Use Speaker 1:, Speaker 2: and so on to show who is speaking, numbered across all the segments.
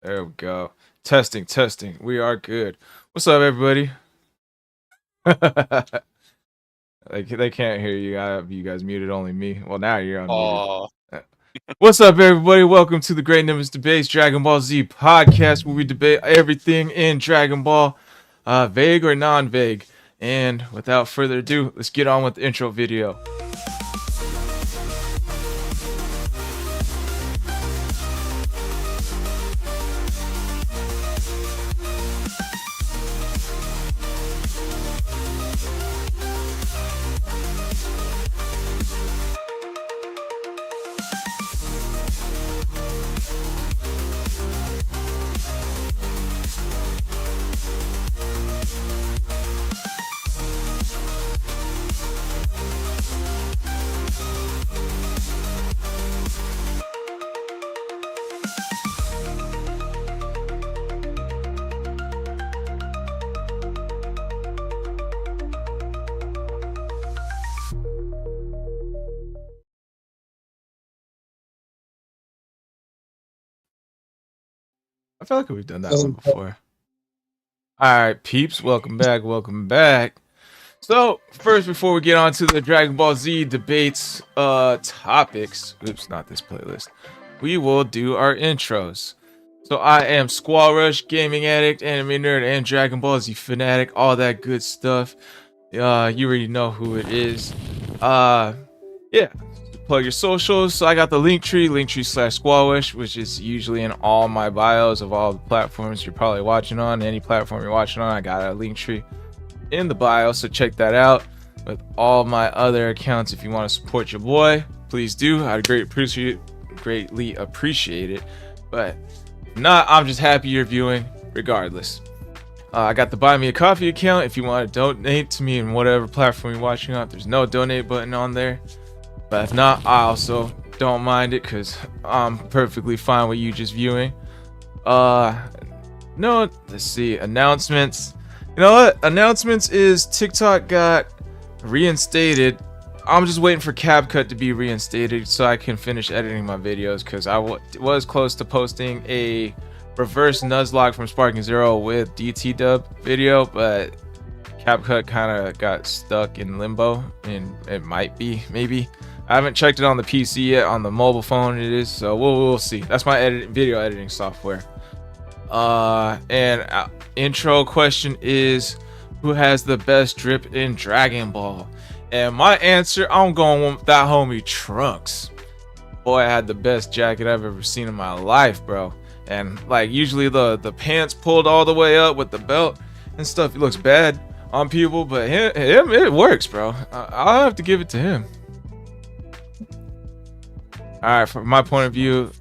Speaker 1: There we go. Testing, testing. We are good. What's up, everybody? They can't hear you. I have you guys muted. Only me. Well, now you're unmuted.
Speaker 2: Oh,
Speaker 1: What's up, everybody? Welcome to the Great Nimbus Debates Dragon Ball Z podcast, where we debate everything in Dragon Ball, vague or non-vague. And without further ado, let's get on with the intro video. I feel like we've done that one before. All right, peeps, welcome back, welcome back. So, first, before we get on to the Dragon Ball Z debates topics, oops, not this playlist, we will do our intros. So, I am SquallRush, gaming addict, anime nerd, and Dragon Ball Z fanatic, all that good stuff. You already know who it is. Yeah. Plug your socials. So I got the linktree /SquallRush, which is usually in all my bios of all the platforms you're probably watching on. Any platform you're watching on, I got a linktree in the bio, so check that out. With all my other accounts, if you want to support your boy, please do. I'd greatly appreciate it. But if not, I'm just happy you're viewing regardless. I got the Buy Me a Coffee account. If you want to donate to me in whatever platform you're watching on, there's no donate button on there. But if not, I also don't mind it because I'm perfectly fine with you just viewing. No, let's see. Announcements. You know what? Announcements is TikTok got reinstated. I'm just waiting for CapCut to be reinstated so I can finish editing my videos because I was close to posting a reverse Nuzlocke from Sparking Zero with DT Dub video, but CapCut kind of got stuck in limbo, and it might be, maybe. I haven't checked it on the PC yet. On the mobile phone it is, so we'll see. That's my video editing software. Intro question is, who has the best drip in Dragon Ball? And my answer, I'm going with that homie Trunks. Boy, I had the best jacket I've ever seen in my life, bro. And like usually the pants pulled all the way up with the belt and stuff, it looks bad on people, but him it works, bro. I'll have to give it to him. Alright, from my point of view,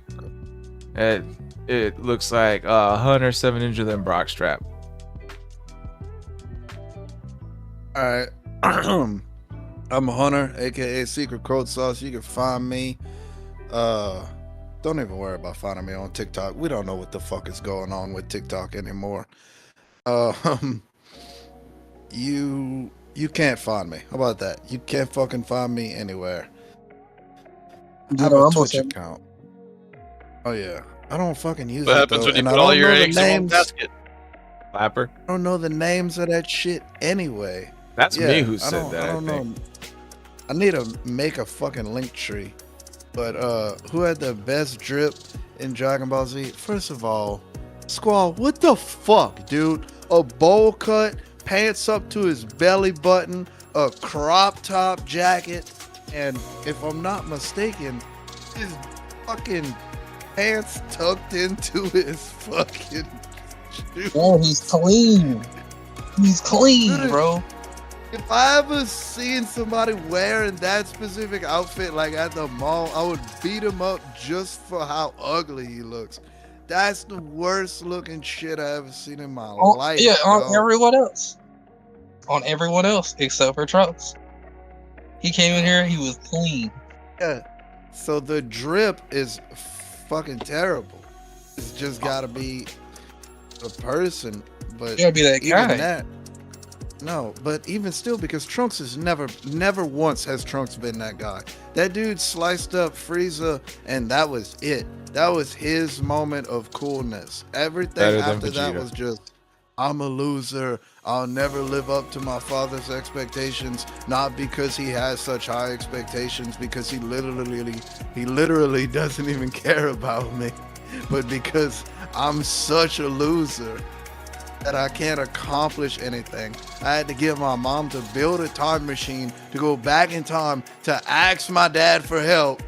Speaker 1: it looks like Hunter 7 Ninja than Brock Strap.
Speaker 3: Alright. I'm a Hunter, aka Secret Code Sauce. You can find me. Don't even worry about finding me on TikTok. We don't know what the fuck is going on with TikTok anymore. You can't find me. How about that? You can't fucking find me anywhere. I have a Twitch account. Oh yeah, I don't fucking use it.
Speaker 2: What happens when you put all your eggs in one basket?
Speaker 1: Flapper.
Speaker 3: I don't know the names of that shit anyway.
Speaker 1: That's me who said that.
Speaker 3: I don't know. I need to make a fucking link tree. But who had the best drip in Dragon Ball Z? First of all, Squall, what the fuck, dude? A bowl cut, pants up to his belly button, a crop top jacket, and if I'm not mistaken, his fucking pants tucked into his fucking shoes.
Speaker 4: Oh, he's clean. He's clean,
Speaker 3: Dude,
Speaker 4: bro.
Speaker 3: If I ever seen somebody wearing that specific outfit like at the mall, I would beat him up just for how ugly he looks. That's the worst looking shit I ever seen in my life.
Speaker 4: Yeah,
Speaker 3: bro.
Speaker 4: on everyone else. On everyone else except for Trunks. He came in here, he was clean.
Speaker 3: Yeah. So the drip is fucking terrible. It's just gotta be a person. But
Speaker 4: You gotta be that
Speaker 3: even
Speaker 4: guy.
Speaker 3: that, No, but even still, because Trunks is never once has Trunks been that guy. That dude sliced up Frieza, and that was it. That was his moment of coolness. Everything
Speaker 1: Better than
Speaker 3: after that
Speaker 1: Vegeta.
Speaker 3: was just, I'm a loser. I'll never live up to my father's expectations. Not because he has such high expectations, because he literally doesn't even care about me, but because I'm such a loser that I can't accomplish anything. I had to get my mom to build a time machine to go back in time to ask my dad for help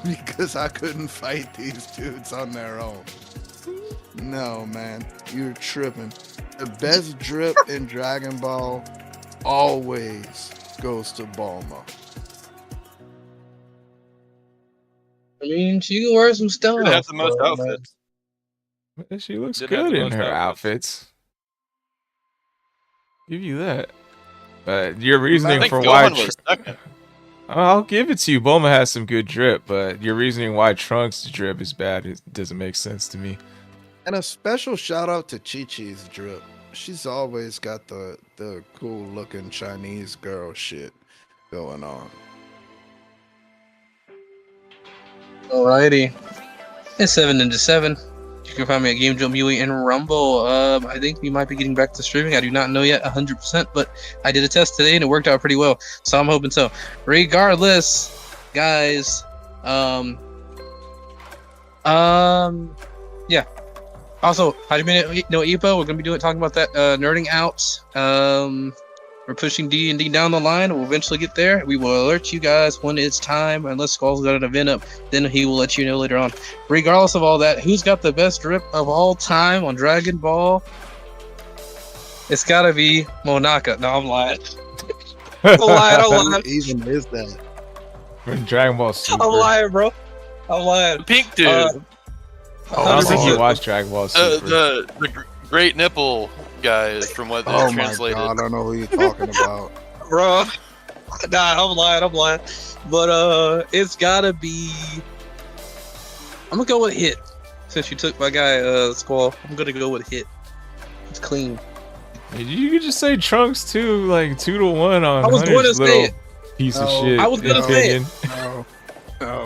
Speaker 3: because I couldn't fight these dudes on their own. No, man, you're tripping. The best drip in Dragon Ball always goes to Bulma.
Speaker 4: I mean, she can wear some stuff.
Speaker 2: Has the most outfits.
Speaker 1: She looks
Speaker 2: Did have
Speaker 1: good
Speaker 2: the
Speaker 1: in
Speaker 2: most
Speaker 1: her
Speaker 2: outfits.
Speaker 1: outfits. Give you that. But your reasoning
Speaker 2: I think
Speaker 1: for why
Speaker 2: Gohan was second.
Speaker 1: I'll give it to you. Bulma has some good drip, but your reasoning why Trunks' drip is bad doesn't make sense to me.
Speaker 3: And a special shout out to Chi-Chi's drip. She's always got the cool looking Chinese girl shit going on.
Speaker 4: Alrighty. It's 7 into 7. You can find me at Game Jump Yui and Rumble. I think we might be getting back to streaming. I do not know yet 100%, but I did a test today and it worked out pretty well. So I'm hoping so. Regardless, guys, yeah. Also, how do you know EPO? We're gonna be talking about that nerding out. We're pushing D&D down the line. We'll eventually get there. We will alert you guys when it's time. Unless Squall's got an event up, then he will let you know later on. Regardless of all that, who's got the best drip of all time on Dragon Ball? It's gotta be Monaka. No, I'm lying. I'm lying.
Speaker 3: Who even is that?
Speaker 1: From Dragon Ball Super.
Speaker 4: I'm lying, bro. I'm lying.
Speaker 2: Pink dude.
Speaker 1: I don't think you watched Dragon Ball Super.
Speaker 2: The great nipple guy from what they
Speaker 3: Oh my
Speaker 2: translated.
Speaker 3: god, I don't know who you're talking about.
Speaker 4: Bro. Nah, I'm lying. But it's gotta be. I'm gonna go with Hit. Since you took my guy Squall, I'm gonna go with Hit. It's clean.
Speaker 1: You could just say Trunks too, like 2-1 on
Speaker 4: I was going to
Speaker 1: Hunter's
Speaker 4: say
Speaker 1: little
Speaker 4: it.
Speaker 1: piece of
Speaker 3: No,
Speaker 1: shit.
Speaker 4: I was gonna say it.
Speaker 3: No.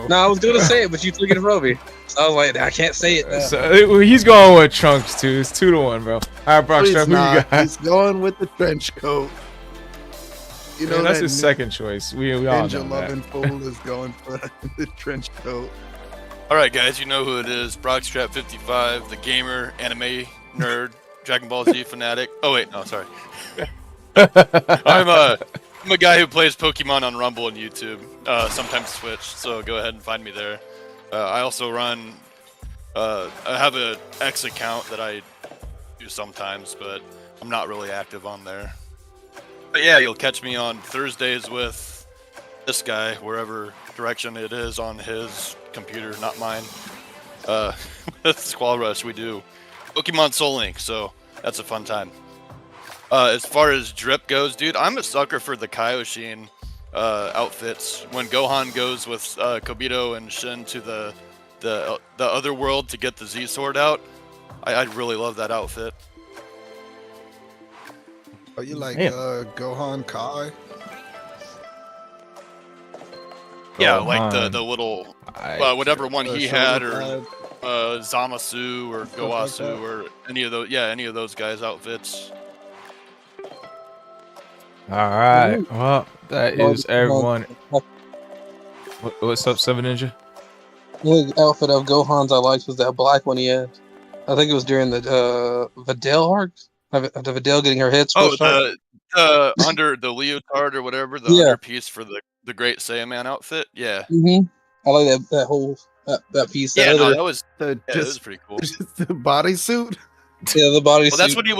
Speaker 4: No, I was gonna say it, but you took it from me. So I was like, I can't say it now.
Speaker 1: So he's going with Trunks too. It's 2-1, bro. All right, Brock,
Speaker 3: He's
Speaker 1: who you
Speaker 3: not.
Speaker 1: got?
Speaker 3: He's going with the trench coat. You know,
Speaker 1: Yeah, that's
Speaker 3: that
Speaker 1: his second choice. We all know
Speaker 3: ninja loving
Speaker 1: that.
Speaker 3: fool is going for the trench coat.
Speaker 2: All right, guys, you know who it is. Brockstrap55, the gamer, anime nerd, Dragon Ball Z fanatic. Oh wait, no, sorry. I'm a guy who plays Pokemon on Rumble and YouTube, sometimes Twitch. So go ahead and find me there. I also run. I have a X account that I do sometimes, but I'm not really active on there. But yeah, you'll catch me on Thursdays with this guy, wherever direction it is on his computer, not mine. With SquallRush, we do Pokemon Soul Link, so that's a fun time. As far as drip goes, dude, I'm a sucker for the Kaioshin outfits. When Gohan goes with Kobito and Shin to the other world to get the Z sword out, I really love that outfit.
Speaker 3: Are you like
Speaker 1: Man.
Speaker 3: Gohan Kai?
Speaker 2: Yeah, like
Speaker 1: Gohan.
Speaker 2: the little whatever one he
Speaker 3: shoulder
Speaker 2: had, or
Speaker 3: pad.
Speaker 2: Zamasu or
Speaker 3: Stuff like
Speaker 2: Goasu
Speaker 3: that.
Speaker 2: or any of those. Yeah, any of those guys' outfits.
Speaker 1: All right. Well, that is everyone. What's up, 7 Ninja?
Speaker 4: The only outfit of Gohan's I liked was that black one he had. I think it was during the Videl arc. The Videl getting her head
Speaker 2: Oh,
Speaker 4: squished off.
Speaker 2: the under the leotard or whatever, the
Speaker 4: Yeah.
Speaker 2: underpiece for the Great Saiyaman outfit. Yeah.
Speaker 4: I like that whole that piece.
Speaker 2: Yeah,
Speaker 4: That
Speaker 2: no,
Speaker 4: other,
Speaker 2: that was
Speaker 3: The,
Speaker 2: yeah, that was pretty cool.
Speaker 3: just the bodysuit.
Speaker 4: yeah, the body.
Speaker 2: Well, that's what he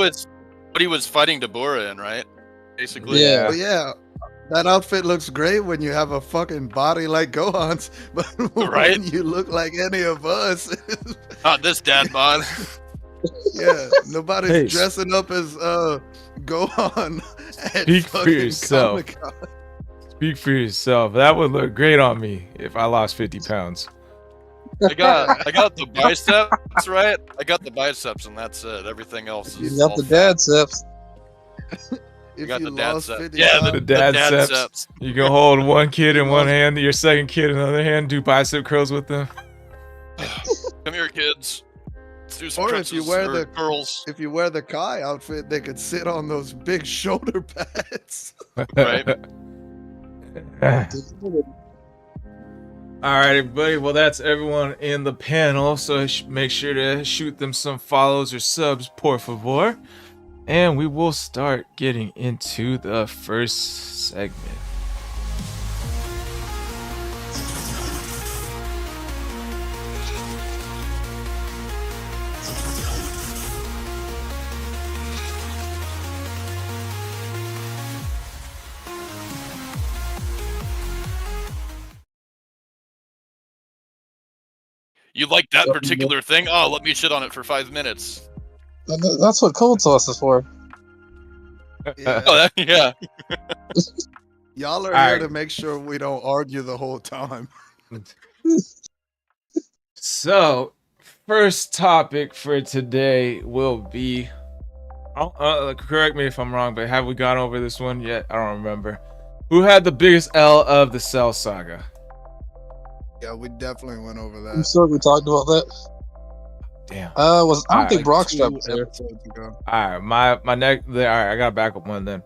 Speaker 2: was fighting Deborah in, right? Basically.
Speaker 4: Yeah.
Speaker 3: But yeah, that outfit looks great when you have a fucking body like Gohan's, but
Speaker 2: Right?
Speaker 3: when you look like any of us,
Speaker 2: Not this dad bod.
Speaker 3: yeah, nobody's
Speaker 1: Hey.
Speaker 3: dressing up as Gohan at
Speaker 1: Speak for
Speaker 3: fucking
Speaker 1: yourself.
Speaker 3: Comic-Con.
Speaker 1: Speak for yourself. That would look great on me if I lost 50 pounds.
Speaker 2: I got the biceps, right? I got the biceps, and that's it. Everything else
Speaker 4: You
Speaker 2: is
Speaker 4: got
Speaker 2: all
Speaker 4: the
Speaker 2: fat.
Speaker 4: dad steps.
Speaker 3: If
Speaker 2: got
Speaker 3: you
Speaker 2: the dad
Speaker 3: lost
Speaker 2: set.
Speaker 3: 50
Speaker 2: Yeah,
Speaker 3: pounds,
Speaker 1: The dad steps.
Speaker 2: steps.
Speaker 1: You can hold one kid in one
Speaker 3: Lost-
Speaker 1: hand, your second kid in the other hand, do bicep curls with them.
Speaker 2: Come here, kids. Let's do some
Speaker 3: Or if you
Speaker 2: crunches
Speaker 3: wear
Speaker 2: or
Speaker 3: the-
Speaker 2: curls.
Speaker 3: if you wear the Kai outfit, they could sit on those big shoulder pads.
Speaker 2: Right.
Speaker 1: All right, everybody. Well, that's everyone in the panel. So make sure to shoot them some follows or subs, por favor. And we will start getting into the first segment.
Speaker 2: You like that particular thing? Oh, let me shit on it for 5 minutes.
Speaker 4: That's what cold sauce is for.
Speaker 3: Yeah.
Speaker 2: Oh, yeah.
Speaker 3: Y'all are
Speaker 1: All
Speaker 3: here
Speaker 1: right.
Speaker 3: to make sure we don't argue the whole time.
Speaker 1: So, first topic for today will be. Correct me if I'm wrong, but have we gone over this one yet? I don't remember. Who had the biggest L of the Cell Saga?
Speaker 3: Yeah, we definitely went over
Speaker 4: I'm
Speaker 3: that.
Speaker 4: sure we talked about that.
Speaker 1: Damn.
Speaker 4: I don't think
Speaker 3: Like
Speaker 4: Brockstrap
Speaker 3: 2
Speaker 4: was there.
Speaker 3: episodes ago.
Speaker 1: All right, my next. All right, I got a backup one then.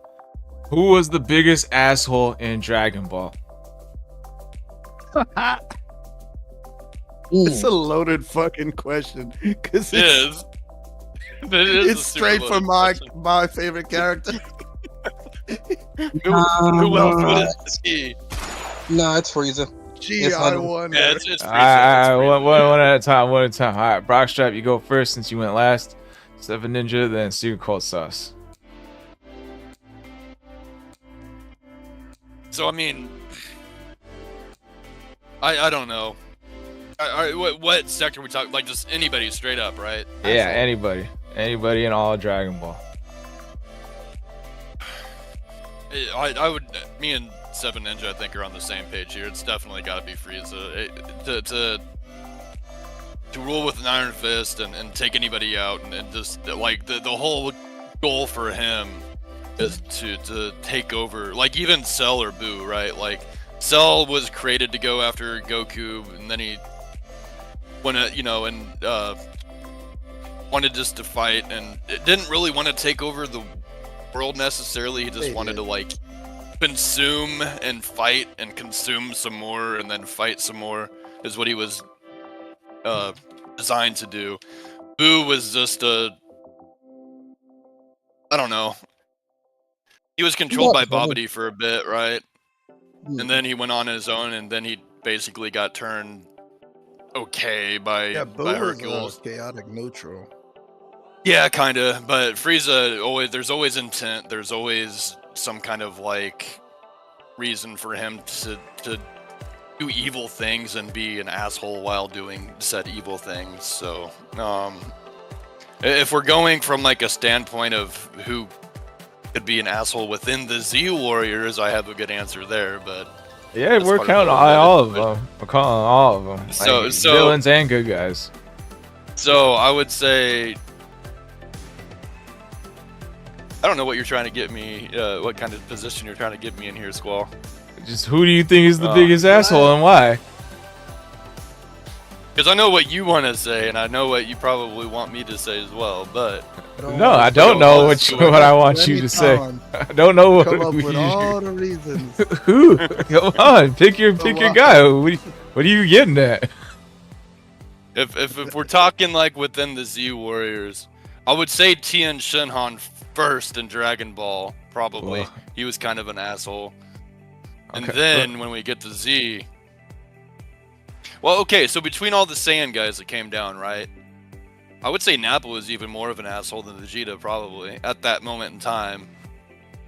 Speaker 1: Who was the biggest asshole in Dragon Ball?
Speaker 3: It's a loaded fucking question because
Speaker 2: It is. It is
Speaker 3: it's
Speaker 2: a
Speaker 3: straight
Speaker 2: super
Speaker 3: from
Speaker 2: loaded
Speaker 3: my favorite character.
Speaker 2: question. Who else would it be?
Speaker 4: No, it's Frieza.
Speaker 3: Gee,
Speaker 4: It's
Speaker 3: I
Speaker 4: not-
Speaker 3: wonder.
Speaker 2: Yeah, it's Frieza.
Speaker 1: All right,
Speaker 2: It's Frieza.
Speaker 1: one at a time. One at a time. All right, Brockstrap, you go first since you went last. Seven Ninja, then Secret Cold Sauce.
Speaker 2: So I mean, I don't know. What sector we talk? Like just anybody straight up, right?
Speaker 1: Yeah, anybody in all of Dragon Ball.
Speaker 2: I would. Me and Seven Ninja, I think, are on the same page here. It's definitely got to be Frieza. To rule with an iron fist and take anybody out and just like the whole goal for him is to take over. Like even Cell or Boo, right? Like Cell was created to go after Goku, and then he wanted just to fight, and it didn't really want to take over the world necessarily. He just
Speaker 3: They
Speaker 2: wanted
Speaker 3: did.
Speaker 2: to like consume and fight and consume some more and then fight some more is what he was designed to do. Boo was just I don't know. He was controlled by Babidi for a bit, right? And then he went on his own, and then he basically got turned okay by
Speaker 3: Yeah, Boo
Speaker 2: by
Speaker 3: was
Speaker 2: Hercules.
Speaker 3: chaotic neutral.
Speaker 2: Yeah, kind of. But Frieza, there's always intent. There's always some kind of like reason for him to do evil things and be an asshole while doing said evil things. So, if we're going from like a standpoint of who could be an asshole within the Z Warriors, I have a good answer there. But
Speaker 1: Yeah,
Speaker 2: That's
Speaker 1: we're
Speaker 2: part of
Speaker 1: counting
Speaker 2: the
Speaker 1: all of
Speaker 2: loaded
Speaker 1: them. We're calling all of them.
Speaker 2: So-
Speaker 1: Like,
Speaker 2: so-
Speaker 1: villains and good guys.
Speaker 2: so I would say. I don't know what you're trying to get me, what kind of position you're trying to get me in here, Squall.
Speaker 1: Just who do you think is the
Speaker 2: Oh,
Speaker 1: biggest asshole and why?
Speaker 2: Because I know what you want to say, and I know what you probably want me to say as well, but
Speaker 1: No, I don't know what I want you to say. I don't know what
Speaker 3: Come up
Speaker 1: who
Speaker 3: with
Speaker 1: you-
Speaker 3: all the reasons.
Speaker 1: Who? Come on, pick your guy. What are you getting at?
Speaker 2: if we're talking like within the Z Warriors, I would say Tien Shinhan first in Dragon Ball, probably.
Speaker 1: Whoa.
Speaker 2: He was kind of an asshole. And
Speaker 1: Okay.
Speaker 2: then when we get to Z... Well, okay, so between all the Saiyan guys that came down, right? I would say Nappa was even more of an asshole than Vegeta, probably, at that moment in time.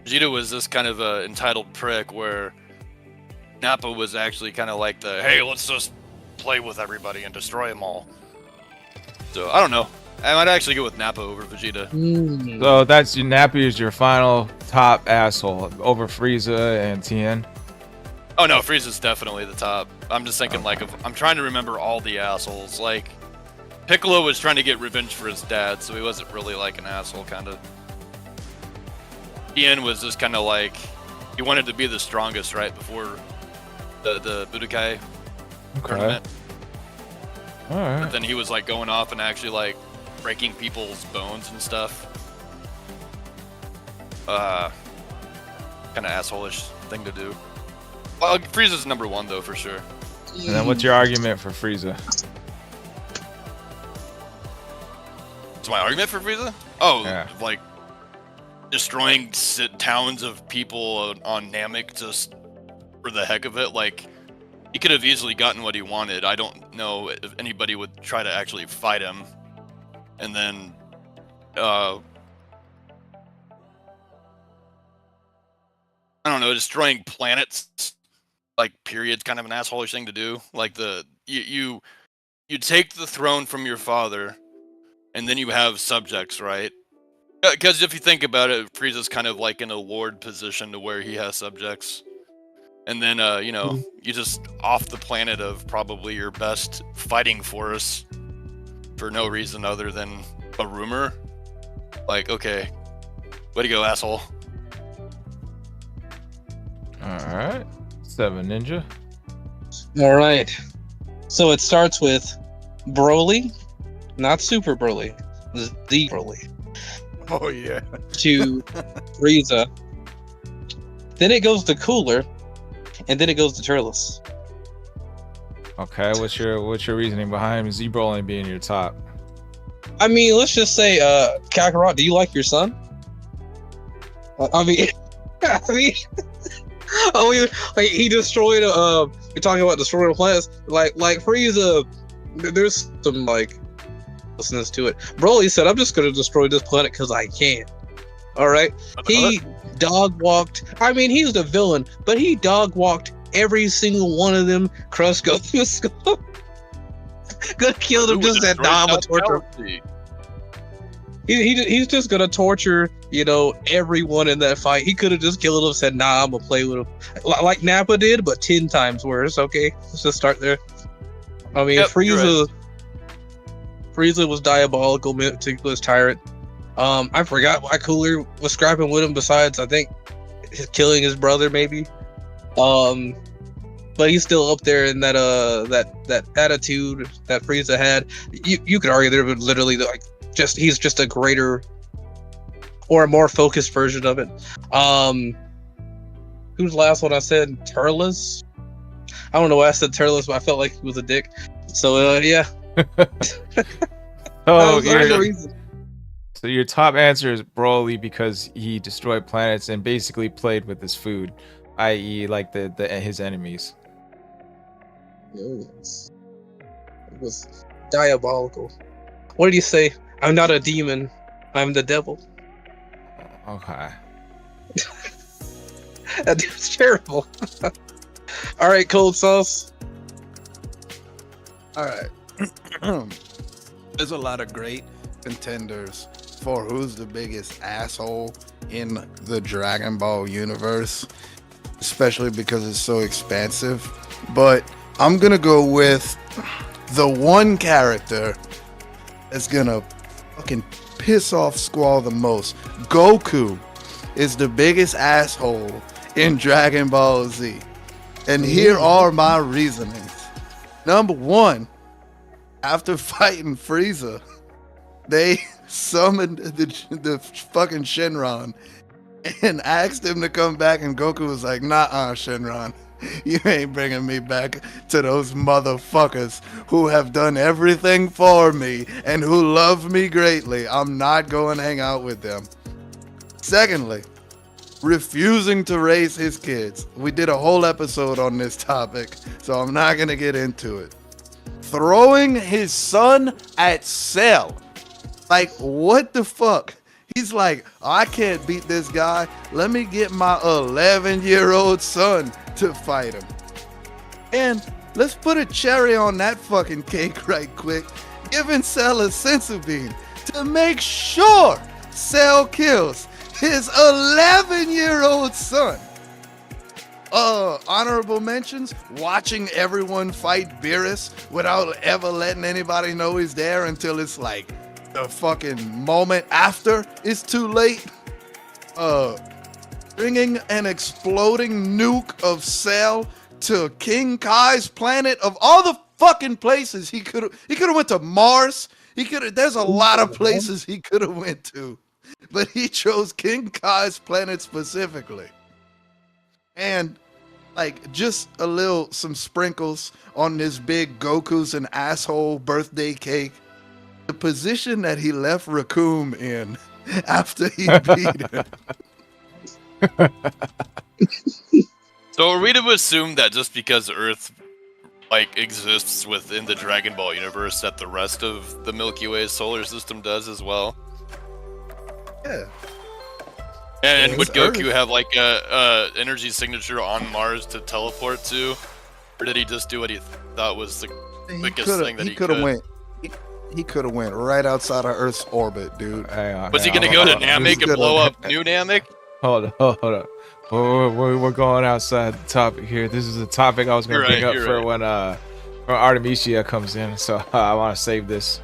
Speaker 2: Vegeta was this kind of a entitled prick where Nappa was actually kind of like the, hey, let's just play with everybody and destroy them all. So, I don't know. I might actually go with Nappa over Vegeta.
Speaker 1: So that's your Nappy is your final top asshole over Frieza and Tien.
Speaker 2: Oh no, Frieza's definitely the top. I'm just thinking like I'm trying to remember all the assholes. Like Piccolo was trying to get revenge for his dad, so he wasn't really like an asshole kind of. Ian was just kind of like he wanted to be the strongest right before the Budokai tournament.
Speaker 1: All right.
Speaker 2: But then he was like going off and actually like breaking people's bones and stuff. Kind of asshole-ish thing to do. Well, Frieza's number one though for sure.
Speaker 1: And then what's your argument for Frieza?
Speaker 2: What's my argument for Frieza? Oh,
Speaker 1: Yeah.
Speaker 2: like destroying towns of people on Namek just for the heck of it. Like he could have easily gotten what he wanted. I don't know if anybody would try to actually fight him. And then, I don't know, destroying planets, like period's kind of an asshole-ish thing to do. Like you take the throne from your father, and then you have subjects, right? Because if you think about it, Frieza's kind of like in a lord position to where he has subjects. And then, you just off the planet of probably your best fighting force for no reason other than a rumor. Like, okay, way to go, asshole.
Speaker 1: Alright. 7 Ninja.
Speaker 4: All right. So it starts with Broly, not Super Broly, the Broly,
Speaker 3: Oh yeah.
Speaker 4: to Frieza. Then it goes to Cooler, and then it goes to Turles.
Speaker 1: Okay, what's your reasoning behind Zebra only being your top?
Speaker 4: I mean, let's just say, Kakarot, do you like your son? I mean, like he destroyed. You're talking about destroying planets, like Frieza. There's some like listeners to it. Broly said, "I'm just gonna destroy this planet because I can." All right, he dog walked. I mean, he's the villain, but he dog walked every single one of them. Crust goes through his skull. Gonna kill them just that Dom would torture. He's just gonna torture, everyone in that fight. He could have just killed him, said, "Nah, I'm gonna play with him," like Nappa did, but 10 times worse. Okay, let's just start there. I mean,
Speaker 2: Yep,
Speaker 4: Frieza was diabolical, meticulous tyrant. I forgot why Cooler was scrapping with him. Besides, I think killing his brother, maybe. But he's still up there in that attitude that Frieza had. You could argue they're literally like he's just a greater or a more focused version of it. Who's the last one I said? Turles? I don't know why I said Turles, but I felt like he was a dick. So yeah.
Speaker 1: Oh,
Speaker 4: reason.
Speaker 1: so your top answer is Broly because he destroyed planets and basically played with his food, i.e., like his enemies.
Speaker 4: Yes. It was diabolical. What did you say? I'm not a demon. I'm the devil.
Speaker 1: Okay.
Speaker 4: That dude's terrible. All right, cold sauce.
Speaker 3: All right. There's a lot of great contenders for who's the biggest asshole in the Dragon Ball universe, especially because it's so expansive. But I'm gonna go with the one character that's gonna fucking piss off Squall the most. Goku is the biggest asshole in Dragon Ball Z. And here are my reasonings. Number one, after fighting Frieza, they summoned the fucking Shenron and asked him to come back, and Goku was like, "Nah, Shenron, you ain't bringing me back to those motherfuckers who have done everything for me and who love me greatly. I'm not going to hang out with them." Secondly, refusing to raise his kids. We did a whole episode on this topic, so I'm not going to get into it. Throwing his son at Cell. Like, what the fuck? He's like, I can't beat this guy. Let me get my 11-year-old son to fight him. And let's put a cherry on that fucking cake right quick. Giving Cell a senzu bean to make sure Cell kills his 11-year-old son. Honorable mentions, watching everyone fight Beerus without ever letting anybody know he's there until it's like the fucking moment after it's too late. bringing an exploding nuke of Cell to King Kai's planet of all the fucking places he could have went to Mars. There's a lot of places he could have went to, but he chose King Kai's planet specifically. And like just some sprinkles on this big Goku's an asshole birthday cake. The position that he left Raccoon in after he beat him.
Speaker 2: So are we to assume that just because Earth like exists within the Dragon Ball universe, that the rest of the Milky Way solar system does as well?
Speaker 3: Yeah.
Speaker 2: And would Goku have like a energy signature on Mars to teleport to, or did he just do what he thought was the biggest thing that he could have
Speaker 3: went? He could have went right outside of Earth's orbit, dude.
Speaker 2: Was he gonna go to Namek and blow up New Namek?
Speaker 1: Hold up. We're going outside the topic here. This is a topic I was going to bring up for when Artemisia comes in. So I want to save this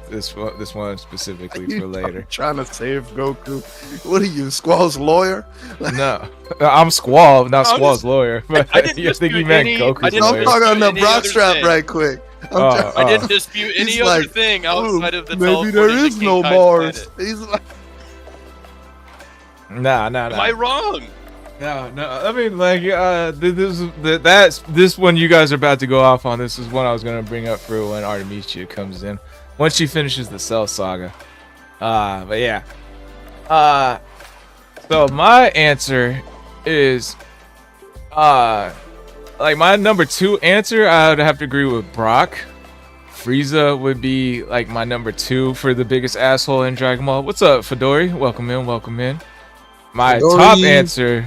Speaker 1: one specifically for later.
Speaker 3: Trying to save Goku. What are you, Squall's lawyer?
Speaker 1: No, I'm Squall, not Squall's lawyer. But I think he meant Goku's lawyer.
Speaker 3: I'm talking on the Brock strap right quick.
Speaker 2: I didn't dispute any other thing outside of the
Speaker 3: maybe there is no Mars. He's like,
Speaker 1: nah.
Speaker 2: Am I wrong?
Speaker 1: No. I mean, like, this one you guys are about to go off on. This is one I was gonna bring up for when Artemisia comes in, once she finishes the Cell Saga. But yeah. So my answer is, like my number 2 answer, I would have to agree with Brock. Frieza would be like my number 2 for the biggest asshole in Dragon Ball. What's up, Fedori? Welcome in. My top answer,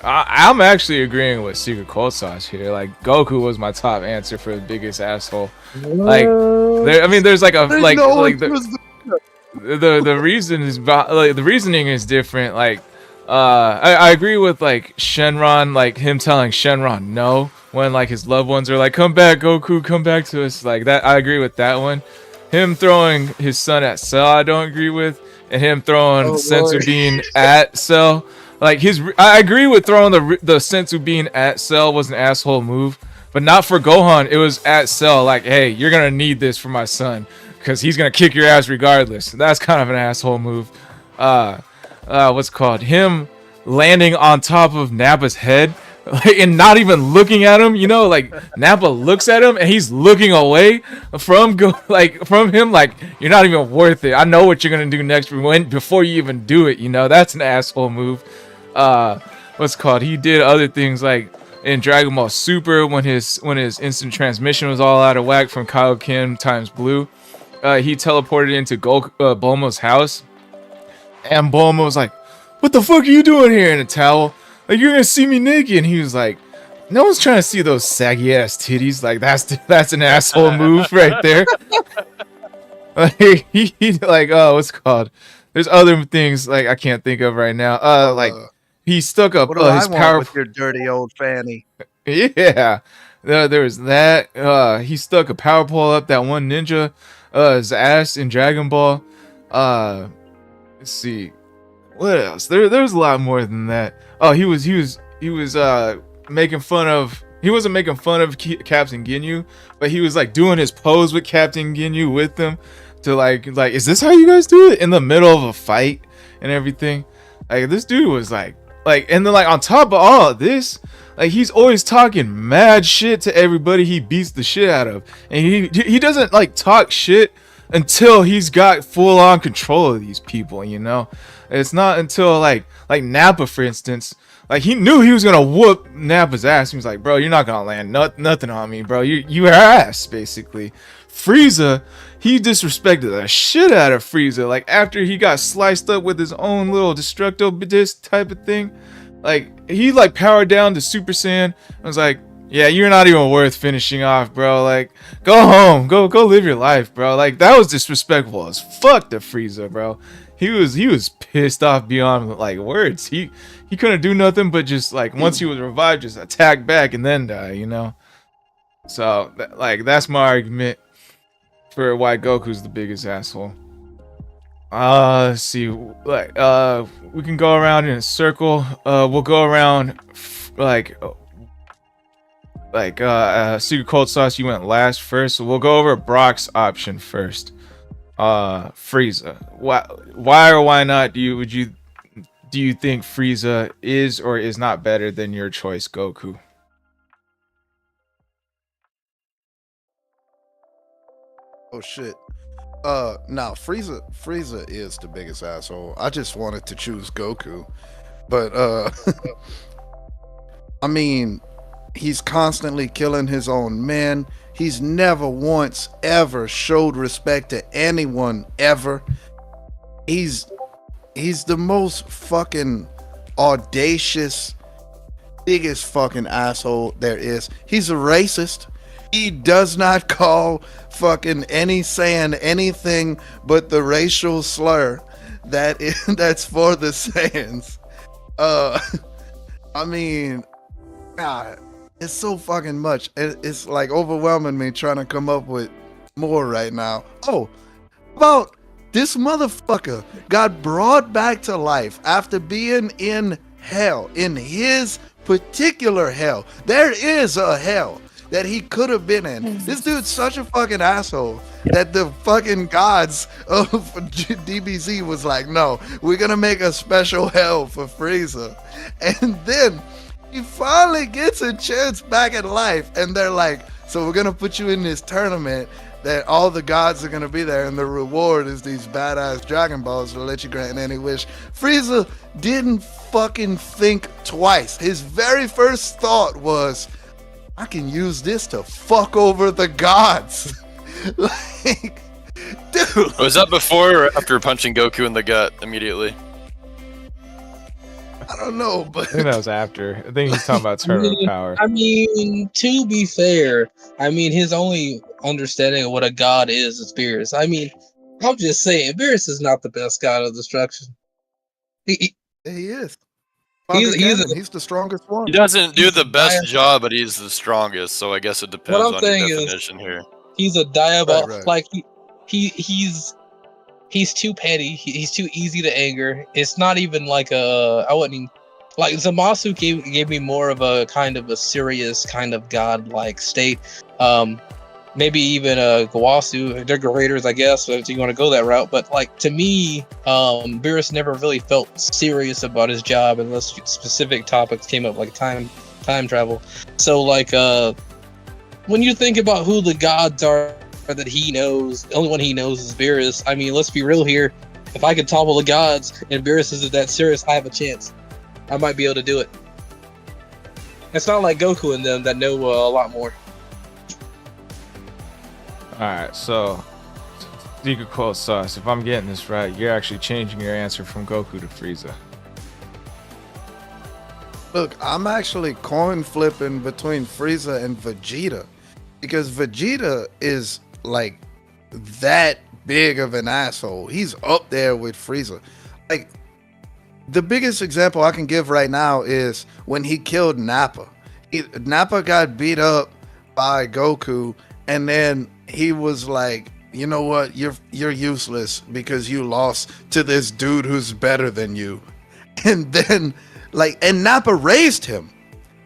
Speaker 1: I'm actually agreeing with Secret Cold Sauce here. Like Goku was my top answer for the biggest asshole. Like, there's like a the reason is like the reasoning is different. Like, I agree with like Shenron, like him telling Shenron no when like his loved ones are like, come back, Goku, come back to us. Like that, I agree with that one. Him throwing his son at Cell, I don't agree with. And him throwing Senzu Bean at Cell, like I agree with throwing the Senzu Bean at Cell was an asshole move, but not for Gohan. It was at Cell, like, hey, you're gonna need this for my son because he's gonna kick your ass regardless. That's kind of an asshole move. What's it called? Him landing on top of Nappa's head. Like, and not even looking at him, you know, like Nappa looks at him and he's looking away from him, like you're not even worth it. I know what you're gonna do next before you even do it, you know. That's an asshole move. What's it called? He did other things like in Dragon Ball Super when his instant transmission was all out of whack from Kaioken times Blue. He teleported into Bulma's house, and Bulma was like, "What the fuck are you doing here in a towel? Like, you're gonna see me naked." And he was like, no one's trying to see those saggy ass titties. Like, that's an asshole move right there. Like, he like, what's it called? There's other things like I can't think of right now. Like he stuck up his power
Speaker 3: with your dirty old fanny.
Speaker 1: Yeah. There was that. He stuck a power pole up that one ninja his ass in Dragon Ball. Let's see. What else? There's a lot more than that. Oh, he was making fun of. He wasn't making fun of Captain Ginyu, but he was like doing his pose with Captain Ginyu with them to like, is this how you guys do it in the middle of a fight and everything? Like, this dude was like, and then like on top of all of this, like he's always talking mad shit to everybody he beats the shit out of, and he doesn't like talk shit until he's got full on control of these people, you know. It's not until like Nappa, for instance, like he knew he was gonna whoop Nappa's ass. He was like, bro, you're not gonna land nothing on me, bro. You ass, basically. Frieza, he disrespected the shit out of Frieza. Like after he got sliced up with his own little destructo disc type of thing, like he like powered down to Super Saiyan. I was like, yeah, you're not even worth finishing off, bro. Like, go home, go live your life, bro. Like that was disrespectful as fuck to Frieza, bro. He was pissed off beyond like words. He couldn't do nothing but just like once he was revived, just attack back and then die, you know. So like that's my argument for why Goku's the biggest asshole. Let's see. Like, we can go around in a circle. We'll go around Secret Cold Sauce. You went last first, so we'll go over Brock's option first. Frieza. Why or why not do you think Frieza is or is not better than your choice, Goku?
Speaker 3: Oh shit. Now Frieza is the biggest asshole. I just wanted to choose Goku, but I mean, he's constantly killing his own men. He's never once ever showed respect to anyone ever. He's the most fucking audacious, biggest fucking asshole there is. He's a racist. He does not call fucking any Saiyan anything but the racial slur that's for the Saiyans. I mean, God, it's so fucking much. It's like overwhelming me trying to come up with more right now. Oh, about this motherfucker got brought back to life after being in hell, in his particular hell. There is a hell that he could have been in. This dude's such a fucking asshole that the fucking gods of DBZ was like, no, we're gonna make a special hell for Frieza. And then he finally gets a chance back in life, and they're like, so we're gonna put you in this tournament that all the gods are gonna be there, and the reward is these badass Dragon Balls to let you grant any wish. Frieza didn't fucking think twice. His very first thought was, I can use this to fuck over the gods. Like, dude.
Speaker 2: Was that before or after punching Goku in the gut immediately?
Speaker 3: I don't know, but
Speaker 1: I think that was after. I think he's talking about tournament power.
Speaker 4: I mean, to be fair, I mean, his only understanding of what a god is Beerus. I mean, I'm just saying, Beerus is not the best god of destruction.
Speaker 3: he is.
Speaker 4: He's
Speaker 3: the strongest one.
Speaker 2: He doesn't do the best job, but he's the strongest. So I guess it depends
Speaker 4: What I'm
Speaker 2: on
Speaker 4: saying
Speaker 2: your
Speaker 4: is,
Speaker 2: definition here.
Speaker 4: he's a diabolical.
Speaker 3: Right.
Speaker 4: Like he's too petty. He's too easy to anger. It's not even like I wouldn't even, like Zamasu gave me more of a kind of a serious kind of god-like state. Maybe even Gawasu, they're graders, I guess, if you want to go that route. But like to me, Beerus never really felt serious about his job unless specific topics came up, like time travel. So like when you think about who the gods are that he knows, the only one he knows is Beerus. I mean, let's be real here. If I could topple the gods and Beerus isn't that serious, I have a chance. I might be able to do it. It's not like Goku and them that know a lot more.
Speaker 1: Alright, so Secret Cold Sauce, if I'm getting this right, you're actually changing your answer from Goku to Frieza.
Speaker 3: Look, I'm actually coin flipping between Frieza and Vegeta, because Vegeta is like that big of an asshole. He's up there with Frieza. Like, the biggest example I can give right now is when he killed Nappa. Nappa got beat up by Goku, and then he was like, you know what, you're useless because you lost to this dude who's better than you. And then and Nappa raised him.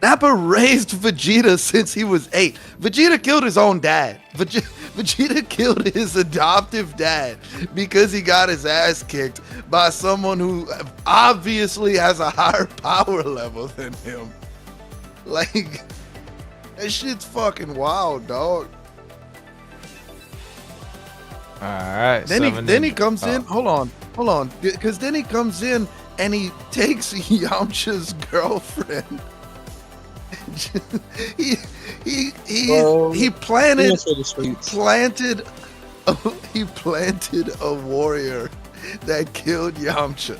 Speaker 3: Nappa raised Vegeta since he was 8. Vegeta killed his own dad. Vegeta killed his adoptive dad because he got his ass kicked by someone who obviously has a higher power level than him. Like, that shit's fucking wild, dog.
Speaker 1: All right.
Speaker 3: Then he comes in. Hold on, because then he comes in and he takes Yamcha's girlfriend. he planted a warrior that killed Yamcha,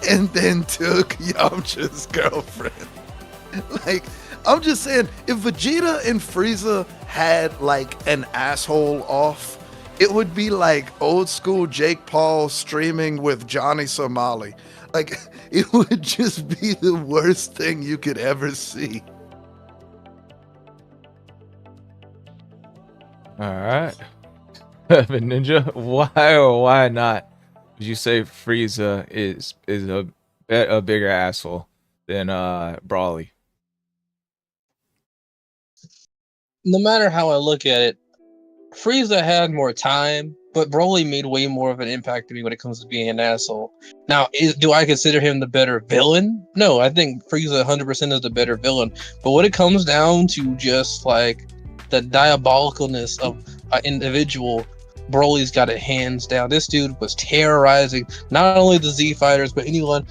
Speaker 3: and then took Yamcha's girlfriend. Like, I'm just saying, if Vegeta and Frieza had like an asshole off, it would be like old school Jake Paul streaming with Johnny Somali. Like, it would just be the worst thing you could ever see.
Speaker 1: All right. Ninja, why or why not would you say Frieza is a bigger asshole than Brawly?
Speaker 4: No matter how I look at it, Frieza had more time, but Broly made way more of an impact to me when it comes to being an asshole. Now, do I consider him the better villain? No, I think Frieza 100% is the better villain. But when it comes down to just like the diabolicalness of an individual, Broly's got it hands down. This dude was terrorizing not only the Z fighters, but anyone.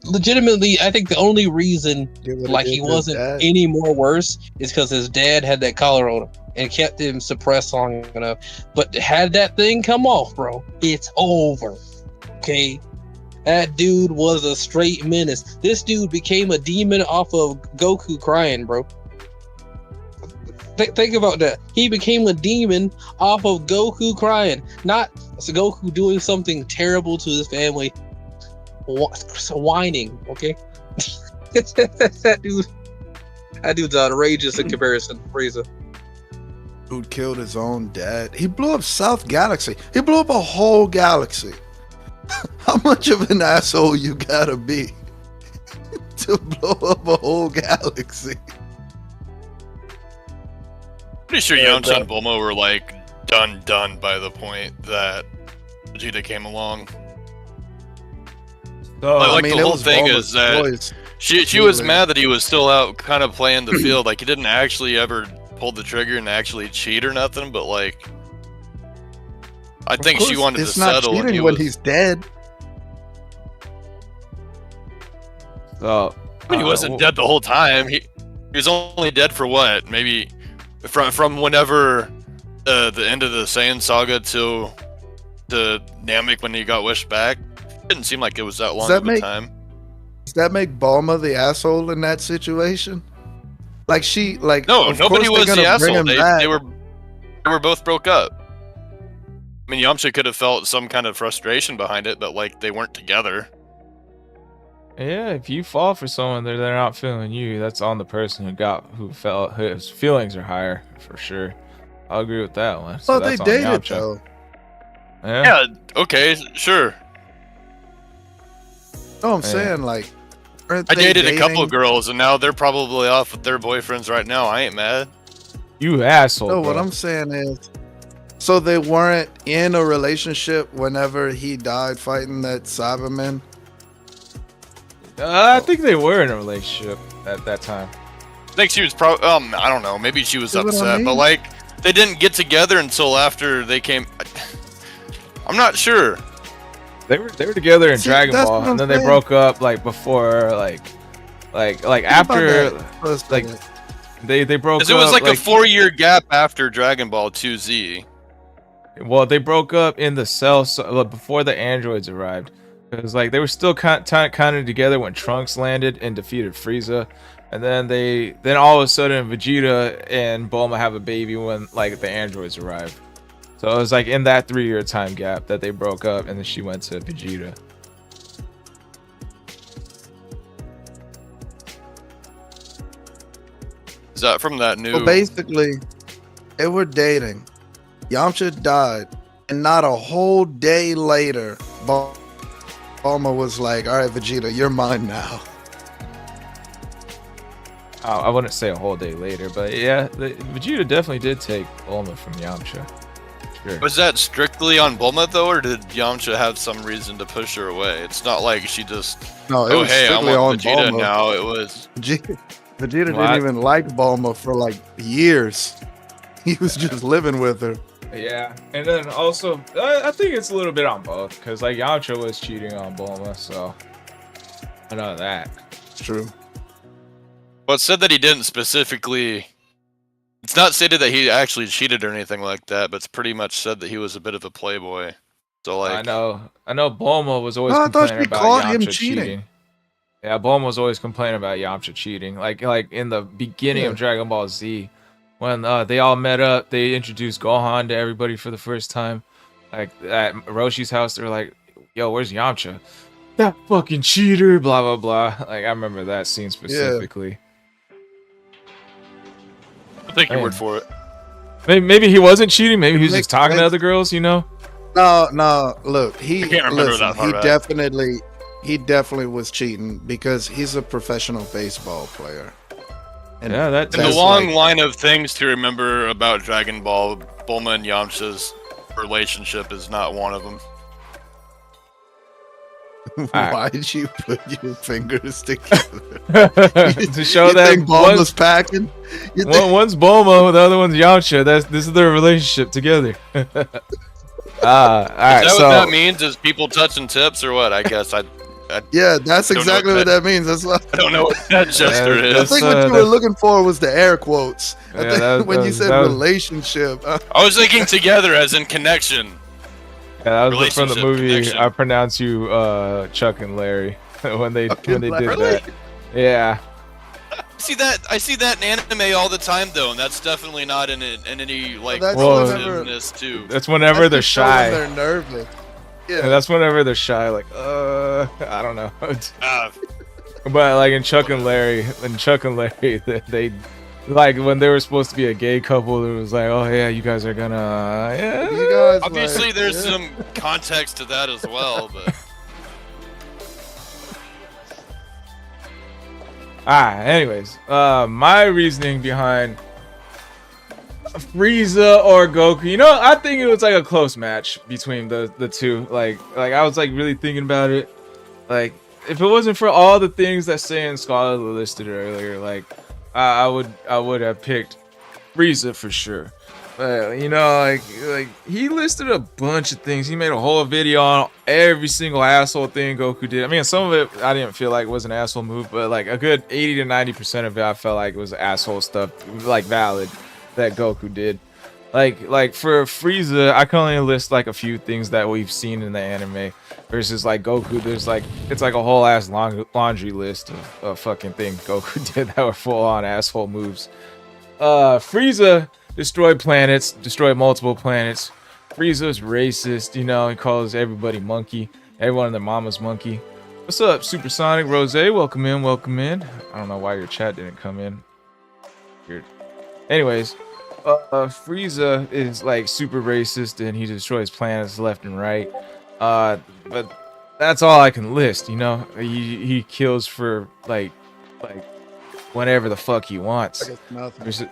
Speaker 4: Legitimately, I think the only reason like he wasn't any more worse is because his dad had that collar on him and kept him suppressed long enough. But had that thing come off, bro, it's over. Okay, that dude was a straight menace. This dude became a demon off of Goku crying, bro. Think about that. He became a demon off of Goku crying, not Goku doing something terrible to his family. Whining, okay? that dude's outrageous in comparison to Frieza.
Speaker 3: Dude killed his own dad. He blew up South Galaxy. He blew up a whole galaxy. How much of an asshole you gotta be to blow up a whole galaxy?
Speaker 2: Pretty sure Yamcha and Bulma were like done by the point that Vegeta came along.
Speaker 1: So,
Speaker 2: Like
Speaker 3: I mean,
Speaker 2: the whole thing is that
Speaker 3: boys.
Speaker 2: she was mad that he was still out kind of playing the field. Like he didn't actually ever pull the trigger and actually cheat or nothing, but like I think she wanted to settle.
Speaker 3: It's not cheating when he's dead.
Speaker 1: So
Speaker 2: I mean, he wasn't dead the whole time. He was only dead for what? Maybe from whenever the end of the Saiyan saga to Namek when he got wished back. It didn't seem like it was that long of a time.
Speaker 3: Does that make Bulma the asshole in that situation? Like
Speaker 2: no, nobody was the asshole. They were both broke up. I mean, Yamcha could have felt some kind of frustration behind it, but like they weren't together.
Speaker 1: yeah, if you fall for someone they're not feeling you, that's on the person who felt whose feelings are higher for sure. I'll agree with that one. So
Speaker 3: they
Speaker 1: that's on
Speaker 3: dated
Speaker 1: Yamcha.
Speaker 3: though.
Speaker 2: Yeah. Okay. Sure.
Speaker 3: No, I'm saying like.
Speaker 2: I dated a couple of girls, and now they're probably off with their boyfriends right now. I ain't mad.
Speaker 1: You asshole.
Speaker 3: No,
Speaker 1: bro.
Speaker 3: what I'm saying is, so they weren't in a relationship whenever he died fighting that Cyberman.
Speaker 1: I think they were in a relationship at that time.
Speaker 2: I think she was probably. I don't know. Maybe she was
Speaker 3: See what I
Speaker 2: upset,
Speaker 3: mean?
Speaker 2: but like they didn't get together until after they came. I'm not sure.
Speaker 1: They were together in
Speaker 3: See,
Speaker 1: Dragon
Speaker 3: that's
Speaker 1: Ball,
Speaker 3: what
Speaker 1: and then
Speaker 3: I'm
Speaker 1: they
Speaker 3: saying.
Speaker 1: broke up like before, like after, like they broke up.
Speaker 2: Because it was like a 4-year gap after Dragon Ball 2Z.
Speaker 1: Well, they broke up in the cell before the androids arrived. Because like they were still kind of together when Trunks landed and defeated Frieza, and then all of a sudden Vegeta and Bulma have a baby when like the androids arrive. So it was like in that 3-year time gap that they broke up, and then she went to Vegeta.
Speaker 2: Is that from that new?
Speaker 3: So basically, they were dating. Yamcha died, and not a whole day later, Bulma was like, "All right, Vegeta, you're mine now."
Speaker 1: I wouldn't say a whole day later, but yeah, Vegeta definitely did take Bulma from Yamcha. Sure.
Speaker 2: Was that strictly on Bulma though, or did Yamcha have some reason to push her away? It's not like she just.
Speaker 3: No, it
Speaker 2: Oh
Speaker 3: was
Speaker 2: hey, I
Speaker 3: strictly
Speaker 2: want
Speaker 3: on
Speaker 2: Vegeta
Speaker 3: Bulma.
Speaker 2: now. It was.
Speaker 3: Vegeta didn't even like Bulma for like years. He was just living with her.
Speaker 1: Yeah, and then also I think it's a little bit on both, because like Yamcha was cheating on Bulma, so I know that.
Speaker 3: It's true.
Speaker 2: Well, it said that he didn't specifically. It's not stated that he actually cheated or anything like that, but it's pretty much said that he was a bit of a playboy. So like,
Speaker 1: I know Bulma was always
Speaker 3: No, I thought
Speaker 1: complaining
Speaker 3: she
Speaker 1: about
Speaker 3: called him
Speaker 1: Yamcha
Speaker 3: cheating.
Speaker 1: cheating. Yeah, Bulma was always complaining about Yamcha cheating. Like in the beginning of Dragon Ball Z, when they all met up, they introduced Gohan to everybody for the first time. Like at Roshi's house, they're like, "Yo, where's Yamcha? That fucking cheater!" Blah blah blah. Like I remember that scene specifically.
Speaker 2: I'll take your word for it.
Speaker 1: Maybe he wasn't cheating. Maybe he was just talking to other girls. You know.
Speaker 3: No. Look,
Speaker 2: I can't remember that far back.
Speaker 3: He definitely was cheating because he's a professional baseball player. And
Speaker 1: Yeah, that
Speaker 2: In the
Speaker 3: that's
Speaker 2: long
Speaker 3: like-
Speaker 2: line of things to remember about Dragon Ball, Bulma and Yamcha's relationship is not one of them.
Speaker 3: Why did you put your fingers together?
Speaker 1: to show
Speaker 3: you
Speaker 1: that
Speaker 3: think Bulma's packing? You think-
Speaker 1: one's Bulma, the other one's Yamcha. This is their relationship together. All right.
Speaker 2: Is that
Speaker 1: So
Speaker 2: what that means? Is people touching tips or what? I guess I
Speaker 3: Yeah, that's
Speaker 2: Don't know
Speaker 3: exactly
Speaker 2: what
Speaker 3: what that means. That's what
Speaker 2: don't know what that gesture
Speaker 3: I
Speaker 2: is.
Speaker 3: think what you were looking for was the air quotes. I
Speaker 1: Yeah,
Speaker 3: think
Speaker 1: that-
Speaker 3: when
Speaker 1: that
Speaker 3: you
Speaker 1: was-
Speaker 3: said
Speaker 1: that was-
Speaker 3: relationship.
Speaker 2: I was thinking together as in connection.
Speaker 1: yeah, that was from the
Speaker 2: Relationship,
Speaker 1: movie.
Speaker 2: connection.
Speaker 1: I pronounce you Chuck and Larry when they
Speaker 3: Chuck
Speaker 1: did
Speaker 3: and Larry?
Speaker 1: that. Yeah.
Speaker 2: I see that in anime all the time though, and that's definitely not in any like
Speaker 3: That's
Speaker 1: Well,
Speaker 2: positiveness too.
Speaker 1: That's whenever they're
Speaker 3: That's just showing
Speaker 1: shy.
Speaker 3: They're nervous.
Speaker 1: Yeah,
Speaker 3: Yeah.
Speaker 1: that's whenever they're shy. Like, I don't know.
Speaker 2: Ah,
Speaker 1: But like in Chuck and Larry, they like when they were supposed to be a gay couple, it was like, oh yeah, you guys are gonna, yeah.
Speaker 3: You guys,
Speaker 2: obviously,
Speaker 3: like,
Speaker 2: there's
Speaker 3: yeah.
Speaker 2: some context to that as well, but
Speaker 1: Anyways, my reasoning behind Frieza or Goku, you know, I think it was like a close match between the two. Like I was like really thinking about it. Like if it wasn't for all the things that Say and Scholar listed earlier, like I would have picked Frieza for sure. But you know, like he listed a bunch of things. He made a whole video on every single asshole thing Goku did. I mean, some of it I didn't feel like was an asshole move, but like a good 80 to 90% of it I felt like it was asshole stuff, like valid, that Goku did. Like for Frieza, I can only list like a few things that we've seen in the anime versus like Goku. There's like it's like a whole ass laundry list of fucking things Goku did that were full on asshole moves. Frieza destroyed planets, destroyed multiple planets. Frieza's racist, you know, he calls everybody monkey, everyone and their mama's monkey. What's up, Supersonic Rose? Welcome in, welcome in. I don't know why your chat didn't come in. Weird. Anyways, Frieza is like super racist and he destroys planets left and right. But that's all I can list, you know. He kills for like whenever the fuck he wants.
Speaker 3: I guess nothing.
Speaker 1: There's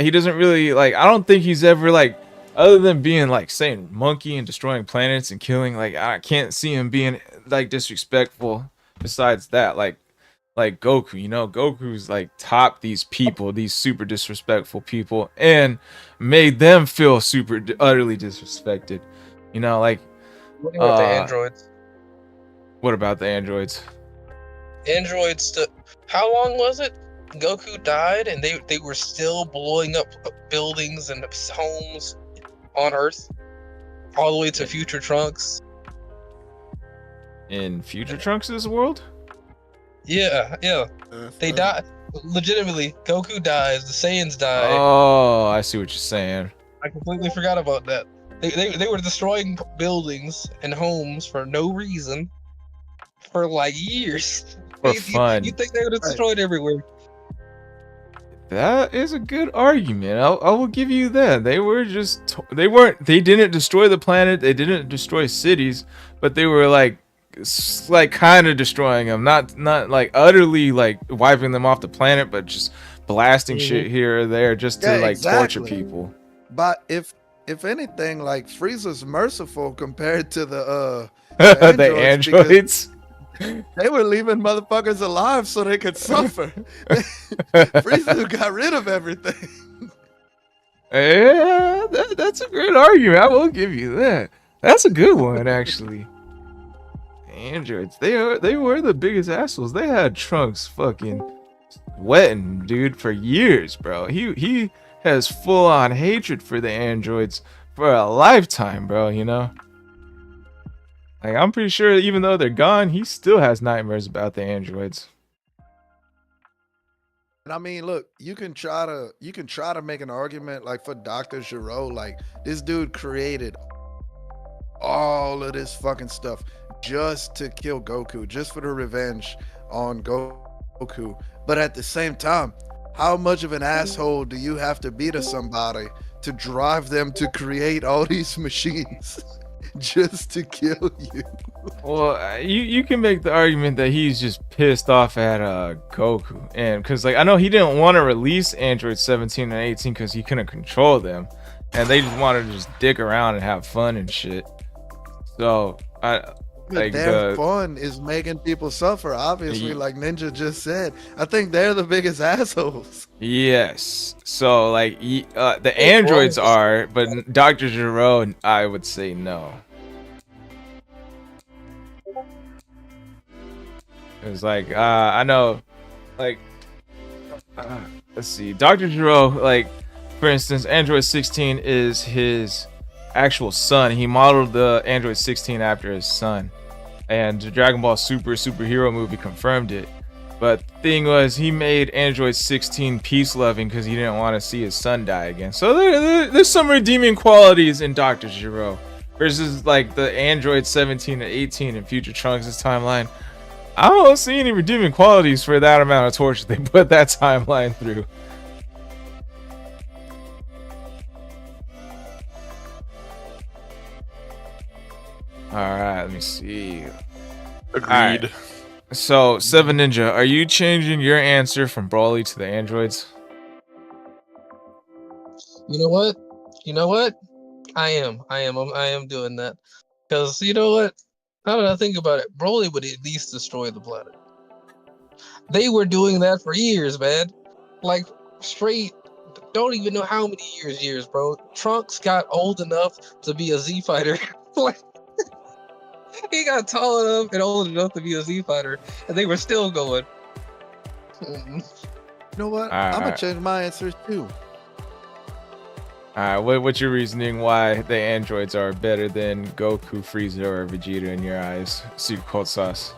Speaker 1: he doesn't really like. I don't think he's ever like, other than being like saying monkey and destroying planets and killing. Like I can't see him being like disrespectful. Besides that, like Goku, you know, Goku's like topped these people, these super disrespectful people, and made them feel super utterly disrespected. You know, like
Speaker 4: What about the androids?
Speaker 1: what about the androids?
Speaker 4: How long was it? Goku died, and they were still blowing up buildings and homes on Earth, all the way to future Trunks.
Speaker 1: In Future Trunks' world?
Speaker 4: Yeah. They died. Legitimately, Goku dies. The Saiyans die.
Speaker 1: Oh, I see what you're saying.
Speaker 4: I completely forgot about that. They were destroying buildings and homes for no reason for like years.
Speaker 1: For fun.
Speaker 4: You think they would have destroyed everywhere?
Speaker 1: That is a good argument. I will give you that. They didn't destroy the planet. They didn't destroy cities, but they were like kind of destroying them. Not like utterly like wiping them off the planet, but just blasting shit here or there just to like torture people.
Speaker 3: But if anything, like Frieza's merciful compared to the
Speaker 1: The androids.
Speaker 3: They were leaving motherfuckers alive so they could suffer. Frieza got rid of everything.
Speaker 1: Yeah, that's a great argument. I will give you that. That's a good one, actually. Androids, they were the biggest assholes. They had Trunks fucking sweating, dude, for years, bro. He has full on hatred for the androids for a lifetime, bro. You know. Like, I'm pretty sure even though they're gone, he still has nightmares about the androids.
Speaker 3: And I mean, look, you can try to make an argument like for Dr. Giro, like this dude created all of this fucking stuff just to kill Goku, just for the revenge on Goku. But at the same time, How much of an asshole do you have to be to somebody to drive them to create all these machines just to kill you?
Speaker 1: Well, you can make the argument that he's just pissed off at Goku, and because like I know he didn't want to release Android 17 and 18 because he couldn't control them, and they just wanted to just dick around and have fun and shit. So
Speaker 3: But
Speaker 1: like
Speaker 3: their fun is making people suffer, obviously, like Ninja just said. I think they're the biggest assholes.
Speaker 1: yes. So like the androids are, but Dr. Gero, I would say no. It's like I know, like let's see, Dr. Gero, like for instance, Android 16 is his actual son. He modeled the Android 16 after his son, and the Dragon Ball superhero movie confirmed it. But the thing was, he made Android 16 peace loving because he didn't want to see his son die again. So there's some redeeming qualities in Dr. Gero versus like the Android 17 and 18 in Future Trunks' timeline. I don't see any redeeming qualities for that amount of torture they put that timeline through. Alright, let me see.
Speaker 2: Agreed.
Speaker 1: Alright. So, Seven Ninja, are you changing your answer from Broly to the androids?
Speaker 4: You know what? You know what? I am doing that. Because you know what? Now that I think about it, Broly would at least destroy the planet. They were doing that for years, man. Like, straight, don't even know how many years, bro. Trunks got old enough to be a Z fighter. Like, he got tall enough and old enough to be a Z fighter, and they were still going.
Speaker 3: You know what? I'm gonna change my answer too.
Speaker 1: Alright, what's your reasoning why the androids are better than Goku, Frieza, or Vegeta in your eyes? Secret Cold Sauce.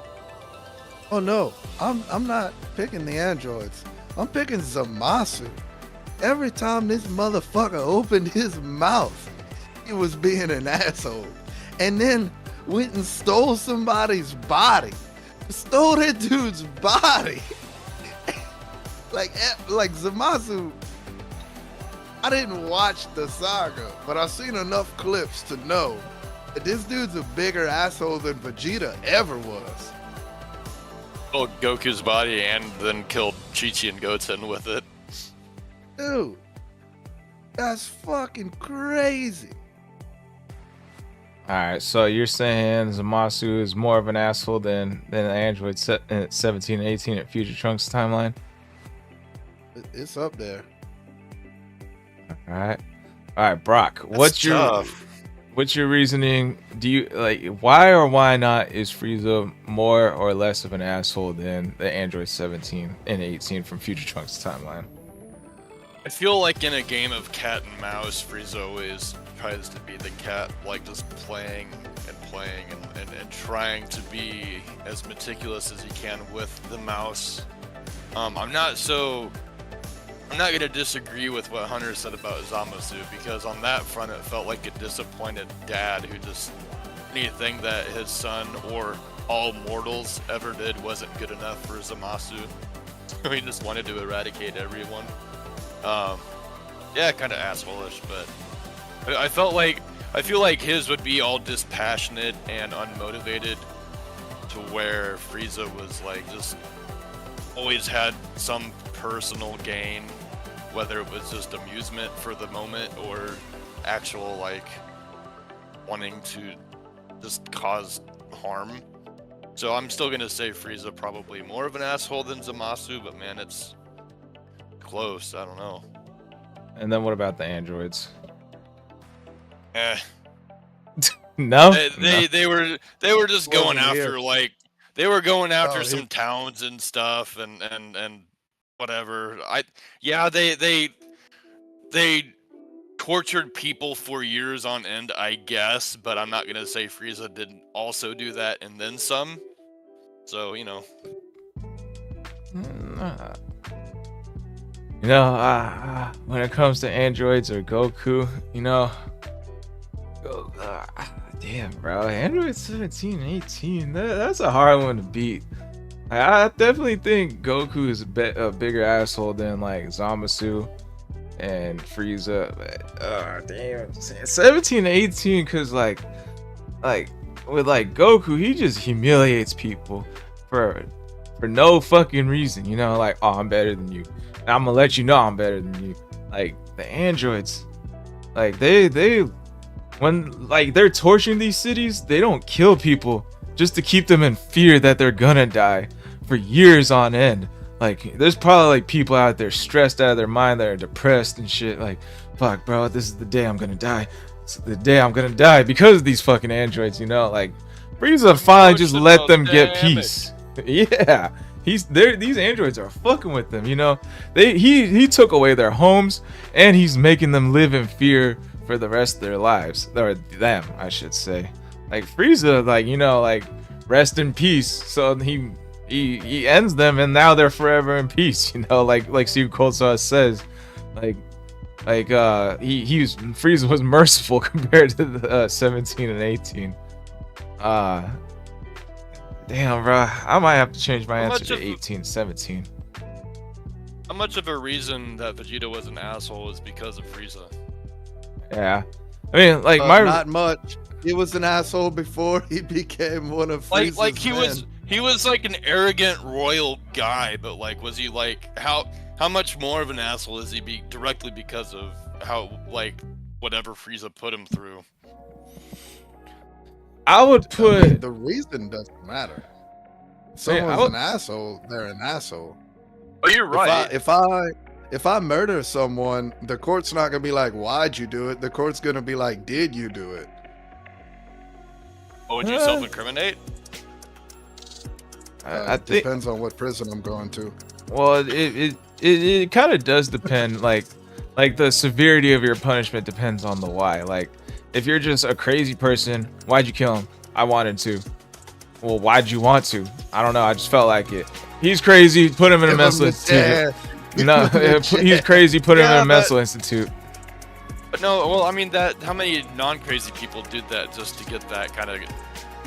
Speaker 3: Oh no, I'm not picking the androids. I'm picking Zamasu. Every time this motherfucker opened his mouth, he was being an asshole. And then went and stole somebody's body. Stole that dude's body. like Zamasu. I didn't watch the saga, but I've seen enough clips to know that this dude's a bigger asshole than Vegeta ever was.
Speaker 2: Stole Goku's body and then killed Chi-Chi and Goten with it.
Speaker 3: Dude, that's fucking crazy.
Speaker 1: Alright, so you're saying Zamasu is more of an asshole than the Android 17 and 18 at Future Trunks timeline?
Speaker 3: It's up there.
Speaker 1: Alright, Brock, what's your reasoning? Do you like why or why not is Frieza more or less of an asshole than the Android 17 and 18 from Future Trunks timeline?
Speaker 2: I feel like in a game of cat and mouse, Frieza always tries to be the cat, like just playing and trying to be as meticulous as he can with the mouse. I'm not gonna disagree with what Hunter said about Zamasu, because on that front it felt like a disappointed dad who just anything that his son or all mortals ever did wasn't good enough for Zamasu. So he just wanted to eradicate everyone. Yeah, kind of assholeish, but I feel like his would be all dispassionate and unmotivated, to where Frieza was like just always had some personal gain, whether it was just amusement for the moment or actual like wanting to just cause harm. So I'm still gonna say Frieza probably more of an asshole than Zamasu, but man, it's close. I don't know.
Speaker 1: And then what about the androids?
Speaker 2: No,
Speaker 1: No,
Speaker 2: they were just going
Speaker 3: Wasn't
Speaker 2: after
Speaker 3: here.
Speaker 2: like they were going after
Speaker 3: Oh,
Speaker 2: some
Speaker 3: he-
Speaker 2: towns and stuff and whatever. They tortured people for years on end, I guess, but I'm not gonna say Frieza didn't also do that and then some. So you know.
Speaker 1: You know, when it comes to androids or Goku, you know, damn, bro, Android 17 and 18, that's a hard one to beat. I definitely think Goku is a bigger asshole than like Zamasu and Frieza. But, damn, 17 and 18, cause like with like Goku, he just humiliates people for no fucking reason. You know, like, oh, I'm better than you. And I'm gonna let you know I'm better than you. Like the androids, like they when like they're torturing these cities, they don't kill people just to keep them in fear that they're gonna die for years on end. Like there's probably like people out there stressed out of their mind that are depressed and shit. Like, fuck, bro, this is the day I'm gonna die. It's the day I'm gonna die because of these fucking androids. You know, like Frieza finally just let them get peace. Yeah. These androids are fucking with them, you know. He took away their homes and he's making them live in fear for the rest of their lives, or them, I should say. Like Frieza, like, you know, like, rest in peace. So he ends them and now they're forever in peace, you know, like Steve Cold says, Frieza was merciful compared to the 17 and 18. Damn, bro. I might have to change my answer to 18, 17.
Speaker 2: How much of a reason that Vegeta was an asshole is because of Frieza?
Speaker 1: Yeah. I mean, like,
Speaker 3: not much. He was an asshole before he became one of Frieza's
Speaker 2: like he
Speaker 3: men.
Speaker 2: he was like an arrogant royal guy, but like, was he like, how much more of an asshole is he directly because of how, like, whatever Frieza put him through?
Speaker 1: I would put
Speaker 3: the reason doesn't matter. If someone's an asshole, they're an asshole.
Speaker 2: Oh, you're right.
Speaker 3: If I murder someone, the court's not gonna be like, "Why'd you do it?" The court's gonna be like, "Did you do it?"
Speaker 2: Oh, would you self-incriminate?
Speaker 1: I
Speaker 3: It
Speaker 1: think
Speaker 3: depends on what prison I'm going to.
Speaker 1: Well, it kind of does depend. Like the severity of your punishment depends on the why. Like, if you're just a crazy person, why'd you kill him? I wanted to. Well, why'd you want to? I don't know. I just felt like it. He's crazy. Put him in a mental institute. No, he's crazy. Put him in a mental institute.
Speaker 2: But no, well, I mean, how many non-crazy people did that just to get that kind of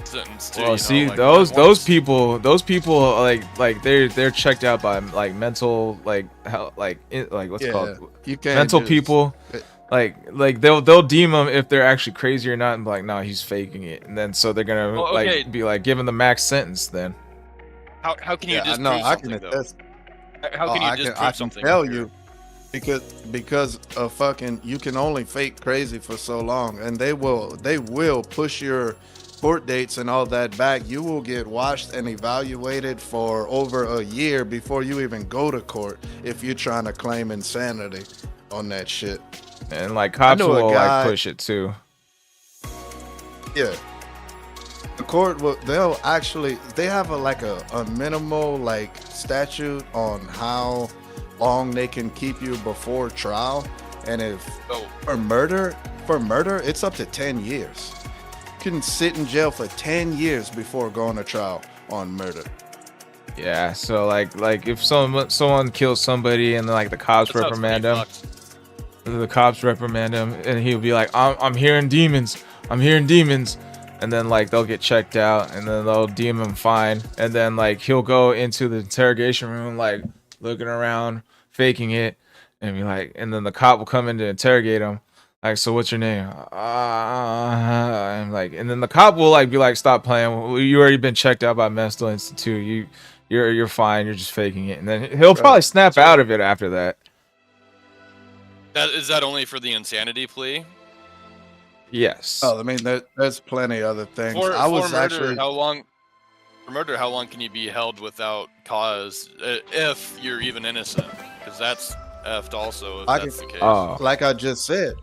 Speaker 2: sentence too?
Speaker 1: Well, see, those people, like they're checked out by like mental, like how, like what's it called?
Speaker 3: You can't
Speaker 1: mental people. Like they'll deem them if they're actually crazy or not, and be like, no, he's faking it, and then so they're gonna like be like giving the max sentence. Then
Speaker 2: how can you disprove something though? How can you disprove something?
Speaker 3: I can tell you, because of fucking, you can only fake crazy for so long, and they will push your court dates and all that back. You will get watched and evaluated for over a year before you even go to court if you're trying to claim insanity on that shit.
Speaker 1: And like cops will like push it too.
Speaker 3: Yeah. The court will, they have a minimal like statute on how long they can keep you before trial, and if for murder it's up to 10 years. You can sit in jail for 10 years before going to trial on murder.
Speaker 1: Yeah, so like if someone kills somebody and like the cops reprimand him, and he'll be like, I'm hearing demons, and then like they'll get checked out, and then they'll deem him fine, and then like he'll go into the interrogation room like looking around, faking it, and be like, and then the cop will come in to interrogate him, like, so what's your name? And then the cop will like be like, stop playing, you already been checked out by mental institute, you're fine, you're just faking it, and then he'll probably snap out of it after that.
Speaker 2: Is that only for the insanity plea?
Speaker 1: Yes.
Speaker 3: Oh, I mean, there's plenty other things.
Speaker 2: For murder, how long can you be held without cause if you're even innocent? Because that's effed also if that's the case.
Speaker 3: Like I just said,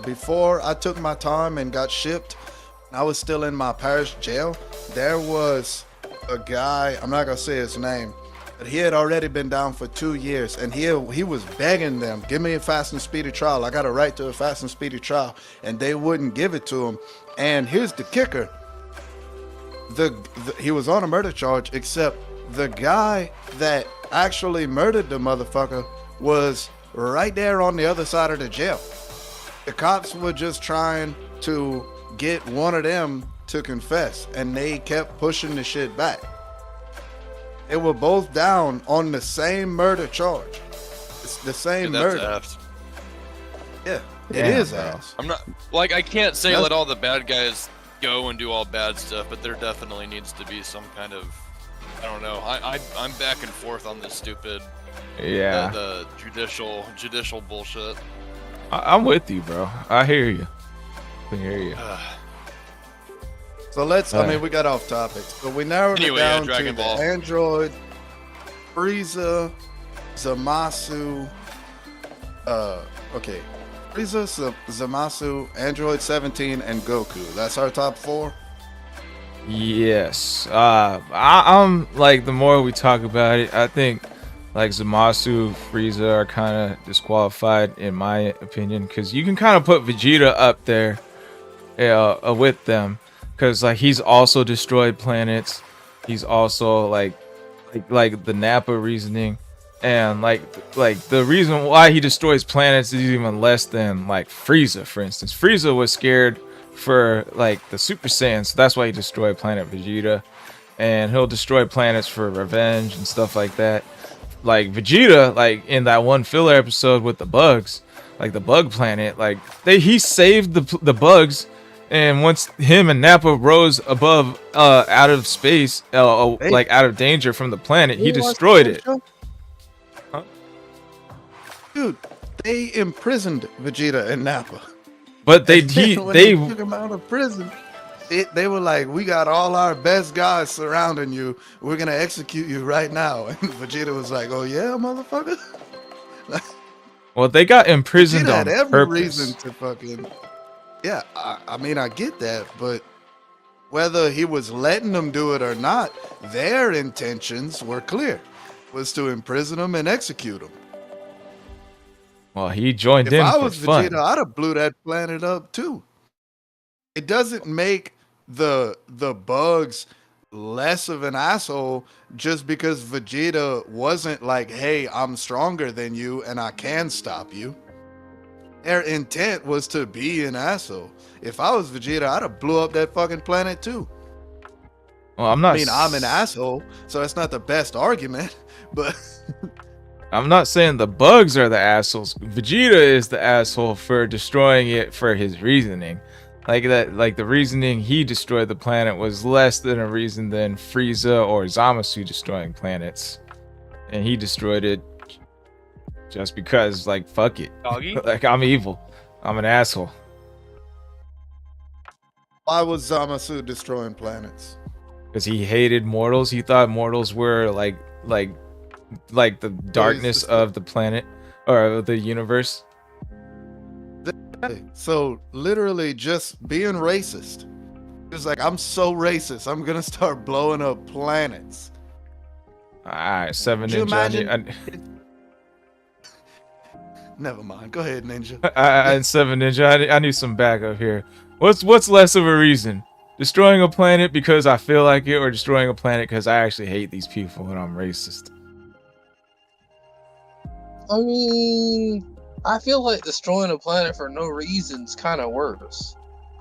Speaker 3: before I took my time and got shipped, I was still in my parish jail. There was a guy, I'm not gonna say his name, but he had already been down for 2 years, and he was begging them, give me a fast and speedy trial. I got a right to a fast and speedy trial, and they wouldn't give it to him. And here's the kicker: he was on a murder charge, except the guy that actually murdered the motherfucker was right there on the other side of the jail. The cops were just trying to get one of them to confess, and they kept pushing the shit back. They were both down on the same murder charge. It's the same
Speaker 2: Dude, that's
Speaker 3: murder.
Speaker 2: ass.
Speaker 3: Yeah, it
Speaker 1: Damn,
Speaker 3: is
Speaker 1: bro.
Speaker 3: ass.
Speaker 2: I'm not like I can't say
Speaker 3: That's-
Speaker 2: let all the bad guys go and do all bad stuff, but there definitely needs to be some kind of I don't know. I'm back and forth on this stupid
Speaker 1: Yeah,
Speaker 2: the judicial bullshit.
Speaker 1: I'm with you, bro. I hear you. I hear you.
Speaker 3: So let's. I mean, we got off topic, but we narrowed
Speaker 2: Anyway,
Speaker 3: it down to
Speaker 2: Dragon
Speaker 3: the
Speaker 2: Ball.
Speaker 3: Android, Frieza, Zamasu. Okay, Frieza, Zamasu, Android 17, and Goku. That's our top 4.
Speaker 1: Yes. I'm like, the more we talk about it, I think like Zamasu, Frieza are kind of disqualified in my opinion, because you can kind of put Vegeta up there with them, because like he's also destroyed planets. He's also like the Nappa reasoning, and like the reason why he destroys planets is even less than like Frieza, for instance. Frieza was scared for like the Super Saiyan, so that's why he destroyed planet Vegeta, and he'll destroy planets for revenge and stuff like that. Like Vegeta, like in that one filler episode with the bugs, like the bug planet, like he saved the bugs, and once him and Nappa rose above out of space, like out of danger from the planet, he destroyed it. Huh?
Speaker 3: Dude, they imprisoned Vegeta and Nappa.
Speaker 1: But they
Speaker 3: When they took him out of prison. They were like, we got all our best guys surrounding you. We're gonna execute you right now. And Vegeta was like, oh yeah, motherfucker.
Speaker 1: well, they got imprisoned
Speaker 3: Vegeta
Speaker 1: on
Speaker 3: had every
Speaker 1: purpose.
Speaker 3: reason to fucking. Yeah, I mean, I get that, but whether he was letting them do it or not, their intentions were clear, was to imprison them and execute them.
Speaker 1: Well, he joined
Speaker 3: If
Speaker 1: in
Speaker 3: I
Speaker 1: for
Speaker 3: was
Speaker 1: fun.
Speaker 3: Vegeta, I'd have blew that planet up too. It doesn't make the bugs less of an asshole just because Vegeta wasn't like, hey, I'm stronger than you and I can stop you. Their intent was to be an asshole. If I was Vegeta, I'd have blew up that fucking planet too.
Speaker 1: Well, I'm not.
Speaker 3: I mean, I'm an asshole, so that's not the best argument, but
Speaker 1: I'm not saying the bugs are the assholes. Vegeta is the asshole for destroying it for his reasoning. Like that, like the reasoning he destroyed the planet was less than a reason than Frieza or Zamasu destroying planets, and he destroyed it just because, like, fuck it.
Speaker 2: Doggy?
Speaker 1: Like, I'm evil. I'm an asshole.
Speaker 3: why was Zamasu destroying planets?
Speaker 1: Because he hated mortals. He thought mortals were like the darkness of the planet or of the universe.
Speaker 3: So literally just being racist. It's like, I'm so racist, I'm gonna start blowing up planets.
Speaker 1: Alright, 7
Speaker 3: Could you
Speaker 1: Ninja.
Speaker 3: Never mind. Go ahead, Ninja.
Speaker 1: And 7 Ninja. I need some backup here. What's less of a reason? Destroying a planet because I feel like it, or destroying a planet because I actually hate these people and I'm racist?
Speaker 4: I mean, I feel like destroying a planet for no reason is kind of worse.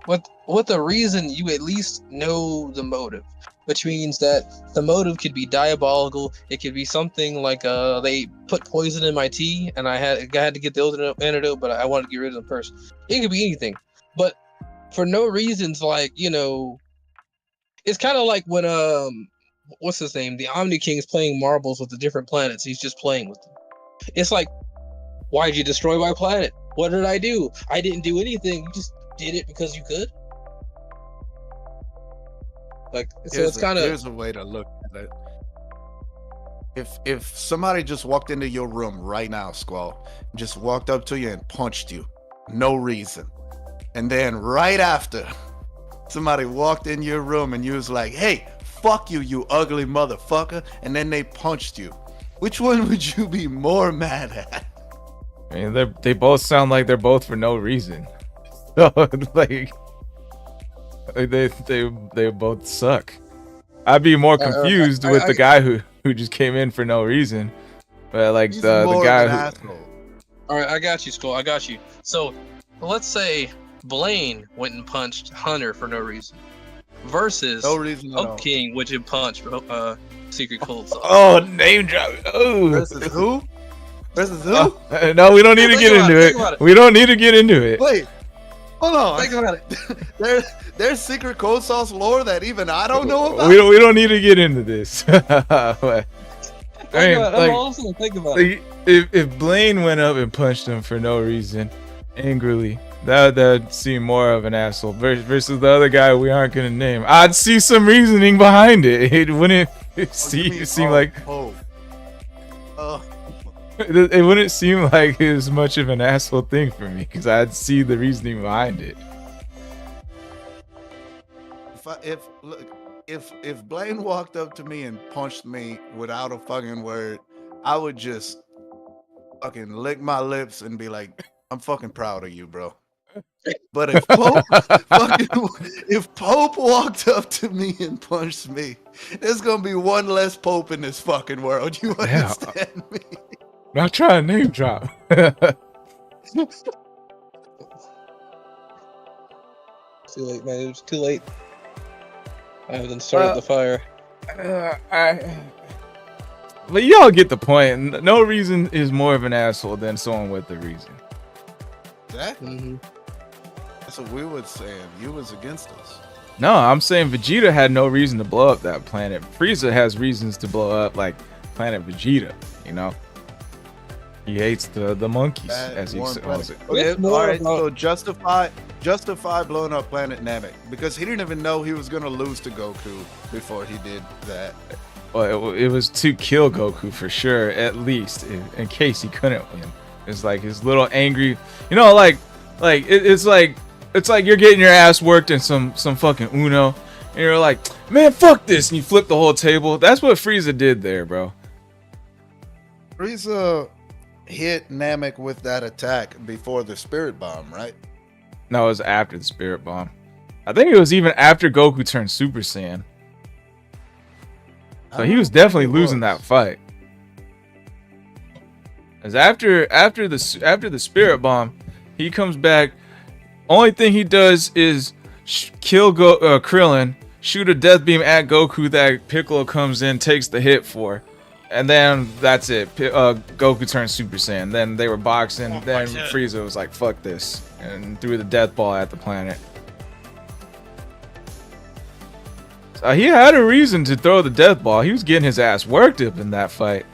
Speaker 4: With the reason, you at least know the motive, which means that the motive could be diabolical. It could be something like they put poison in my tea, and I had to get the antidote, but I wanted to get rid of them first. It could be anything, but for no reasons, like, you know, it's kind of like when what's his name, the Omni King is playing marbles with the different planets. He's just playing with them. It's like, why'd you destroy my planet? What did I do? I didn't do anything. You just did it because you could. Like, so it's kind of.
Speaker 3: Here's a way to look at it. If somebody just walked into your room right now, Squall, just walked up to you and punched you, no reason, and then right after, somebody walked in your room and you was like, "Hey, fuck you, you ugly motherfucker," and then they punched you, which one would you be more mad at?
Speaker 1: I mean, they both sound like they're both for no reason. So like they both suck. I'd be more confused with the guy who just came in for no reason, but like the guy who.
Speaker 3: Asshole.
Speaker 4: All right, I got you, Skull. I got you. So let's say Blaine went and punched Hunter for no reason. versus
Speaker 3: No reason at all.
Speaker 4: Oak King, which would punch Secret Cold Sauce.
Speaker 1: Oh, name drop. Oh.
Speaker 3: Versus who? Versus who?
Speaker 1: No, we don't need to
Speaker 4: Think
Speaker 1: get
Speaker 4: about
Speaker 1: into
Speaker 4: it,
Speaker 1: it.
Speaker 4: think about it.
Speaker 1: We don't need to get into it.
Speaker 3: Wait, hold on.
Speaker 4: Think about it.
Speaker 3: There's secret cold sauce lore that even I don't know about.
Speaker 1: We don't need to get into this. But, I mean,
Speaker 4: I'm also think about it.
Speaker 1: if Blaine went up and punched him for no reason, angrily, that would seem more of an asshole versus the other guy we aren't gonna name. I'd see some reasoning behind it. It wouldn't seem like it wouldn't seem like it was much of an asshole thing for me because I'd see the reasoning behind it.
Speaker 3: If Blaine walked up to me and punched me without a fucking word, I would just fucking lick my lips and be like, "I'm fucking proud of you, bro." But if Pope walked up to me and punched me, there's gonna be one less Pope in this fucking world. You understand me?
Speaker 1: Not trying to name drop.
Speaker 4: Too late, man. It was too late. I haven't started the fire.
Speaker 1: But y'all get the point. No reason is more of an asshole than someone with a reason.
Speaker 3: Exactly. That's what we were saying. You was against us.
Speaker 1: No, I'm saying Vegeta had no reason to blow up that planet. Frieza has reasons to blow up, like Planet Vegeta. You know, he hates the monkeys, as he calls it.
Speaker 3: Okay, all right. So justify blowing up Planet Namek because he didn't even know he was gonna lose to Goku before he did that.
Speaker 1: Well, it was to kill Goku for sure, at least in case he couldn't win. It's like his little angry, you know, it's like you're getting your ass worked in some fucking Uno, and you're like, man, fuck this, and you flip the whole table. That's what Frieza did there, bro.
Speaker 3: Frieza hit Namek with that attack before the Spirit Bomb, right?
Speaker 1: No, it was after the Spirit Bomb. I think it was even after Goku turned Super Saiyan. So he was definitely losing that fight. As after the Spirit Bomb, he comes back. Only thing he does is kill Krillin, shoot a death beam at Goku that Piccolo comes in, takes the hit for, and then that's it. Goku turns Super Saiyan. Then they were boxing. Then Frieza was like, "Fuck this," and threw the death ball at the planet. He had a reason to throw the death ball. He was getting his ass worked up in that fight.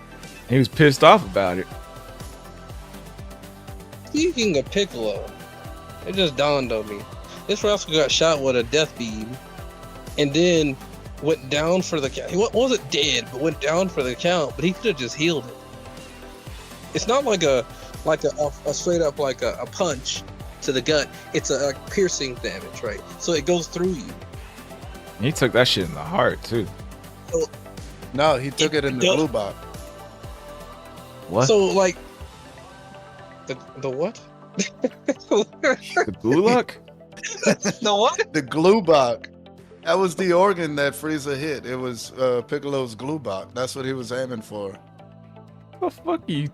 Speaker 1: He was pissed off about it.
Speaker 4: Speaking of Piccolo, it just dawned on me. This rascal got shot with a death beam, and then went down for the count. He wasn't dead, but went down for the count. But he could have just healed it. It's not like a straight up like a punch to the gut. It's a piercing damage, right? So it goes through you.
Speaker 1: He took that shit in the heart too.
Speaker 3: No, he took it in the glue box.
Speaker 1: What?
Speaker 4: So like the what?
Speaker 1: The glue lock?
Speaker 4: The what?
Speaker 3: The glue box. That was the organ that Frieza hit. It was Piccolo's glue box. That's what he was aiming for.
Speaker 1: What the fuck you?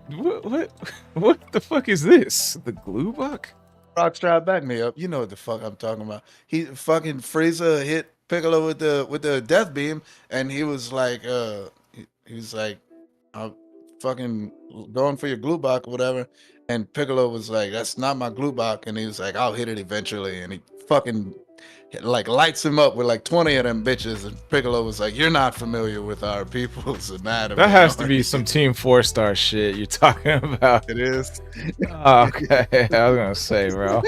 Speaker 1: What the fuck is this? The glue box?
Speaker 3: Rockstrap, back me up. You know what the fuck I'm talking about. He fucking Frieza hit Piccolo with the death beam, and he was like, I'm fucking going for your glue box or whatever. And Piccolo was like, that's not my glue box, and he was like, I'll hit it eventually. And he fucking like lights him up with like 20 of them bitches. And Piccolo was like, you're not familiar with our people's anatomy.
Speaker 1: That has to be some Team 4-star shit you're talking about.
Speaker 3: It is.
Speaker 1: Oh, okay, I was gonna say, bro.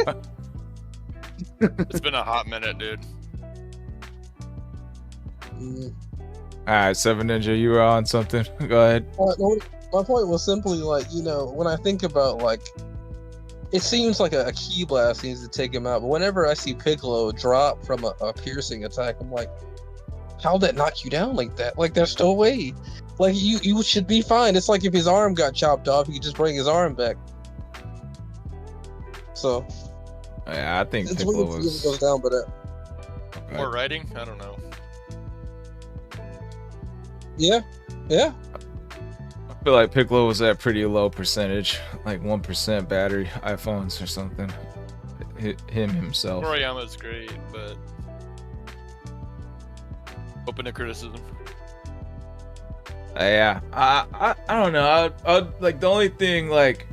Speaker 2: It's been a hot minute, dude.
Speaker 1: All right, Seven Ninja, you were on something. Go ahead.
Speaker 4: My point was simply like, you know, when I think about like, it seems like a key blast needs to take him out, but whenever I see Piccolo drop from a piercing attack, I'm like, how'd that knock you down like that? Like, there's no way. Like, you should be fine. It's like if his arm got chopped off, he could just bring his arm back. So,
Speaker 1: yeah, I think
Speaker 4: it's
Speaker 1: Piccolo
Speaker 4: weird
Speaker 1: was.
Speaker 4: if it goes down, but
Speaker 2: More writing? I don't know.
Speaker 4: yeah.
Speaker 1: I feel like Piccolo was at pretty low percentage, like 1% battery iPhones or something. Him himself.
Speaker 2: Toriyama's great, but Open to criticism.
Speaker 1: Yeah, I don't know. I like the only thing like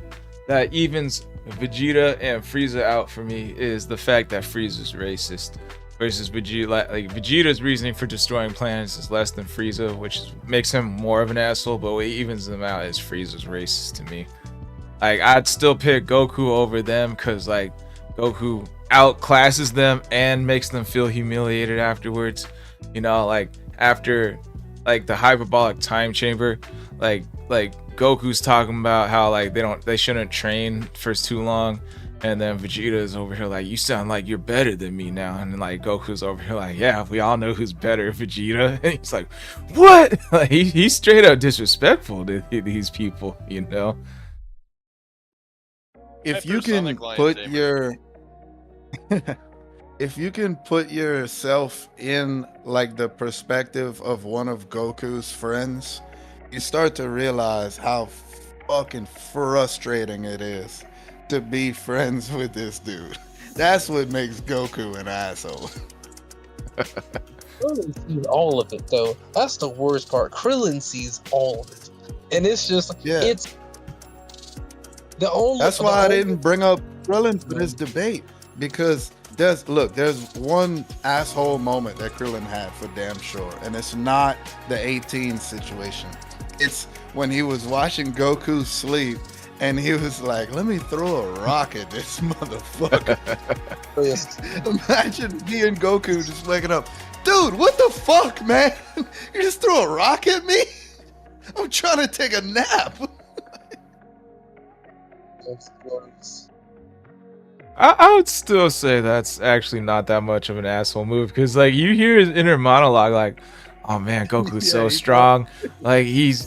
Speaker 1: that evens Vegeta and Frieza out for me is the fact that Frieza's racist versus Vegeta. Like Vegeta's reasoning for destroying planets is less than Frieza, which makes him more of an asshole. But what evens them out is Frieza's racist to me. Like I'd still pick Goku over them because like Goku outclasses them and makes them feel humiliated afterwards. You know, like after like the hyperbolic time chamber, like Goku's talking about how like they shouldn't train for too long, and then Vegeta's over here like, you sound like you're better than me now, and then like Goku's over here like, yeah, we all know who's better, Vegeta. And he's like, what? Like he's straight up disrespectful to these people, you know.
Speaker 3: If you can put your if you can put yourself in like the perspective of one of Goku's friends, you start to realize how fucking frustrating it is to be friends with this dude. That's what makes Goku an asshole.
Speaker 4: Krillin sees all of it, though. That's the worst part. Krillin sees all of it, and it's just it's the only.
Speaker 3: That's why I didn't bring up Krillin for this debate, because there's one asshole moment that Krillin had for damn sure, and it's not the 18 situation. It's when he was watching Goku sleep, and he was like, "Let me throw a rock at this motherfucker." Imagine being Goku just waking up, dude. What the fuck, man? You just throw a rock at me? I'm trying to take a nap.
Speaker 1: I would still say that's actually not that much of an asshole move, because like you hear his inner monologue like, oh man, Goku's so strong, like he's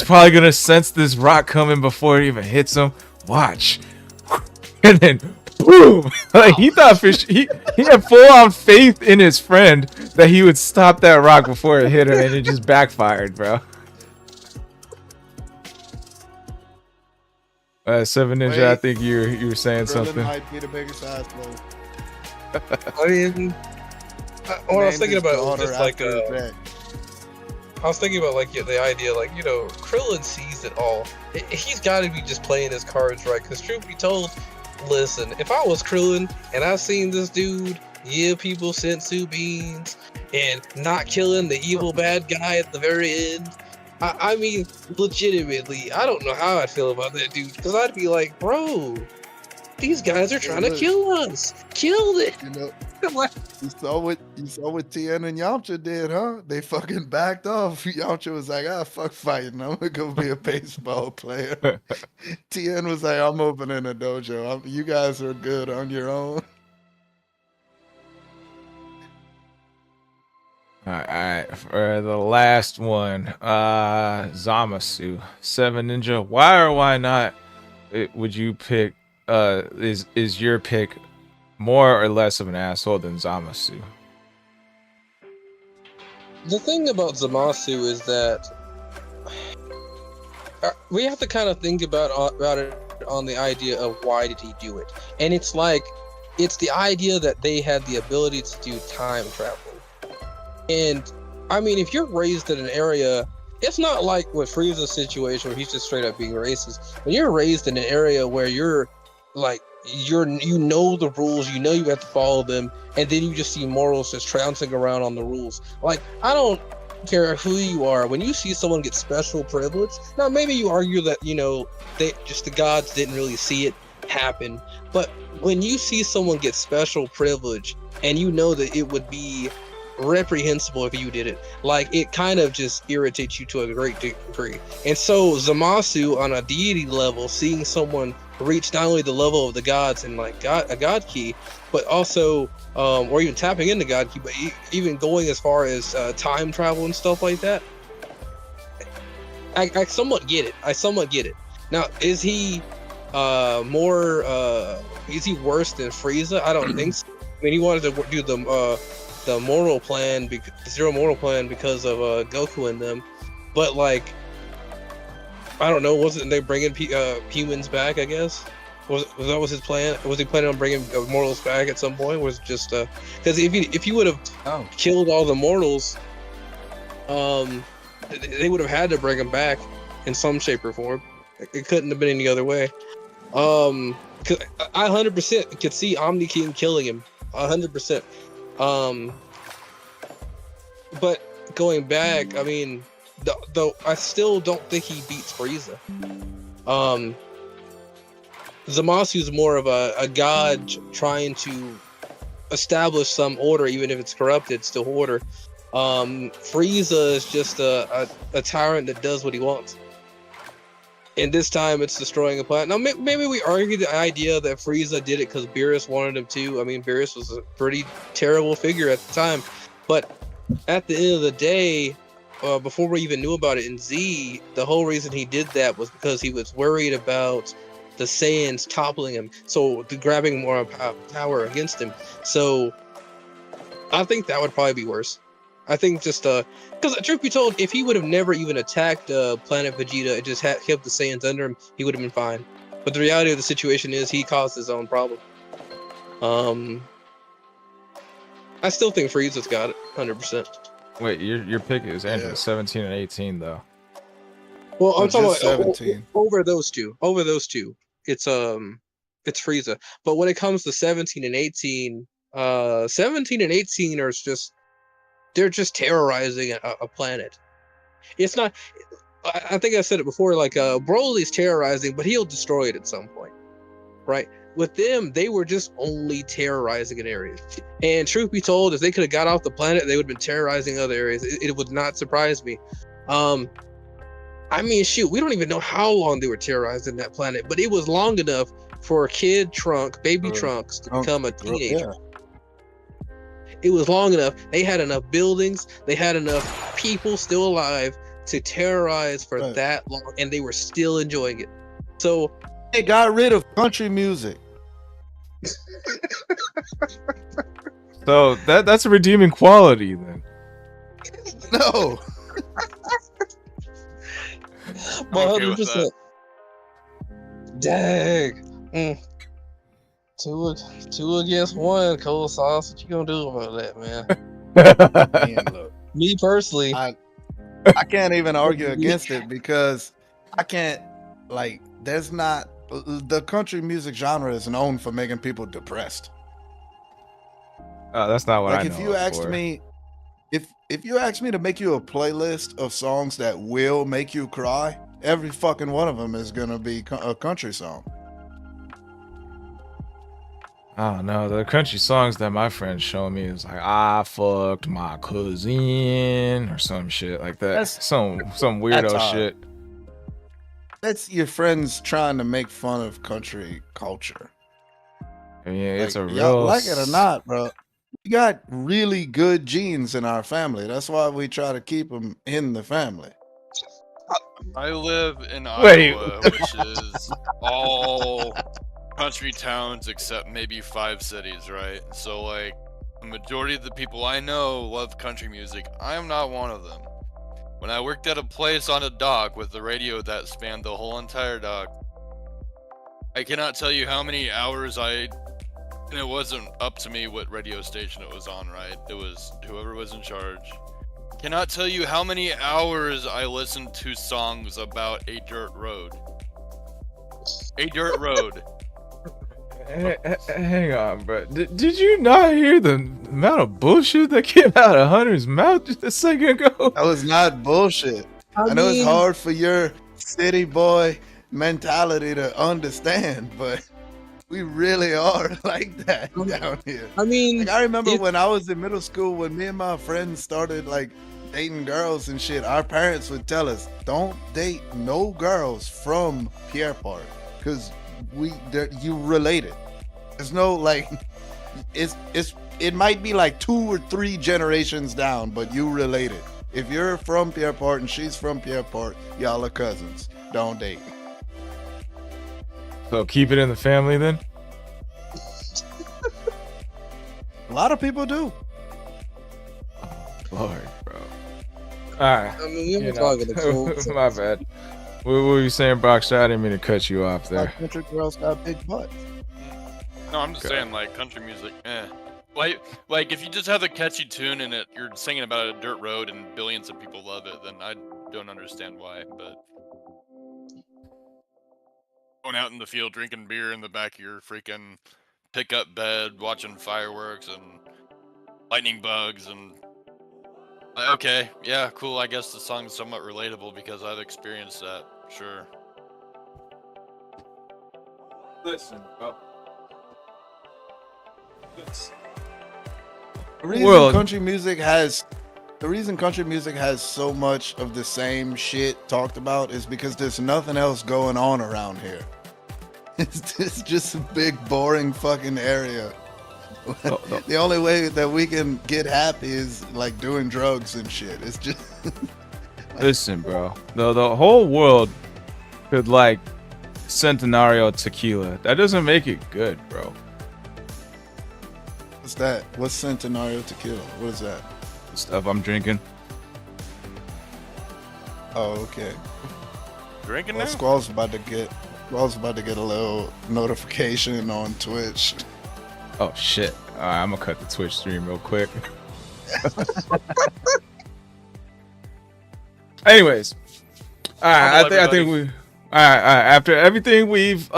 Speaker 1: probably gonna sense this rock coming before it even hits him, watch. And then boom, like he thought he had full on faith in his friend that he would stop that rock before it hit him, and it just backfired, bro. Seven Ninja,
Speaker 3: Wait,
Speaker 1: I think you were saying
Speaker 3: Krillin
Speaker 1: something.
Speaker 3: might be the biggest asshole.
Speaker 4: I mean, what I was thinking about was just like I was thinking about like the idea, like, you know, Krillin sees it all. He's got to be just playing his cards right. Because truth be told, listen, if I was Krillin and I seen this dude give people senzu beans and not killing the evil bad guy at the very end, I mean, legitimately, I don't know how I'd feel about that dude, because I'd be like, bro, these guys are trying to kill us. Kill it.
Speaker 3: You know, you saw what Tien and Yamcha did, huh? They fucking backed off. Yamcha was like, fuck fighting. I'm gonna go be a baseball player. Tien was like, I'm opening a dojo. You guys are good on your own.
Speaker 1: All right, for the last one, Zamasu, Seven Ninja. Why or why not would you pick? Is your pick more or less of an asshole than Zamasu?
Speaker 4: The thing about Zamasu is that we have to kind of think about it on the idea of why did he do it, and it's like it's the idea that they had the ability to do time travel. And I mean, if you're raised in an area, it's not like with Frieza's situation where he's just straight up being racist. When you're raised in an area where you're like, you know the rules, you know you have to follow them, and then you just see mortals just trouncing around on the rules. Like, I don't care who you are, when you see someone get special privilege, now maybe you argue that, you know, the gods didn't really see it happen, but when you see someone get special privilege and you know that it would be reprehensible if you did it, like, it kind of just irritates you to a great degree. And so Zamasu, on a deity level, seeing someone reach not only the level of the gods and like a god key, but also or even tapping into god key, but even going as far as time travel and stuff like that, I somewhat get it. Now, is he more is he worse than Frieza? I don't think so. I mean, he wanted to do the mortal plan, zero mortal plan, because of Goku and them, but like, I don't know, wasn't they bringing humans back? I guess was his plan? Was he planning on bringing mortals back at some point? Was it just because if he would have killed all the mortals, they would have had to bring him back in some shape or form. It couldn't have been any other way. 'Cause I 100% could see Omni King killing him. 100%. But going back, I mean, though I still don't think he beats Frieza. Zamasu's more of a god trying to establish some order, even if it's corrupted, still order. Frieza is just a tyrant that does what he wants. And this time it's destroying a planet. Now, maybe we argue the idea that Frieza did it because Beerus wanted him to. I mean, Beerus was a pretty terrible figure at the time. But at the end of the day, before we even knew about it in Z, the whole reason he did that was because he was worried about the Saiyans toppling him, so grabbing more power against him. So I think that would probably be worse. I think just because truth be told, if he would have never even attacked Planet Vegeta and just kept the Saiyans under him, he would have been fine. But the reality of the situation is he caused his own problem. I still think Frieza's got it, 100%.
Speaker 1: Wait, your pick is Android 17 and 18 though.
Speaker 4: Well, I'm talking about
Speaker 3: 17.
Speaker 4: over those two. Over those two, it's Frieza. But when it comes to 17 and 18, 17 and 18 are just they're just terrorizing a planet. It's not. I think I said it before. Like Broly's terrorizing, but he'll destroy it at some point, right? With them, they were just only terrorizing an area. And truth be told, if they could have got off the planet, they would have been terrorizing other areas. It would not surprise me. I mean, shoot, we don't even know how long they were terrorizing that planet, but it was long enough for Kid Trunk, Baby Trunks, to become a teenager. Yeah. It was long enough. They had enough buildings. They had enough people still alive to terrorize for that long, and they were still enjoying it. So
Speaker 3: they got rid of country music.
Speaker 1: So that's a redeeming quality then.
Speaker 3: No.
Speaker 4: 100%. Dang. Two against one. Cold sauce. What you gonna do about that, man?
Speaker 3: Man, look,
Speaker 4: me personally,
Speaker 3: I can't even argue against it because I can't. Like, there's not the country music genre is known for making people depressed.
Speaker 1: Oh, that's not what I know.
Speaker 3: If you asked me, if you asked me to make you a playlist of songs that will make you cry, every fucking one of them is gonna be a country song.
Speaker 1: I don't know. The country songs that my friends show me is like "I fucked my cousin" or some shit like that. That's, some weirdo shit.
Speaker 3: That's your friends trying to make fun of country culture.
Speaker 1: I mean, it's a real,
Speaker 3: like it or not, bro. We got really good genes in our family. That's why we try to keep them in the family.
Speaker 2: I live in Iowa, which is all country towns except maybe 5 cities, right? So, like, the majority of the people I know love country music. I am not one of them. When I worked at a place on a dock with the radio that spanned the whole entire dock, I cannot tell you how many hours and it wasn't up to me what radio station it was on, right? It was whoever was in charge. Cannot tell you how many hours I listened to songs about a dirt road. A dirt road.
Speaker 1: Hang on, bro. Did you not hear the amount of bullshit that came out of Hunter's mouth just a second ago?
Speaker 3: That was not bullshit. I know it's hard for your city boy mentality to understand, but we really are like that down here.
Speaker 4: I mean,
Speaker 3: like, I remember when I was in middle school, when me and my friends started like dating girls and shit, our parents would tell us, don't date no girls from Pierre Park, because you related. There's no like, it might be like 2 or 3 generations down, but you related. If you're from Pierre Park and she's from Pierre Park, y'all are cousins. Don't date.
Speaker 1: So keep it in the family then?
Speaker 3: A lot of people do.
Speaker 1: Oh, Lord, bro. Alright.
Speaker 4: I mean, we were talking to
Speaker 1: my bad. What were you saying, Brock? I didn't mean to cut you off there.
Speaker 3: Country girls got big butts.
Speaker 2: No, I'm just saying, like, country music, Like if you just have a catchy tune and you're singing about a dirt road and billions of people love it, then I don't understand why. But going out in the field drinking beer in the back of your freaking pickup bed, watching fireworks and lightning bugs, and okay, yeah, cool. I guess the song's somewhat relatable because I've experienced that. Sure.
Speaker 1: Listen, bro.
Speaker 3: The reason
Speaker 1: World.
Speaker 3: country music has so much of the same shit talked about is because there's nothing else going on around here. It's just a big boring fucking area.
Speaker 1: No.
Speaker 3: The only way that we can get happy is like doing drugs and shit. It's just
Speaker 1: Listen, bro. The whole world could like Centenario tequila. That doesn't make it good, bro.
Speaker 3: what's that? What's Centenario tequila? What is that?
Speaker 1: The stuff I'm drinking.
Speaker 3: Oh, okay.
Speaker 2: Drinking
Speaker 3: Well,
Speaker 2: now?
Speaker 3: Squall's about to get a little notification on Twitch.
Speaker 1: Oh shit. Alright, I'm gonna cut the Twitch stream real quick. Anyways. Alright, I think we Alright, after everything we've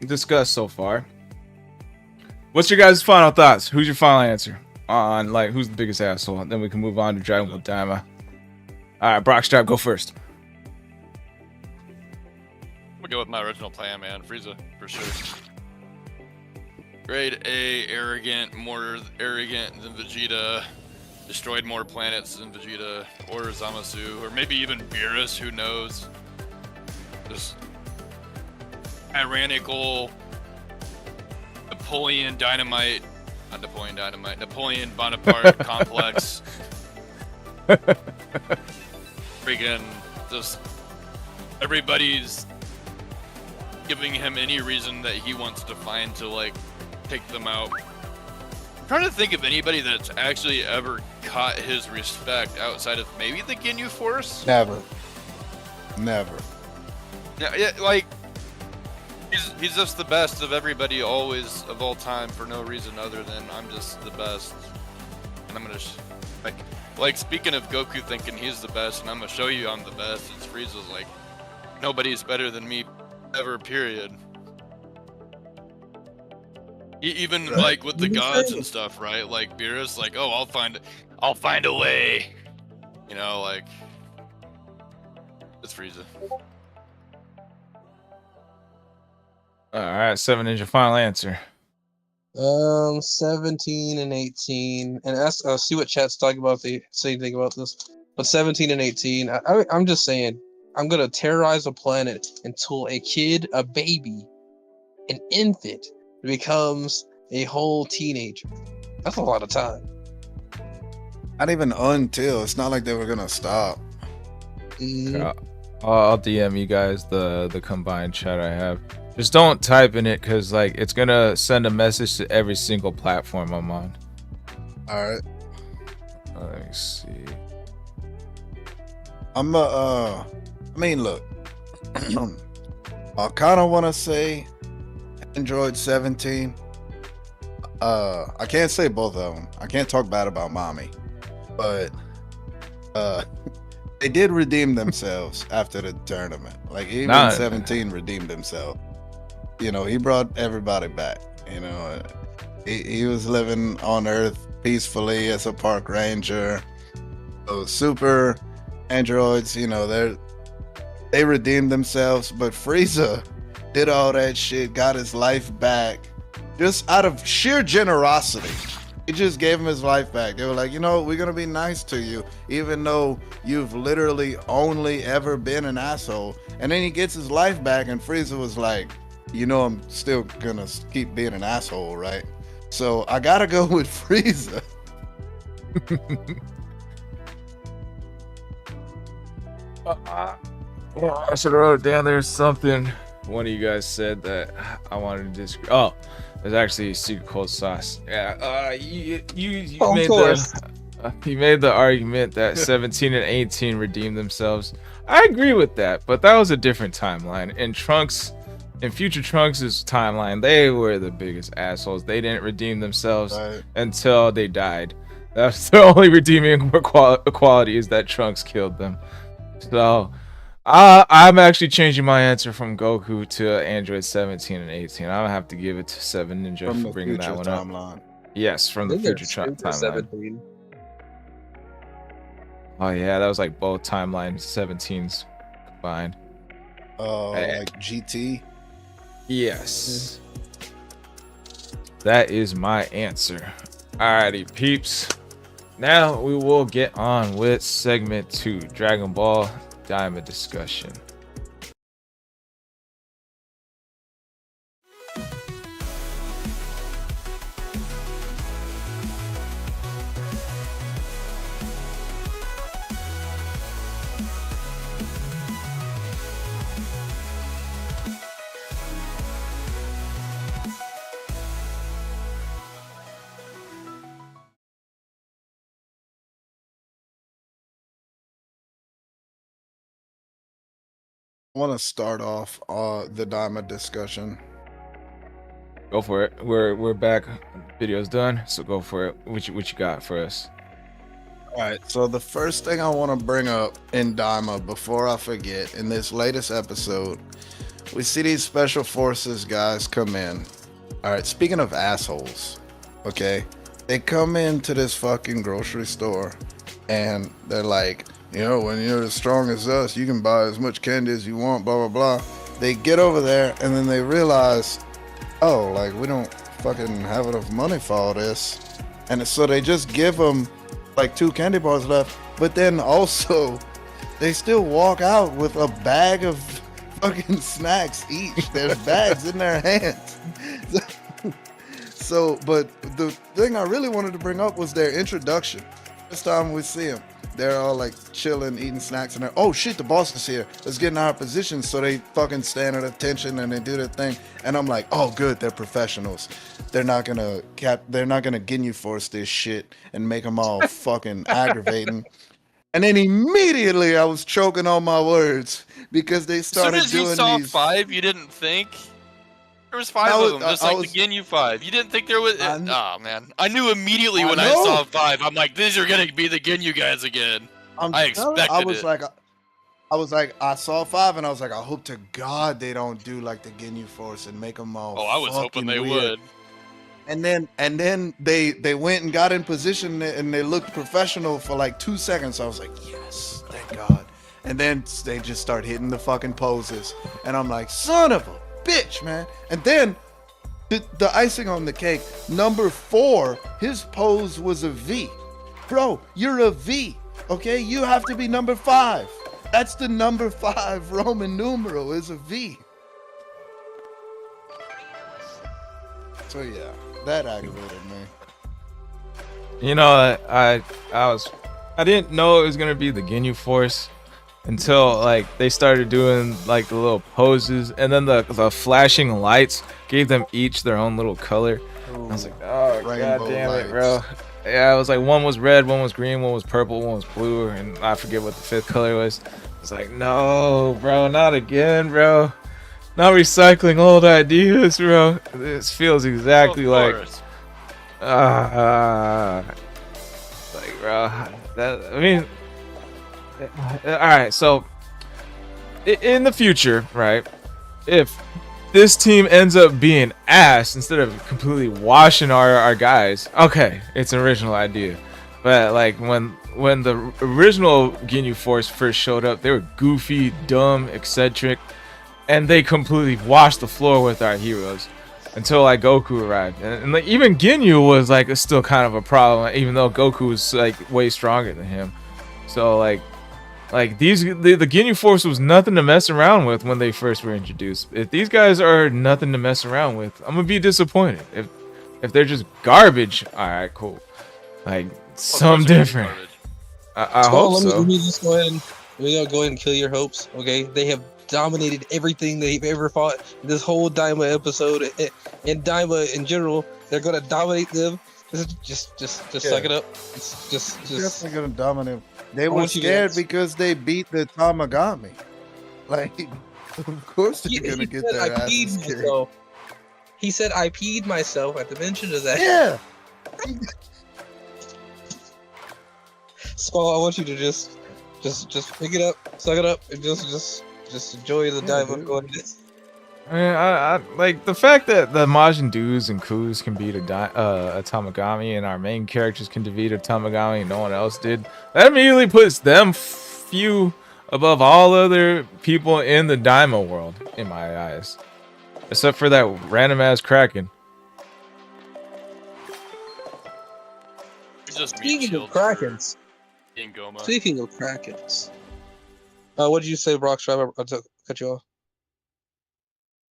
Speaker 1: discussed so far, what's your guys' final thoughts? Who's your final answer on like who's the biggest asshole? And then we can move on to Dragon Ball Daima. Alright, Brockstrap, go first.
Speaker 2: I'm gonna go with my original plan, man. Frieza, for sure. Grade A, arrogant, more arrogant than Vegeta. Destroyed more planets than Vegeta or Zamasu, or maybe even Beerus, who knows? Just tyrannical Napoleon Bonaparte complex. Freaking just everybody's giving him any reason that he wants to find to like take them out. I'm trying to think of anybody that's actually ever caught his respect outside of maybe the Ginyu Force.
Speaker 3: Never.
Speaker 2: Yeah, like he's just the best of everybody, always, of all time, for no reason other than I'm just the best, and I'm gonna like speaking of Goku thinking he's the best, and I'm gonna show you I'm the best. It's Frieza's like nobody's better than me ever. Period. Even like with the gods and stuff, right? Like Beerus, like, oh, I'll find a way. You know, like it's Frieza.
Speaker 1: All right, 7 is your final answer.
Speaker 4: 17 and 18, and ask see what chat's talking about. If they say anything about this, but 17 and 18, I'm just saying, I'm gonna terrorize a planet until a kid, a baby, an infant becomes a whole teenager. That's a lot of time.
Speaker 3: Not even until. It's not like they were gonna stop.
Speaker 1: I'll DM you guys the combined chat I have. Just don't type in it because like it's gonna send a message to every single platform I'm on.
Speaker 3: All right.
Speaker 1: Let me see.
Speaker 3: I mean, look. I kind of want to say Android 17. I can't say both of them. I can't talk bad about Mommy, but they did redeem themselves after the tournament. Like even 17 redeemed himself. You know, he brought everybody back. You know, he was living on Earth peacefully as a park ranger. Those super androids, you know, they redeemed themselves. But Frieza did all that shit, got his life back, just out of sheer generosity. He just gave him his life back. They were like, you know, we're gonna be nice to you, even though you've literally only ever been an asshole. And then he gets his life back, and Frieza was like, you know, I'm still gonna keep being an asshole, right? So I gotta go with Frieza.
Speaker 1: I should have wrote it down. There's something one of you guys said that I wanted to disagree. Oh, there's actually secret cold sauce. Yeah. You made the argument that 17 and 18 redeemed themselves. I agree with that, but that was a different timeline. In Trunks' in Future Trunks' timeline, they were the biggest assholes. They didn't redeem themselves
Speaker 3: Right.
Speaker 1: until they died. That's the only redeeming quality is that Trunks killed them. So I'm actually changing my answer from Goku to Android 17 and 18. I'm gonna have to give it to 7 Ninja
Speaker 3: From
Speaker 1: for
Speaker 3: the
Speaker 1: bringing
Speaker 3: future
Speaker 1: that one up.
Speaker 3: timeline.
Speaker 1: Yes, from the future timeline.
Speaker 4: 17.
Speaker 1: Oh yeah, that was like both timelines 17s combined.
Speaker 3: Like GT.
Speaker 1: Yes. That is my answer. Alrighty, peeps. Now we will get on with segment 2, Dragon Ball Diamond discussion.
Speaker 3: I want to start off the Diamond discussion.
Speaker 1: Go for it. We're back. Video's done, so go for it. What you got for us?
Speaker 3: All right, so the first thing I want to bring up in Daima before I forget, in this latest episode, we see these special forces guys come in. All right, speaking of assholes, okay, they come into this fucking grocery store and they're like, you know, when you're as strong as us, you can buy as much candy as you want, blah, blah, blah. They get over there and then they realize, oh, like, we don't fucking have enough money for all this. And so they just give them like 2 candy bars left, but then also they still walk out with a bag of fucking snacks each. There's bags in their hands. So, but the thing I really wanted to bring up was their introduction. This time we see them, they're all like chilling, eating snacks, and they're, oh shit, the boss is here. Let's get in our position. So they fucking stand at attention and they do their thing. And I'm like, oh good, they're professionals. They're not gonna Ginyu Force this shit and make them all fucking aggravating. And then immediately I was choking on my words because they started
Speaker 2: as soon
Speaker 3: doing
Speaker 2: as you saw
Speaker 3: these.
Speaker 2: 5, you didn't think there was 5 of them, just like the Ginyu 5. You didn't think there was. Oh man, I knew immediately when I saw 5. I'm like, these are gonna be the Ginyu guys again. I expected it.
Speaker 3: I was like, I saw 5 and I was like, I hope to God they don't do like the Ginyu Force and make them all.
Speaker 2: Oh, I was hoping they would.
Speaker 3: And then they went and got in position and they looked professional for like 2 seconds. I was like, yes, thank God. And then they just start hitting the fucking poses, and I'm like, son of a bitch, man. And then the icing on the cake, number 4, his pose was a V. Bro, you're a V, okay? You have to be number 5. That's the number 5 Roman numeral is a V. So yeah, that aggravated me.
Speaker 1: You know, I didn't know it was gonna be the Ginyu Force until like they started doing like the little poses, and then the flashing lights gave them each their own little color. I was like, oh god damn it, bro. Yeah, it was like one was red, one was green, one was purple, one was blue, and I forget what the 5th color was. It's like, no, bro, not again, bro. Not recycling old ideas, bro. This feels exactly like bro. That, I mean, all right. So, in the future, right? If this team ends up being ass instead of completely washing our guys, okay, it's an original idea. But like when the original Ginyu Force first showed up, they were goofy, dumb, eccentric, and they completely washed the floor with our heroes. Until like Goku arrived, and like even Ginyu was like still kind of a problem, even though Goku was like way stronger than him. So like the Ginyu Force was nothing to mess around with when they first were introduced. If these guys are nothing to mess around with, I'm gonna be disappointed. If they're just garbage, all right, cool. Like some different. I hope so.
Speaker 4: Let me just go ahead and kill your hopes. Okay, they have dominated everything they've ever fought. This whole Daima episode and Daima in general, they're gonna dominate them. Just suck it up. Just
Speaker 3: definitely gonna dominate. They were scared because they beat the Tamagami. Like Of course they're
Speaker 4: He
Speaker 3: gonna get
Speaker 4: said I
Speaker 3: their
Speaker 4: peed
Speaker 3: asses kicked.
Speaker 4: myself. He said I peed myself at the mention of that.
Speaker 3: Yeah.
Speaker 4: Squall, I want you to just pick it up, suck it up, and just enjoy the dive of
Speaker 3: dude.
Speaker 4: going this.
Speaker 1: I like the fact that the Majin Doos and Kus can beat a Tamagami, and our main characters can defeat a Tamagami, and no one else did. That immediately puts them few above all other people in the Daima world, in my eyes, except for that random ass Kraken.
Speaker 2: It's just meat
Speaker 4: Speaking of
Speaker 2: shields
Speaker 4: Krakens,
Speaker 2: for Goma.
Speaker 4: speaking of Krakens, what did you say, Brock? I cut you off.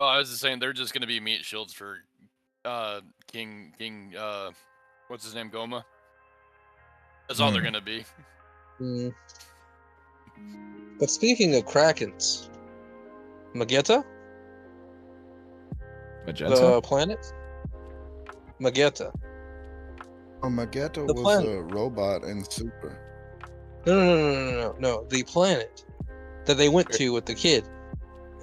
Speaker 2: Oh, I was just saying they're just gonna be meat shields for King what's his name, Goma? That's all they're gonna be.
Speaker 4: Mm. But speaking of Krakens, Magetta,
Speaker 1: Magenta?
Speaker 4: the planet, Magetta.
Speaker 3: Oh, Magetta
Speaker 4: The
Speaker 3: was
Speaker 4: planet.
Speaker 3: a robot in Super.
Speaker 4: No, the planet that they went to with the kid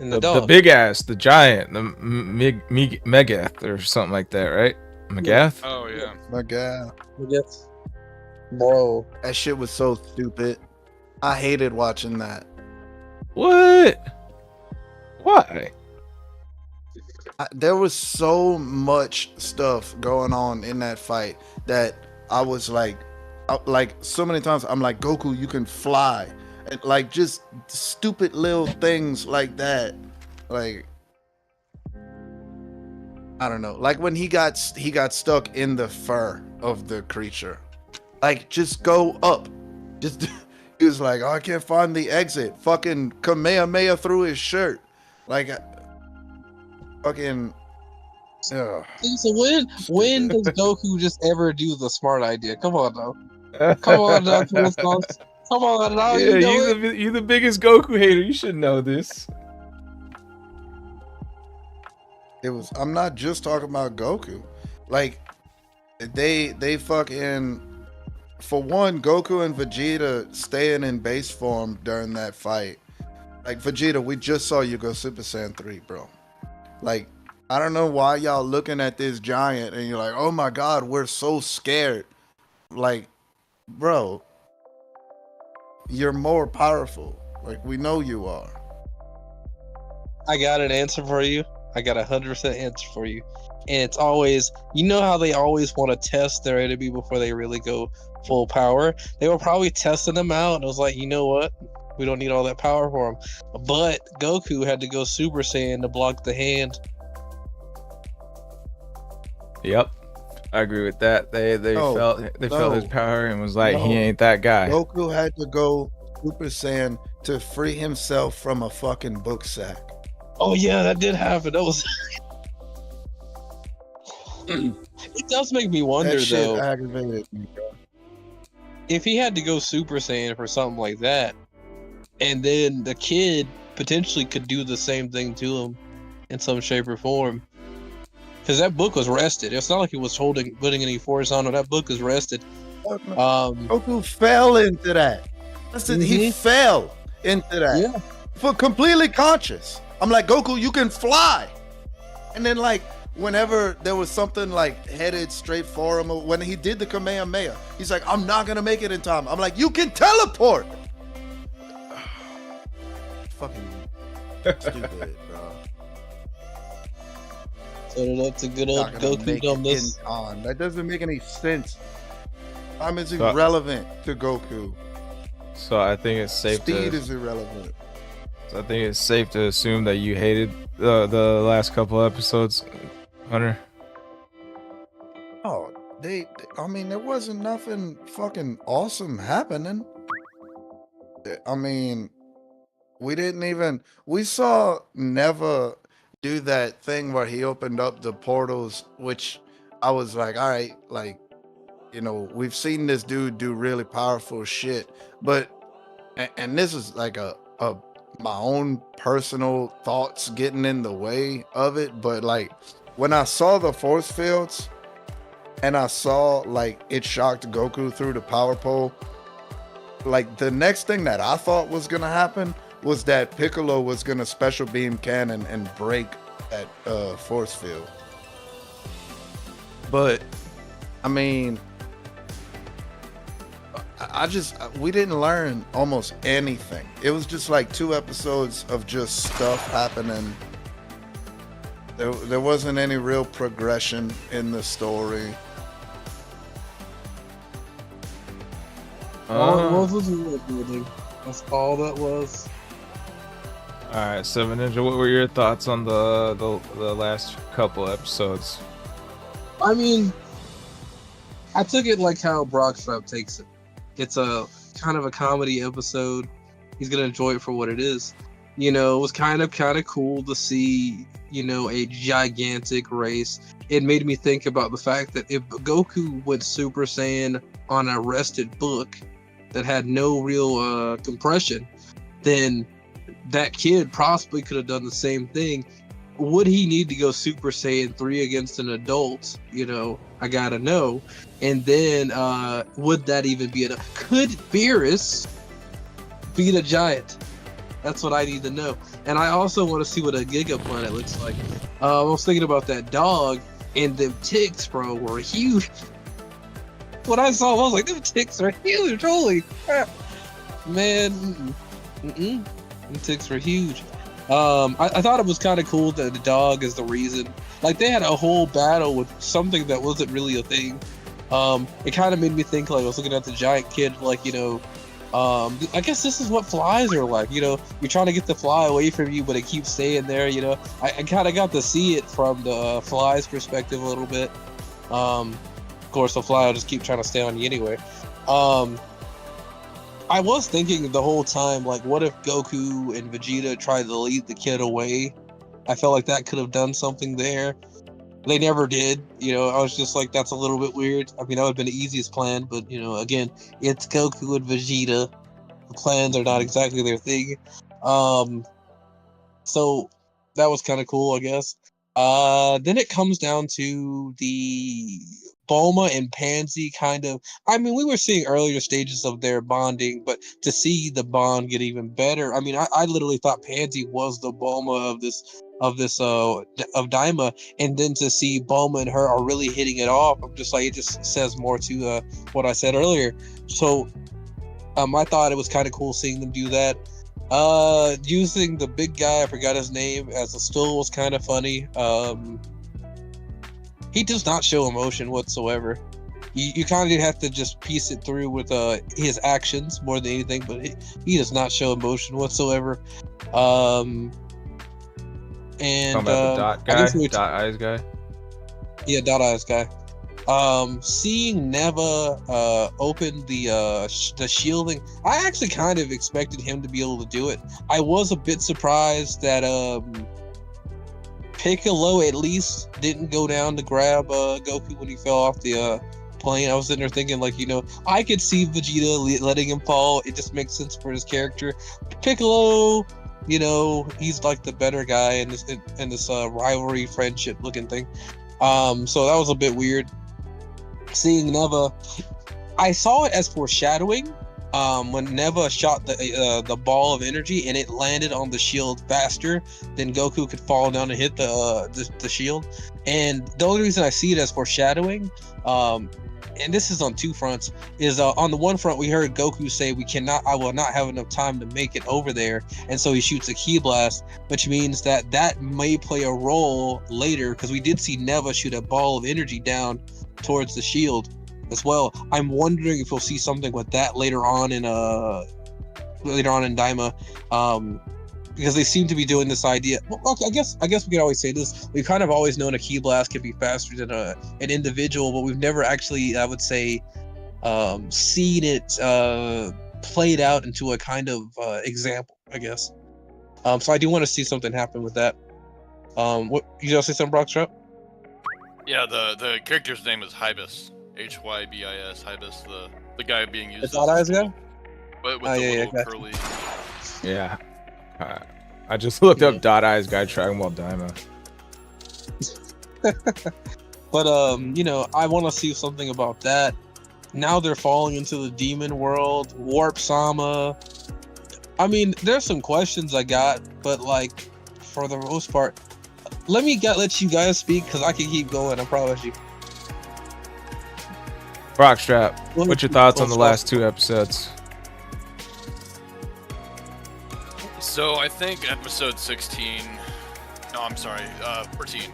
Speaker 4: and the
Speaker 1: The
Speaker 4: dog.
Speaker 1: big ass, the giant, the Megath or something like that, right? Megath?
Speaker 2: Oh yeah.
Speaker 3: Magetta.
Speaker 4: Magetta. Bro,
Speaker 3: That shit was so stupid. I hated watching that.
Speaker 1: What? Why?
Speaker 3: There was so much stuff going on in that fight that I was like so many times I'm like, Goku, you can fly, and like just stupid little things like that. Like I don't know, like when he got stuck in the fur of the creature. Like just go up. Just he was like, oh, I can't find the exit. Fucking Kamehameha through his shirt. Like fucking ugh.
Speaker 4: so when does Goku just ever do the smart idea? Come on now. Come on now, Twistons. Come on now.
Speaker 1: Yeah,
Speaker 4: You know it.
Speaker 1: you the biggest Goku hater. You should know this.
Speaker 3: It was. I'm not just talking about Goku. Like they fucking. For one, Goku and Vegeta staying in base form during that fight. Like Vegeta, we just saw you go Super Saiyan 3, bro. Like I don't know why y'all looking at this giant and you're like, oh my god, we're so scared. Like, bro, you're more powerful. Like we know you are.
Speaker 4: I got an answer for you. I got 100% answer for you. And it's always, you know how they always want to test their enemy before they really go full power? They were probably testing them out, and it was like, you know what? We don't need all that power for them. But Goku had to go Super Saiyan to block the hand.
Speaker 1: Yep, I agree with that. They felt his power and was like, he ain't that guy.
Speaker 3: Goku had to go Super Saiyan to free himself from a fucking book sack.
Speaker 4: Oh yeah, that did happen. That was. It does make me wonder
Speaker 3: That shit
Speaker 4: though.
Speaker 3: aggravated me, bro.
Speaker 4: If he had to go Super Saiyan for something like that, and then the kid potentially could do the same thing to him in some shape or form. Because that book was rested. It's not like he was putting any force on it. That book is rested.
Speaker 3: Goku fell into that. Listen, he fell into that.
Speaker 4: Yeah.
Speaker 3: For completely conscious. I'm like, Goku, you can fly. And then like whenever there was something like headed straight for him, when he did the Kamehameha, he's like, I'm not gonna make it in time. I'm like, you can teleport. Fucking stupid, bro.
Speaker 4: Set it up to good old
Speaker 3: Not gonna
Speaker 4: Goku
Speaker 3: make it in
Speaker 4: dumbness.
Speaker 3: time. That doesn't make any sense. Time is irrelevant to Goku.
Speaker 1: So I think it's safe
Speaker 3: Speed
Speaker 1: to.
Speaker 3: is irrelevant.
Speaker 1: So I think it's safe to assume that you hated the last couple episodes, Hunter.
Speaker 3: Oh, I mean, there wasn't nothing fucking awesome happening. I mean, we saw Neva do that thing where he opened up the portals, which I was like, all right, like, you know, we've seen this dude do really powerful shit, but, and this is like my own personal thoughts getting in the way of it, but like when I saw the force fields and I saw like it shocked Goku through the power pole, like the next thing that I thought was gonna happen was that Piccolo was gonna special beam cannon and break that force field. But I mean, we didn't learn almost anything. It was just like 2 episodes of just stuff happening. There wasn't any real progression in the story.
Speaker 4: All it was world building. That's all that was.
Speaker 1: All right, Seven Ninja, what were your thoughts on the last couple episodes?
Speaker 4: I mean, I took it like how Brockstrap takes it. It's a kind of a comedy episode. He's gonna enjoy it for what it is. You know, it was kind of cool to see, you know, a gigantic race. It made me think about the fact that if Goku went Super Saiyan on a rested book that had no real compression, then that kid possibly could have done the same thing. Would he need to go Super Saiyan 3 against an adult? You know, I gotta know. And then, would that even be enough? Could Beerus beat a giant? That's what I need to know. And I also want to see what a Giga Planet looks like. I was thinking about that dog, and them ticks, bro, were huge. When I saw them, I was like, them ticks are huge. Holy crap. Man, them ticks were huge. I thought it was kind of cool that the dog is the reason. Like, they had a whole battle with something that wasn't really a thing. It kind of made me think, like, I was looking at the giant kid, like, you know, I guess this is what flies are like, you know, you're trying to get the fly away from you, but it keeps staying there, you know. I kind of got to see it from the fly's perspective a little bit. Of course, the fly will just keep trying to stay on you anyway. I was thinking the whole time, like, what if Goku and Vegeta tried to lead the kid away? I felt like that could have done something there. They never did, you know. I was just like, that's a little bit weird. I mean, that would have been the easiest plan, but, you know, again, it's Goku and Vegeta. The plans are not exactly their thing. So that was kind of cool, I guess. Then it comes down to the Bulma and Pansy kind of. I mean, we were seeing earlier stages of their bonding, but to see the bond get even better. I mean, I literally thought Pansy was the Bulma of Daima, and then to see Bulma and her are really hitting it off, I'm just like, it just says more to what I said earlier. So I thought it was kind of cool seeing them do that. Using the big guy, I forgot his name, as a stool was kind of funny. He does not show emotion whatsoever. You kind of have to just piece it through with his actions more than anything, but he does not show emotion whatsoever. And
Speaker 1: Talking about the dot eyes guy.
Speaker 4: Yeah, dot eyes guy. Seeing Neva open the shielding, I actually kind of expected him to be able to do it. I was a bit surprised that Piccolo at least didn't go down to grab Goku when he fell off the plane. I was sitting there thinking, like, you know, I could see Vegeta letting him fall. It just makes sense for his character. Piccolo, you know, he's like the better guy in this rivalry friendship looking thing. So that was a bit weird. Seeing Neva, I saw it as foreshadowing. When Neva shot the ball of energy and it landed on the shield faster than Goku could fall down and hit the shield. And the only reason I see it as foreshadowing, and this is on 2 fronts, is on the one front we heard Goku say, I will not have enough time to make it over there, and so he shoots a ki blast, which means that may play a role later, because we did see Neva shoot a ball of energy down towards the shield as well. I'm wondering if we'll see something with that later on in Daima, because they seem to be doing this idea. Well, I guess we could always say this. We've kind of always known a ki blast can be faster than an individual, but we've never actually, I would say, seen it played out into a kind of example, I guess. So I do want to see something happen with that. What you gonna say something, Brockstrap?
Speaker 2: Yeah, the character's name is Hybis. Hybis, Hybis, the guy being used.
Speaker 4: The dot eyes guy?
Speaker 2: But with the little curly.
Speaker 1: Yeah. I just looked up dot eyes guy Dragon Ball Daima.
Speaker 4: But you know, I want to see something about that. Now they're falling into the demon world. Warp Sama. I mean, there's some questions I got, but like for the most part, let you guys speak because I can keep going. I promise you.
Speaker 1: Brockstrap, what's your thoughts on the
Speaker 4: Full
Speaker 1: last 2 episodes?
Speaker 2: So I think episode 16. No, I'm sorry. 14.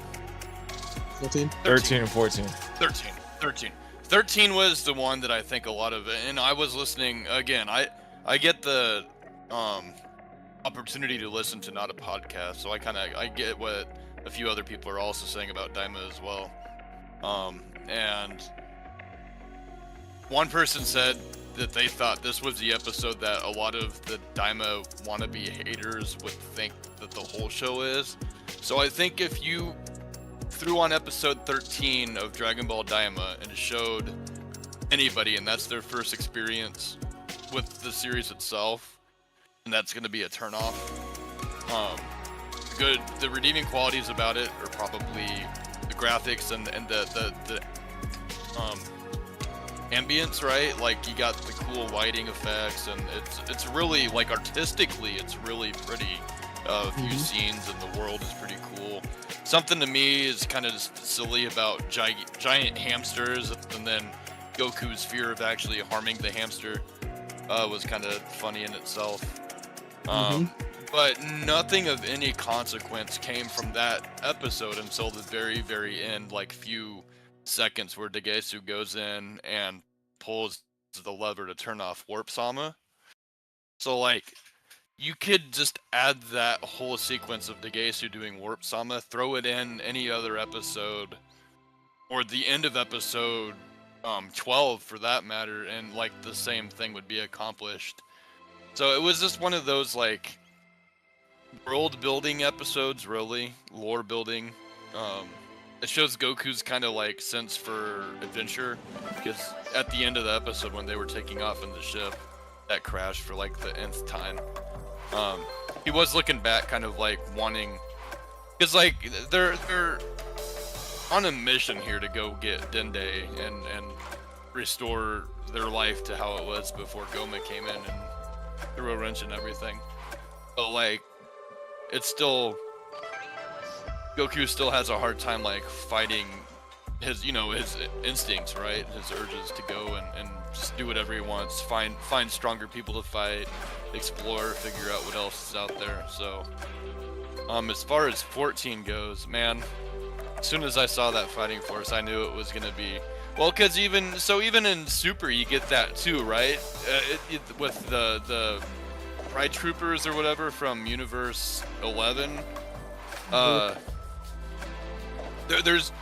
Speaker 4: 14?
Speaker 1: 13 and 14.
Speaker 2: 13 was the one that I think a lot of, and I was listening again. I get the opportunity to listen to not a podcast, so I get what a few other people are also saying about Daima as well. And one person said that they thought this was the episode that a lot of the Daima wannabe haters would think that the whole show is. So I think if you threw on episode 13 of Dragon Ball Daima and showed anybody, and that's their first experience with the series itself, and that's going to be a turnoff. The redeeming qualities about it are probably the graphics and the ambience, right? Like you got the cool lighting effects, and it's really like artistically, it's really pretty. A few scenes, and the world is pretty cool. Something to me is kind of silly about giant hamsters, and then Goku's fear of actually harming the hamster was kind of funny in itself. But nothing of any consequence came from that episode until the very, very end, like few seconds where Dagesu goes in and pulls the lever to turn off Warp Sama. So like, you could just add that whole sequence of Dagesu doing Warp Sama, throw it in any other episode, or the end of episode 12 for that matter, and like the same thing would be accomplished. So it was just one of those like world building episodes, really, lore building. It shows Goku's kind of like sense for adventure, because at the end of the episode when they were taking off in the ship that crashed for like the nth time, he was looking back kind of like wanting, because like they're on a mission here to go get Dende and restore their life to how it was before Goma came in and threw a wrench and everything. But like, it's still, Goku still has a hard time like fighting his, his instincts, right? His urges to go and just do whatever he wants, find stronger people to fight, explore, figure out what else is out there. So as far as 14 goes, man, as soon as I saw that fighting force, I knew it was gonna be, well, because even in Super you get that too, right? With the Pride Troopers or whatever from Universe 11, there's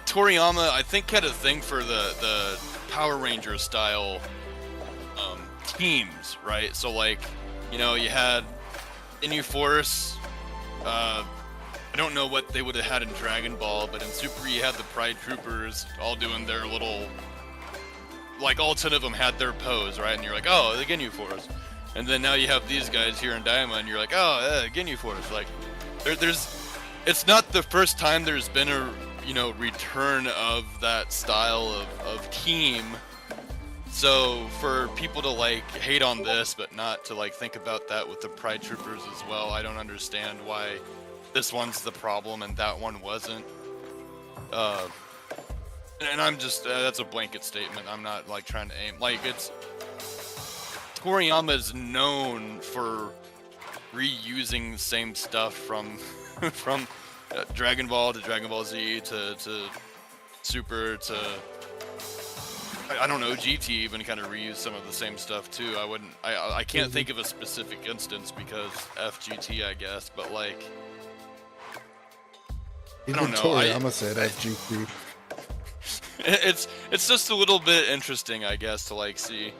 Speaker 2: Toriyama, I think, had a thing for the Power Ranger style teams, right? So like, you had Ginyu Force. I don't know what they would have had in Dragon Ball, but in Super you had the Pride Troopers all doing their little, like all 10 of them had their pose, right? And you're like, oh, the Ginyu Force. And then now you have these guys here in Daima, and you're like, oh, Ginyu Force. Like, it's not the first time there's been a, return of that style of team. So for people to like hate on this, but not to like think about that with the Pride Troopers as well, I don't understand why this one's the problem and that one wasn't. And I'm just, that's a blanket statement. I'm not like trying to aim. Like, it's, Toriyama is known for reusing the same stuff from Dragon Ball to Dragon Ball Z to Super to, I don't know, GT even kind of reused some of the same stuff too. I can't think of a specific instance because FGT, I guess, but like,
Speaker 3: Even
Speaker 2: I don't know.
Speaker 3: Toriyama said FGT.
Speaker 2: It's just a little bit interesting, I guess, to like see.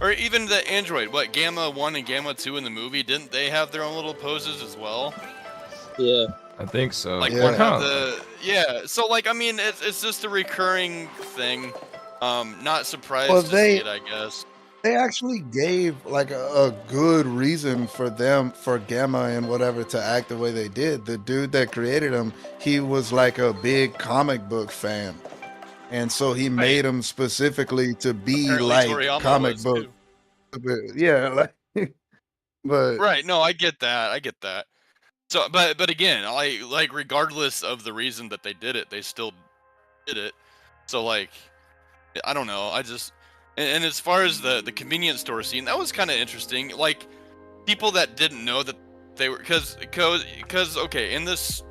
Speaker 2: Or even the android, what, Gamma 1 and Gamma 2 in the movie, didn't they have their own little poses as well?
Speaker 4: Yeah.
Speaker 1: I think so.
Speaker 2: Like,
Speaker 3: Yeah.
Speaker 2: so like, I mean, it's just a recurring thing. Not surprised
Speaker 3: Well,
Speaker 2: to see it, I guess.
Speaker 3: They actually gave like a good reason for them, for Gamma and whatever, to act the way they did. The dude that created him, he was like a big comic book fan, and so he made him specifically to be
Speaker 2: Apparently
Speaker 3: like
Speaker 2: Toriyama
Speaker 3: comic
Speaker 2: was,
Speaker 3: book.
Speaker 2: too.
Speaker 3: Yeah, like But
Speaker 2: Right. No, I get that. I get that. So, but again, like regardless of the reason that they did it, they still did it. So like, I don't know. I just and as far as the convenience store scene, that was kind of interesting. Like people that didn't know that they were because okay, in this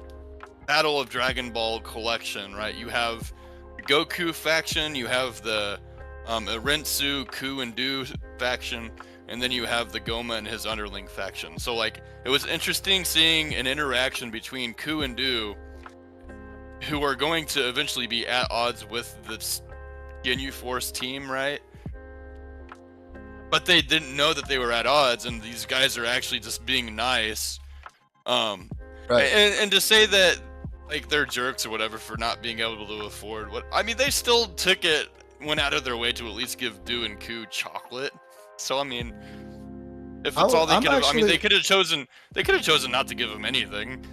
Speaker 2: Battle of Dragon Ball collection, right? You have the Goku faction, you have the Arensu, Ku, and Du faction, and then you have the Goma and his underling faction. So like, it was interesting seeing an interaction between Ku and Du, who are going to eventually be at odds with this Ginyu Force team, right? But they didn't know that they were at odds, and these guys are actually just being nice. Right. And to say that like they're jerks or whatever for not being able to afford what I mean, they still went out of their way to at least give Du and Ku chocolate. So I mean, if it's all they could have, I mean, they could have chosen not to give them anything.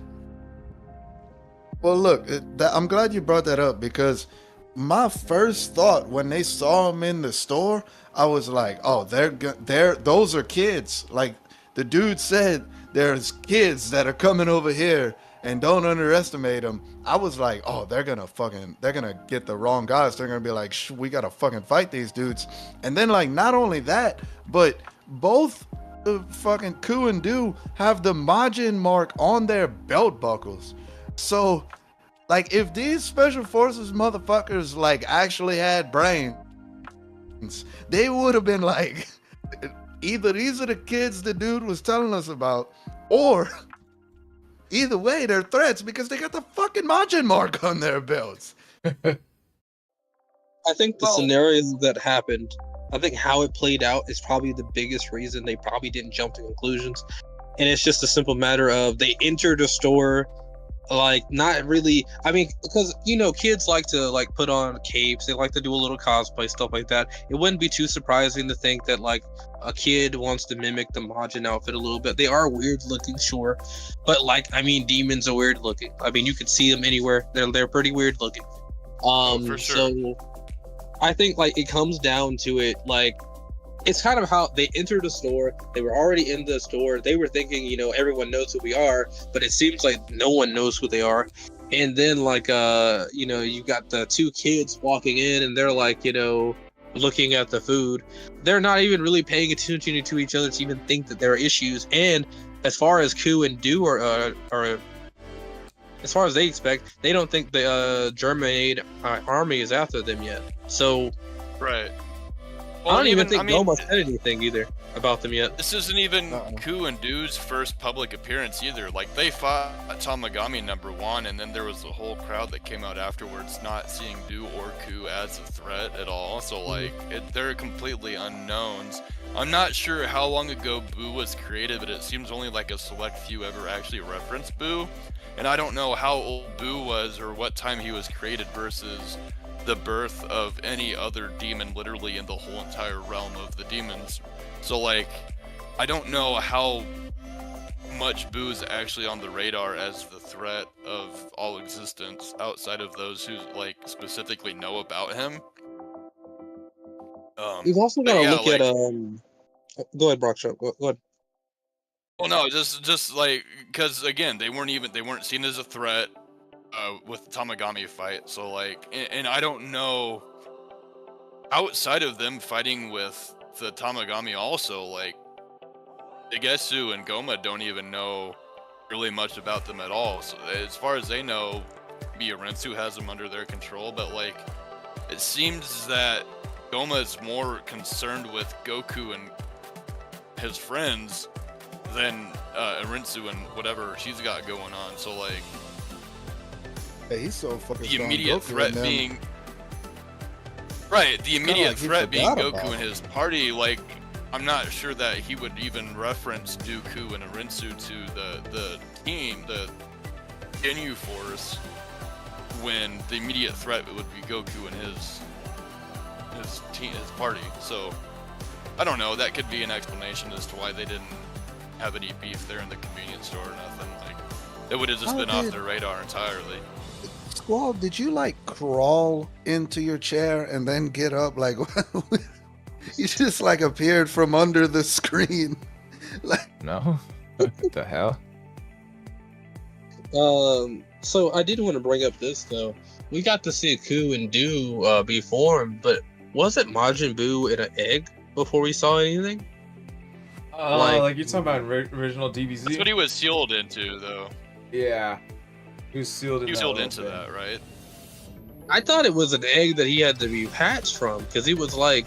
Speaker 3: Well, look, I'm glad you brought that up because my first thought when they saw him in the store, I was like, oh, those are kids. Like the dude said, there's kids that are coming over here and don't underestimate them. I was like, oh, they're gonna get the wrong guys. They're gonna be like, we gotta fucking fight these dudes. And then like, not only that, but both the fucking Ku and Du have the Majin mark on their belt buckles. So like, if these special forces motherfuckers like actually had brains, they would have been like, either these are the kids the dude was telling us about, or either way, they're threats because they got the fucking Majin mark on their belts.
Speaker 4: I think the scenarios that happened, I think how it played out is probably the biggest reason they probably didn't jump to conclusions. And it's just a simple matter of they entered a store, like not really, I mean, because you know, kids like to like put on capes, they like to do a little cosplay, stuff like that. It wouldn't be too surprising to think that like a kid wants to mimic the Majin outfit a little bit. They are weird looking, sure, but like, I mean, demons are weird looking. I mean, you could see them anywhere. They're pretty weird looking.
Speaker 2: For sure.
Speaker 4: So I think like it comes down to it, like it's kind of how they entered the store. They were already in the store. They were thinking, you know, everyone knows who we are, but it seems like no one knows who they are. And then like, you know, you got the two kids walking in and they're like, you know, looking at the food. They're not even really paying attention to each other to even think that there are issues. And as far as Ku and Du are as far as they expect, they don't think the German army is after them yet. So,
Speaker 2: right.
Speaker 4: Well, I don't even think Goma said anything either about them yet.
Speaker 2: This isn't even Ku and Du's first public appearance either. Like, they fought Tamagami #1, and then there was the whole crowd that came out afterwards not seeing Du or Ku as a threat at all. So, like, they're completely unknowns. I'm not sure how long ago Boo was created, but it seems only like a select few ever actually referenced Boo. And I don't know how old Boo was or what time he was created versus the birth of any other demon literally in the whole entire realm of the demons. So like, I don't know how much Boo's actually on the radar as the threat of all existence outside of those who like specifically know about him.
Speaker 4: You've also got to look at go ahead, Brock. Go ahead.
Speaker 2: Well, no, just like, because again, they weren't seen as a threat with the Tamagami fight. So like, and I don't know, outside of them fighting with the Tamagami also, like, Igesu and Goma don't even know really much about them at all. So as far as they know, Arensu has them under their control, but like, it seems that Goma is more concerned with Goku and his friends than Arensu and whatever she's got going on. So like,
Speaker 3: hey, he's so fucking
Speaker 2: the immediate threat being right, the immediate threat being Goku and his party. Like, I'm not sure that he would even reference Dooku and Arensu to the team, the Ginyu Force, when the immediate threat would be Goku and his team, his party. So I don't know. That could be an explanation as to why they didn't have any beef there in the convenience store or nothing. Like, it would have just been off their radar entirely.
Speaker 3: Squall, did you like crawl into your chair and then get up? Like, you just like appeared from under the screen. Like,
Speaker 1: No. What the hell?
Speaker 4: So I did want to bring up this though. We got to see Ku and Do be formed, but wasn't Majin Buu in an egg before we saw anything?
Speaker 1: Like you're talking about original DBZ?
Speaker 2: That's what he was sealed into, though.
Speaker 1: Yeah. He was sealed in
Speaker 2: He was
Speaker 1: that
Speaker 2: sealed
Speaker 1: little
Speaker 2: into
Speaker 1: thing.
Speaker 2: that, right?
Speaker 4: I thought it was an egg that he had to be hatched from, because he was like,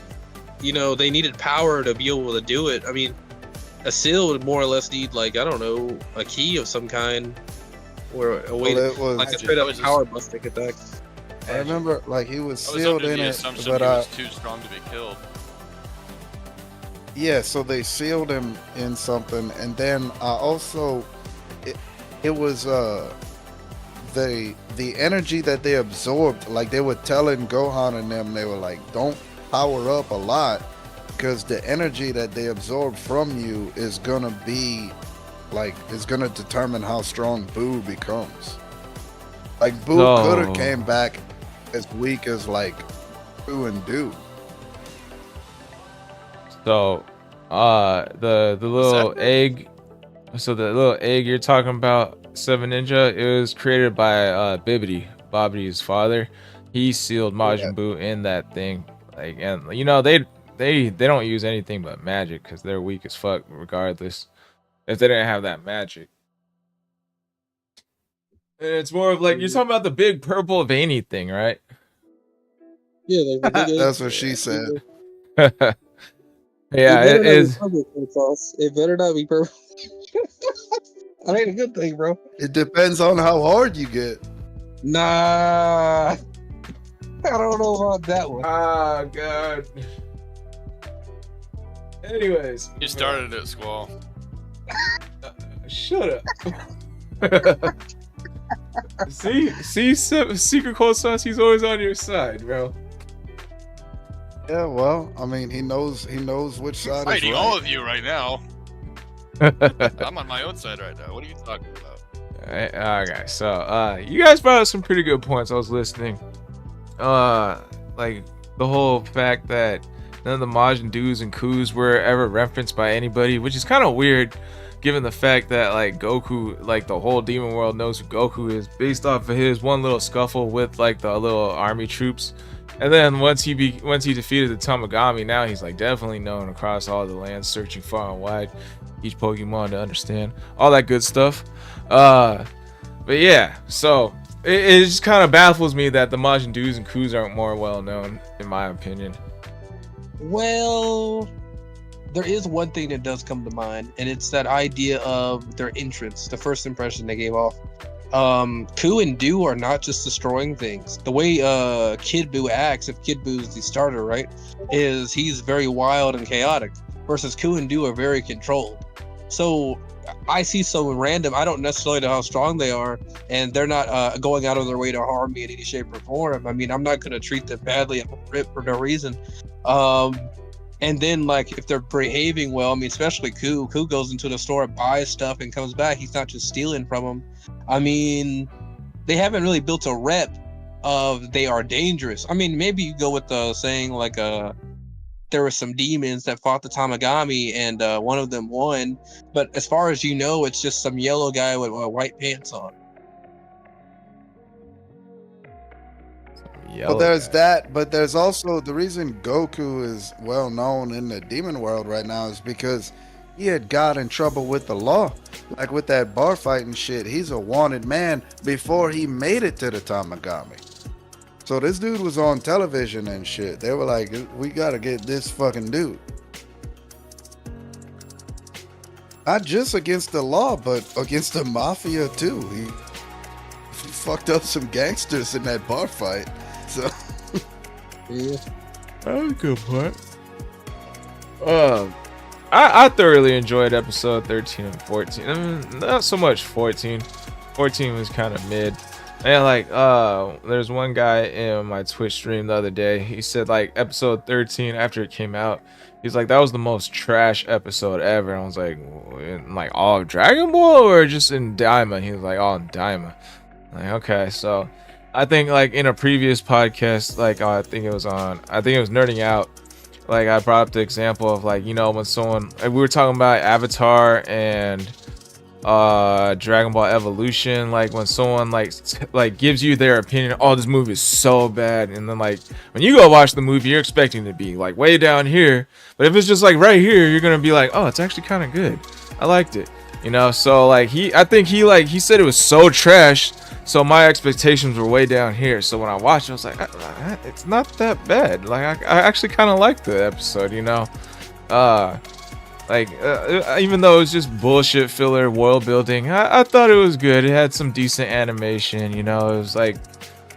Speaker 4: you know, they needed power to be able to do it. I mean, a seal would more or less need, like, I don't know, a key of some kind, or a way
Speaker 3: Well,
Speaker 4: to,
Speaker 3: it was.
Speaker 4: like a straight up power busting attack.
Speaker 3: I remember, like he was
Speaker 2: I was
Speaker 3: sealed
Speaker 2: under
Speaker 3: in
Speaker 2: the
Speaker 3: it,
Speaker 2: assumption
Speaker 3: but
Speaker 2: he was too strong to be killed.
Speaker 3: yeah. So they sealed him in something, and then also, it was the energy that they absorbed. Like they were telling Gohan and them, they were like, don't power up a lot, because the energy that they absorb from you is gonna be like, is gonna determine how strong Boo becomes. Like Boo could have came back as weak as like Boo and Do.
Speaker 1: So, the little egg. So the little egg you're talking about, Seven Ninja, it was created by Bobbity's father. He sealed Majin Buu in that thing. Like, and you know they don't use anything but magic because they're weak as fuck regardless. If they didn't have that magic. And it's more of like, you're talking about the big purple veiny thing, right?
Speaker 4: Yeah, like the big egg.
Speaker 3: That's what she said.
Speaker 1: Yeah, it is.
Speaker 4: It better not be purple. That ain't a good thing, bro.
Speaker 3: It depends on how hard you get.
Speaker 4: Nah, I don't know about that one.
Speaker 1: Ah, God. Anyways,
Speaker 2: You started it, Squall.
Speaker 1: shut up. See, Secret Cold Sauce, he's always on your side, bro.
Speaker 3: Yeah, well, I mean, he knows which side is
Speaker 2: Fighting
Speaker 3: right.
Speaker 2: all of you right now. I'm on my own side right now. What are you talking about?
Speaker 1: Okay, so you guys brought up some pretty good points. I was listening. Like the whole fact that none of the Majin Doos and Kus were ever referenced by anybody, which is kind of weird, given the fact that like Goku, like the whole demon world knows who Goku is based off of his one little scuffle with like the little army troops. And then once he defeated the Tamagami, now he's like definitely known across all the lands, searching far and wide, each Pokemon to understand all that good stuff. But yeah, so it just kind of baffles me that the Majin Doos and Kus aren't more well known, in my opinion.
Speaker 4: Well, there is one thing that does come to mind, and it's that idea of their entrance, the first impression they gave off. Ku and Do are not just destroying things. The way Kid Buu acts, if Kid Buu is the starter, right, is he's very wild and chaotic, versus Ku and Do are very controlled. So I see some random, I don't necessarily know how strong they are, and they're not going out of their way to harm me in any shape or form. I mean, I'm not going to treat them badly for no reason. And then, like, if they're behaving well, I mean, especially Ku goes into the store, buys stuff, and comes back. He's not just stealing from them. I mean, they haven't really built a rep of they are dangerous. I mean, maybe you go with the saying, like, there were some demons that fought the Tamagami, and one of them won. But as far as you know, it's just some yellow guy with white pants on.
Speaker 3: But there's that, but there's also the reason Goku is well known in the demon world right now is because he had got in trouble with the law. Like with that bar fight and shit, he's a wanted man before he made it to the Tamagami. So this dude was on television and shit. They were like, we gotta get this fucking dude. Not just against the law, but against the mafia too. He fucked up some gangsters in that bar fight. So
Speaker 4: Yeah.
Speaker 1: That was a good point. I thoroughly enjoyed episode 13 and 14. I mean, not so much 14. 14 was kind of mid. And like, there's one guy in my Twitch stream the other day. He said like episode 13 after it came out, he's like, that was the most trash episode ever. And I was like, in like all of Dragon Ball or just in Daima? He was like, all in Daima. Like, okay, so I think like in a previous podcast, like I think it was Nerding Out, like I brought up the example of like, you know, when someone, like, we were talking about Avatar and Dragon Ball Evolution, like when someone like gives you their opinion, oh, this movie is so bad, and then like when you go watch the movie, you're expecting it to be like way down here, but if it's just like right here, you're gonna be like, oh, it's actually kind of good, I liked it, you know. So like I think he said it was so trash, so my expectations were way down here, so when I watched it, I was like, it's not that bad, like I actually kind of liked the episode, you know. Even though it was just bullshit filler world building, I thought it was good. It had some decent animation, you know. It was like,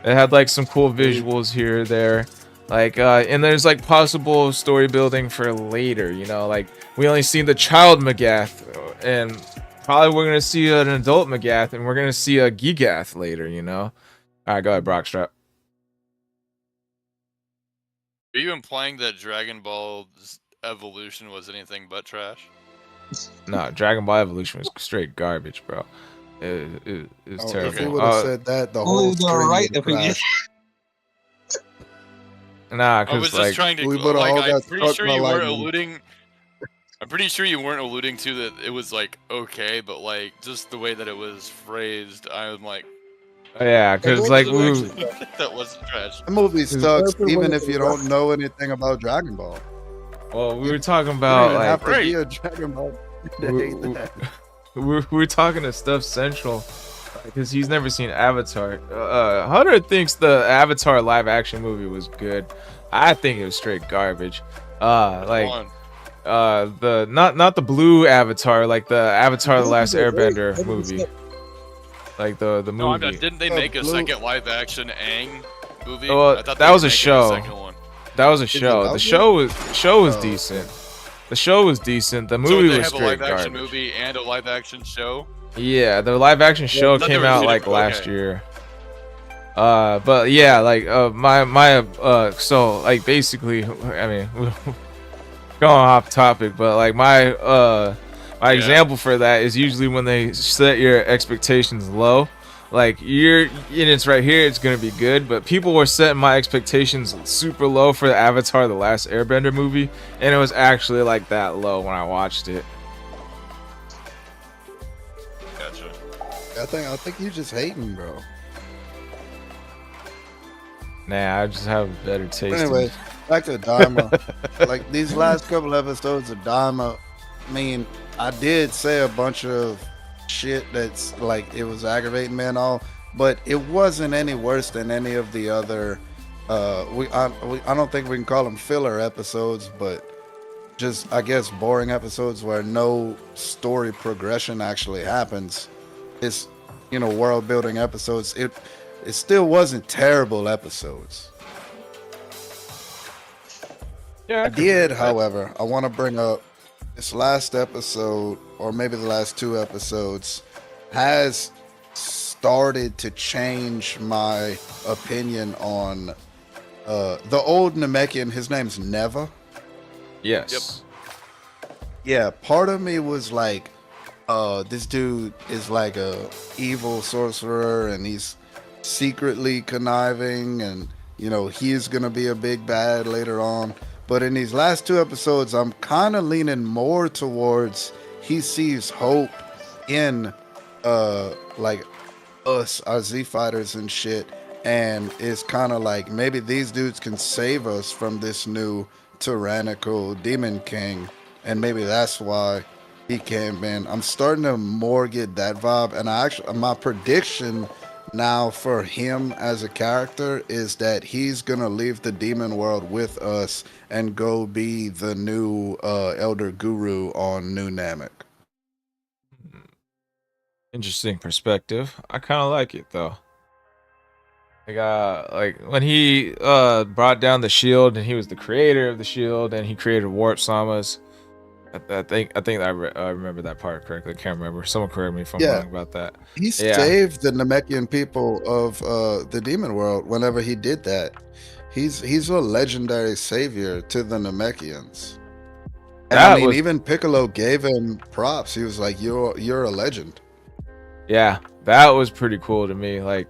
Speaker 1: it had like some cool visuals here or there, like and there's like possible story building for later, you know. Like we only seen the child Magath, and probably we're gonna see an adult Magath, and we're gonna see a Gigath later, you know. All right, go ahead, Brockstrap.
Speaker 2: Are you implying that Dragon Ball Evolution was anything but trash?
Speaker 1: No, Dragon Ball Evolution was straight garbage, bro. It was terrible.
Speaker 3: If he would have said that, the whole
Speaker 4: the
Speaker 3: string
Speaker 4: right
Speaker 3: would
Speaker 4: opinion.
Speaker 3: crash.
Speaker 1: Nah,
Speaker 2: I was
Speaker 1: cause
Speaker 2: just
Speaker 1: like
Speaker 2: trying to.
Speaker 3: we would've all
Speaker 2: I'm
Speaker 3: got
Speaker 2: pretty
Speaker 3: struck
Speaker 2: sure
Speaker 3: by
Speaker 2: you weren't
Speaker 3: lightning.
Speaker 2: alluding. I'm pretty sure you weren't alluding to that it was like okay, but like just the way that it was phrased, I was like,
Speaker 1: yeah, cause like
Speaker 2: that
Speaker 1: we.
Speaker 2: actually- that wasn't trash.
Speaker 3: The movie sucks,
Speaker 4: Perfect
Speaker 3: even
Speaker 4: way
Speaker 3: if
Speaker 4: to
Speaker 3: you don't know anything about Dragon Ball.
Speaker 1: Well, we were talking
Speaker 3: You
Speaker 1: about
Speaker 3: don't even have
Speaker 1: like
Speaker 3: to be a Dragon Ball to
Speaker 1: we,
Speaker 3: hate
Speaker 1: we,
Speaker 3: that.
Speaker 1: we were talking to Stuff Central because he's never seen Avatar. Hunter thinks the Avatar live action movie was good. I think it was straight garbage.
Speaker 2: One.
Speaker 1: The not the blue Avatar, like the Avatar: The Last Airbender movie, like the movie.
Speaker 2: No, I'm not, didn't they
Speaker 3: The
Speaker 2: make a
Speaker 3: blue-
Speaker 2: second live action Aang movie?
Speaker 1: Well,
Speaker 2: I thought
Speaker 1: that
Speaker 2: they
Speaker 1: was
Speaker 2: were
Speaker 1: a
Speaker 2: making
Speaker 1: show.
Speaker 2: second one.
Speaker 1: That was a
Speaker 3: it
Speaker 1: show.
Speaker 3: out
Speaker 1: The
Speaker 3: yet?
Speaker 1: show was
Speaker 3: Oh.
Speaker 1: decent. The show was decent. The
Speaker 2: So
Speaker 1: movie
Speaker 2: they
Speaker 1: was
Speaker 2: have a
Speaker 1: straight
Speaker 2: live action
Speaker 1: garbage.
Speaker 2: movie and a live action show.
Speaker 1: Yeah, the live action show
Speaker 2: thought
Speaker 1: came
Speaker 2: they were
Speaker 1: out
Speaker 2: two
Speaker 1: like
Speaker 2: different-
Speaker 1: last
Speaker 2: okay.
Speaker 1: year. But yeah, like so like basically, I mean, going off topic, but like my
Speaker 2: Yeah.
Speaker 1: example for that is usually when they set your expectations low. Like it's right here, it's gonna be good, but people were setting my expectations super low for the Avatar: The Last Airbender movie, and it was actually like that low when I watched it.
Speaker 2: Gotcha.
Speaker 3: I think you just hating, bro.
Speaker 1: Nah, I just have better taste.
Speaker 3: Anyway, back to Dharma. Like these last couple episodes of Dharma, I mean, I did say a bunch of shit that's like it was aggravating me and all, but it wasn't any worse than any of the other. I don't think we can call them filler episodes, but just I guess boring episodes where no story progression actually happens. It's world building episodes. It still wasn't terrible episodes.
Speaker 1: Yeah,
Speaker 3: I did, however, I want to bring up this last episode, or maybe the last two episodes, has started to change my opinion on the old Namekian. His name's Neva.
Speaker 1: Yes.
Speaker 3: Yeah, part of me was like, this dude is like a evil sorcerer, and he's secretly conniving, and he's gonna be a big bad later on. But in these last two episodes, I'm kind of leaning more towards he sees hope in like us, our Z fighters and shit, and it's kind of like maybe these dudes can save us from this new tyrannical demon king, and maybe that's why he came in. I'm starting to more get that vibe, and my prediction now for him as a character is that he's gonna leave the demon world with us and go be the new elder guru on New Namek.
Speaker 1: Interesting perspective. I kind of like it though. Like when he brought down the shield, and he was the creator of the shield, and he created warp samas. I think I remember that part correctly. I can't remember. Someone correct me if I'm wrong about that.
Speaker 3: He
Speaker 1: Yeah.
Speaker 3: saved the Namekian people of the demon world whenever he did that. He's a legendary savior to the Namekians. And
Speaker 1: That
Speaker 3: I mean,
Speaker 1: was-
Speaker 3: even Piccolo gave him props. He was like, "You're a legend."
Speaker 1: Yeah, that was pretty cool to me. Like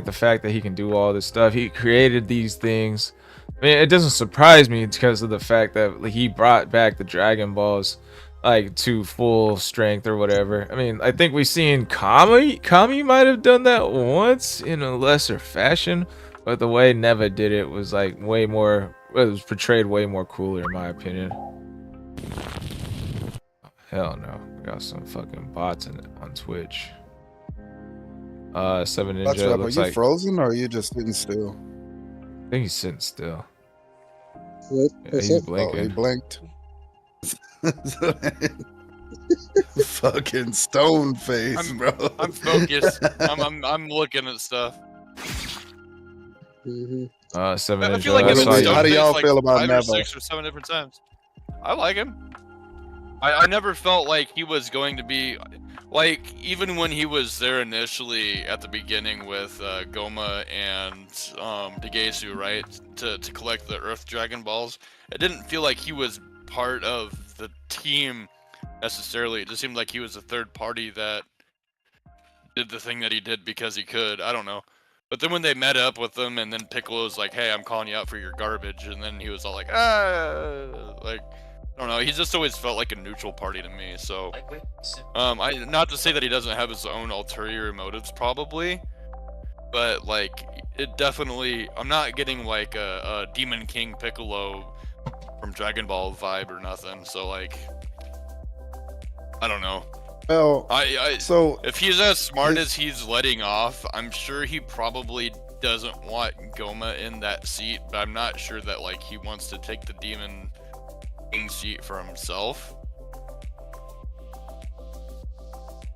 Speaker 1: the fact that he can do all this stuff. He created these things I mean, it doesn't surprise me because of the fact that like, he brought back the Dragon Balls like to full strength or whatever. I mean, I think we've seen Kami might have done that once in a lesser fashion, but the way Neva did it was like way more. It was portrayed way more cooler in my opinion. Hell no, we got some fucking bots on Twitch. 7 Ninja
Speaker 3: Are
Speaker 1: looks
Speaker 3: you
Speaker 1: like.
Speaker 3: frozen or are you just sitting still?
Speaker 1: I think he's sitting still.
Speaker 4: What?
Speaker 1: Yeah,
Speaker 4: What's
Speaker 1: he's
Speaker 4: up?
Speaker 3: Oh, he
Speaker 1: blinking.
Speaker 3: blinked. Fucking stone face, bro.
Speaker 2: I'm focused. I'm looking at stuff.
Speaker 4: Mhm.
Speaker 1: 7
Speaker 2: I
Speaker 1: Ninja.
Speaker 2: feel like
Speaker 1: I
Speaker 2: I've
Speaker 1: saw
Speaker 2: been
Speaker 1: you.
Speaker 3: How do
Speaker 2: stoned
Speaker 3: y'all
Speaker 2: like
Speaker 3: feel about
Speaker 2: 5 or
Speaker 3: Neva?
Speaker 2: 6 or 7 different times. I like him. I never felt like he was going to be like, even when he was there initially at the beginning with Goma and Degesu, right, to collect the Earth Dragon Balls. It didn't feel like he was part of the team necessarily. It just seemed like he was a third party that did the thing that he did because he could. I don't know. But then when they met up with them, and then Piccolo's like, "Hey, I'm calling you out for your garbage," and then he was all like, like, I don't know. He just always felt like a neutral party to me. So, I not to say that he doesn't have his own ulterior motives, probably, but like, it definitely. I'm not getting like a Demon King Piccolo from Dragon Ball vibe or nothing. So like, I don't know.
Speaker 3: Well, so
Speaker 2: If he's as smart as he's letting off, I'm sure he probably doesn't want Goma in that seat, but I'm not sure that like he wants to take the Demon King seat for himself.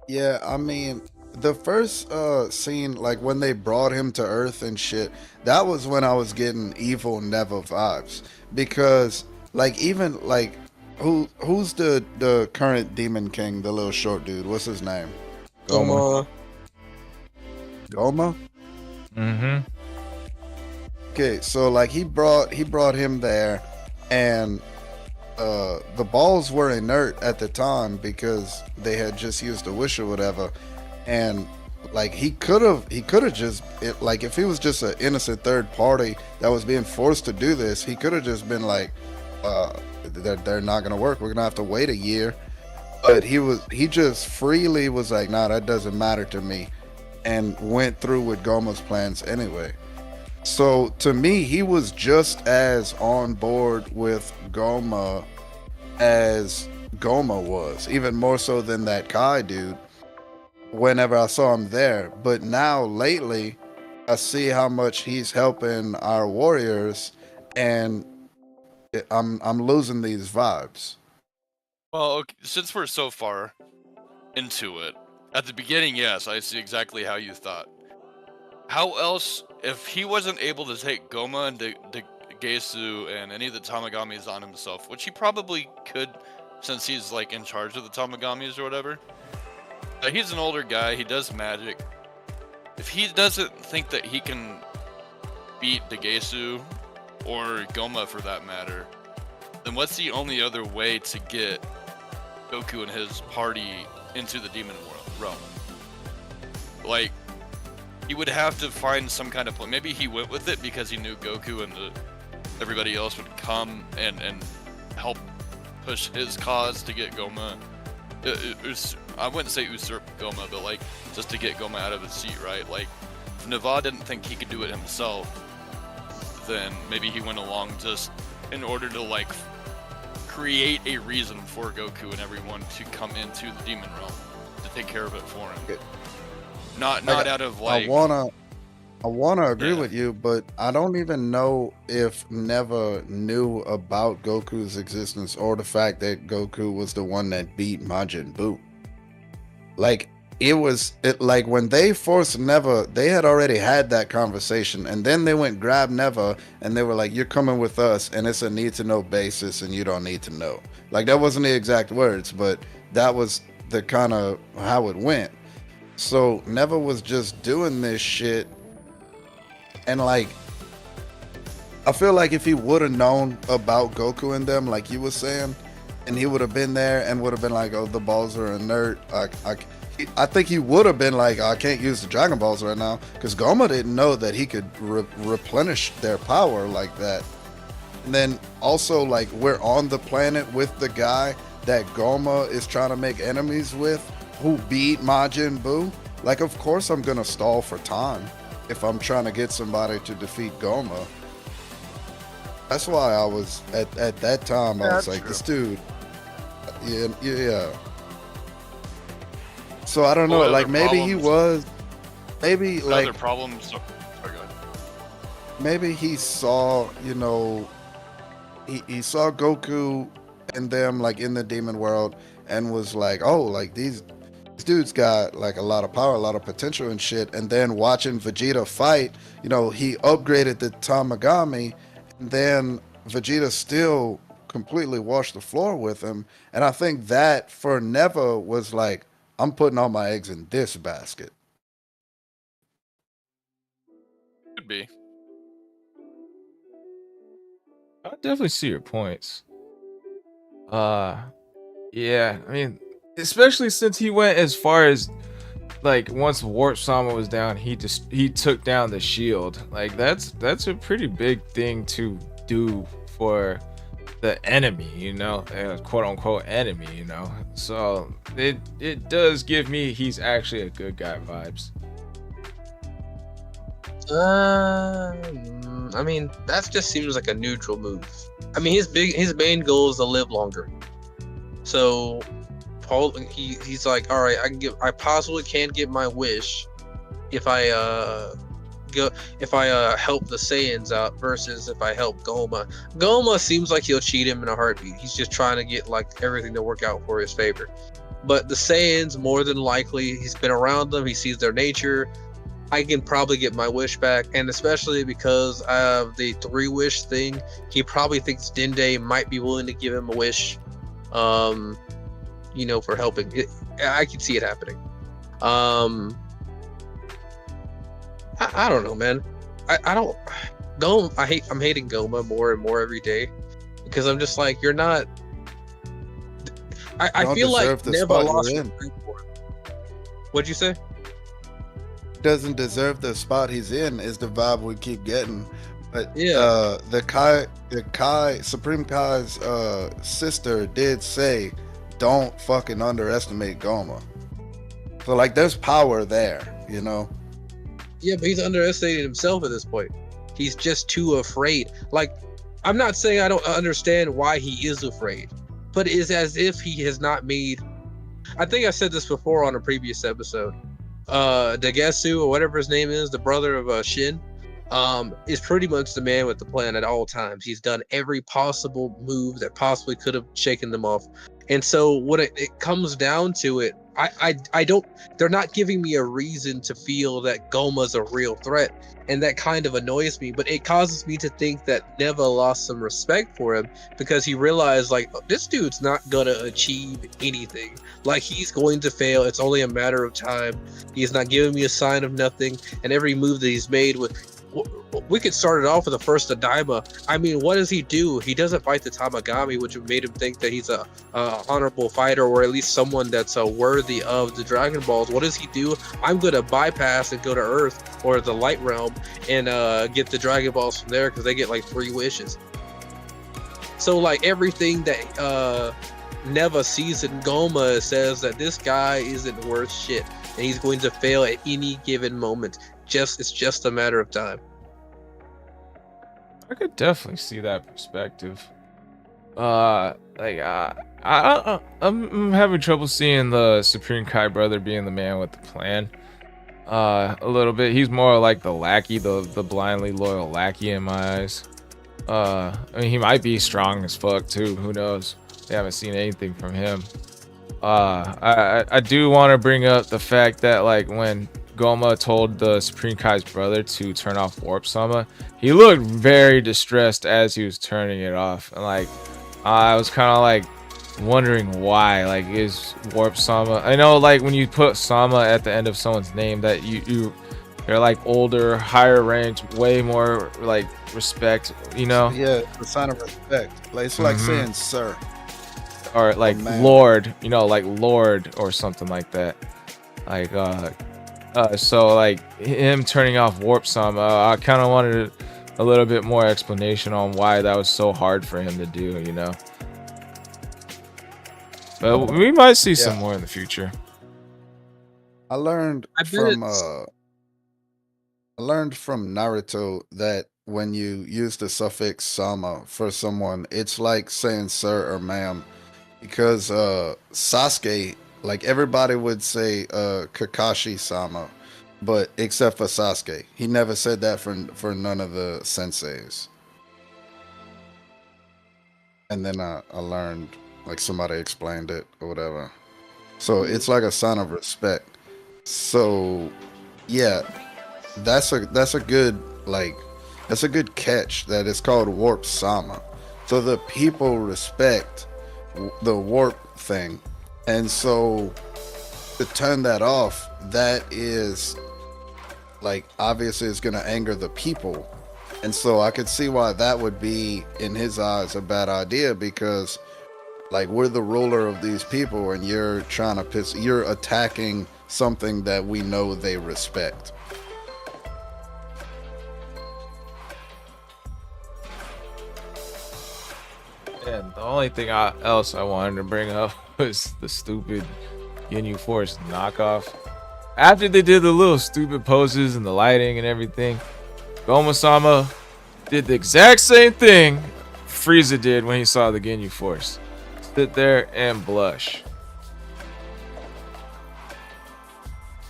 Speaker 3: yeah, I mean, the first scene, like when they brought him to Earth and shit, that was when I was getting evil Neva vibes. Because like even like who's the current Demon King, the little short dude? What's his name?
Speaker 1: Goma.
Speaker 3: Goma?
Speaker 1: Mm-hmm.
Speaker 3: Okay, so like he brought him there, and the balls were inert at the time because they had just used a wish or whatever, and like he could have just like if he was just an innocent third party that was being forced to do this, he could have just been like, they're not gonna work. We're gonna have to wait a year. But he just freely was like, nah, that doesn't matter to me, and went through with Goma's plans anyway. So to me, he was just as on board with Goma as Goma was, even more so than that Kai dude whenever I saw him there. But now lately, I see how much he's helping our warriors, and I'm losing these vibes.
Speaker 2: Well, okay, since we're so far into it, at the beginning, yes, I see exactly how you thought. How else, if he wasn't able to take Goma and Gesu and any of the Tamagamis on himself, which he probably could, since he's like in charge of the Tamagamis or whatever. He's an older guy, he does magic. If he doesn't think that he can beat Degesu, or Goma for that matter, then what's the only other way to get Goku and his party into the demon realm? Like, he would have to find some kind of plan. Maybe he went with it because he knew Goku and everybody else would come and help push his cause to get Goma. I wouldn't say usurp Goma, but like just to get Goma out of his seat, right? Like, if Neva didn't think he could do it himself, then maybe he went along just in order to like create a reason for Goku and everyone to come into the demon realm to take care of it for him. Not out of like.
Speaker 3: I wanna agree
Speaker 2: Yeah.
Speaker 3: with you, but I don't even know if Neva knew about Goku's existence or the fact that Goku was the one that beat Majin Buu. Like like when they forced Neva, they had already had that conversation, and then they went grab Neva and they were like, "You're coming with us, and it's a need to know basis, and you don't need to know." Like that wasn't the exact words, but that was the kind of how it went. So Neva was just doing this shit. And like, I feel like if he would have known about Goku and them, like you were saying, and he would have been there and would have been like, "Oh, the balls are inert." I think he would have been like, "I can't use the Dragon Balls right now," because Goma didn't know that he could replenish their power like that. And then also, like, we're on the planet with the guy that Goma is trying to make enemies with, who beat Majin Buu. Like, of course I'm gonna stall for time if I'm trying to get somebody to defeat Goma. That's why I was at that time. I was like, this dude, yeah. So I don't know.
Speaker 2: Well,
Speaker 3: Like, maybe he was, maybe like
Speaker 2: other problems. Sorry, go ahead.
Speaker 3: maybe he saw, you know, he saw Goku and them like in the demon world and was like, oh, like these dudes got like a lot of power, a lot of potential and shit. And then watching Vegeta fight, you know, he upgraded the Tamagami, and then Vegeta still completely washed the floor with him. And I think that for Neva was like, I'm putting all my eggs in this basket.
Speaker 2: Could be.
Speaker 1: I definitely see your points. Yeah, I mean, especially since he went as far as like once Warp Sama was down, he took down the shield. Like that's a pretty big thing to do for the enemy, you know, quote unquote enemy, you know. So it does give me he's actually a good guy vibes.
Speaker 4: I mean, that just seems like a neutral move. I mean, his main goal is to live longer. So, Paul, he's like, all right, I possibly can get my wish if I help the Saiyans out versus if I help Goma. Goma seems like he'll cheat him in a heartbeat. He's just trying to get like everything to work out for his favor. But the Saiyans, more than likely, he's been around them. He sees their nature. I can probably get my wish back, and especially because of the 3-wish thing, he probably thinks Dende might be willing to give him a wish, you know, for helping. I can see it happening. I don't know, man. I'm hating Goma more and more every day because I'm just like, you're not. I feel like Neva lost. What'd you say?
Speaker 3: Doesn't deserve the spot he's in is the vibe we keep getting. But
Speaker 4: yeah,
Speaker 3: the Supreme Kai's sister did say, don't fucking underestimate Goma. So like there's power there, you know.
Speaker 4: Yeah, but he's underestimating himself at this point. He's just too afraid. Like, I'm not saying I don't understand why he is afraid, but it is as if he has not made. I think I said this before on a previous episode. Dagesu, or whatever his name is, the brother of Shin, is pretty much the man with the plan at all times. He's done every possible move that possibly could have shaken them off. And so what it comes down to it, I don't, they're not giving me a reason to feel that Goma's a real threat. And that kind of annoys me, but it causes me to think that Neva lost some respect for him because he realized, like, this dude's not gonna achieve anything. Like, he's going to fail. It's only a matter of time. He's not giving me a sign of nothing. And every move that he's made we could start it off with the first Adaima. I mean, what does he do? He doesn't fight the Tamagami, which made him think that he's a honorable fighter, or at least someone that's worthy of the Dragon Balls. What does he do? I'm gonna bypass and go to Earth or the Light Realm and get the Dragon Balls from there because they get like 3 wishes. So like everything that Neva sees in Goma says that this guy isn't worth shit and he's going to fail at any given moment. It's just a matter of time.
Speaker 1: I could definitely see that perspective. I'm having trouble seeing the Supreme Kai brother being the man with the plan. A little bit. He's more like the lackey, the blindly loyal lackey in my eyes. I mean, he might be strong as fuck too. Who knows? They haven't seen anything from him. I do want to bring up the fact that like when Goma told the Supreme Kai's brother to turn off Warp Sama, he looked very distressed as he was turning it off, and like I was kind of like wondering why. Like, is Warp Sama, I know like when you put Sama at the end of someone's name that they're like older, higher range, way more like respect, you know.
Speaker 3: Yeah, it's a sign of respect. Like it's like saying sir
Speaker 1: or like Lord, you know, like Lord or something like that. Like so like him turning off Warp Sama, I kind of wanted a little bit more explanation on why that was so hard for him to do, you know. But we might see some more in the future.
Speaker 3: I learned
Speaker 4: I bet
Speaker 3: from
Speaker 4: it's-
Speaker 3: I learned from Naruto that when you use the suffix sama for someone, it's like saying sir or ma'am. Because Sasuke, like everybody would say Kakashi sama, but except for Sasuke. He never said that for none of the senseis. And then I learned, like somebody explained it or whatever. So it's like a sign of respect. So yeah, that's a good that's a good catch that it's called warp sama. So the people respect the warp thing, and so to turn that off, that is like obviously it's gonna anger the people, and so I could see why that would be in his eyes a bad idea, because like we're the ruler of these people and you're trying to you're attacking something that we know they respect.
Speaker 1: And the only thing else I wanted to bring up was the stupid Ginyu Force knockoff. After they did the little stupid poses and the lighting and everything, Goma-sama did the exact same thing Frieza did when he saw the Ginyu Force. Sit there and blush.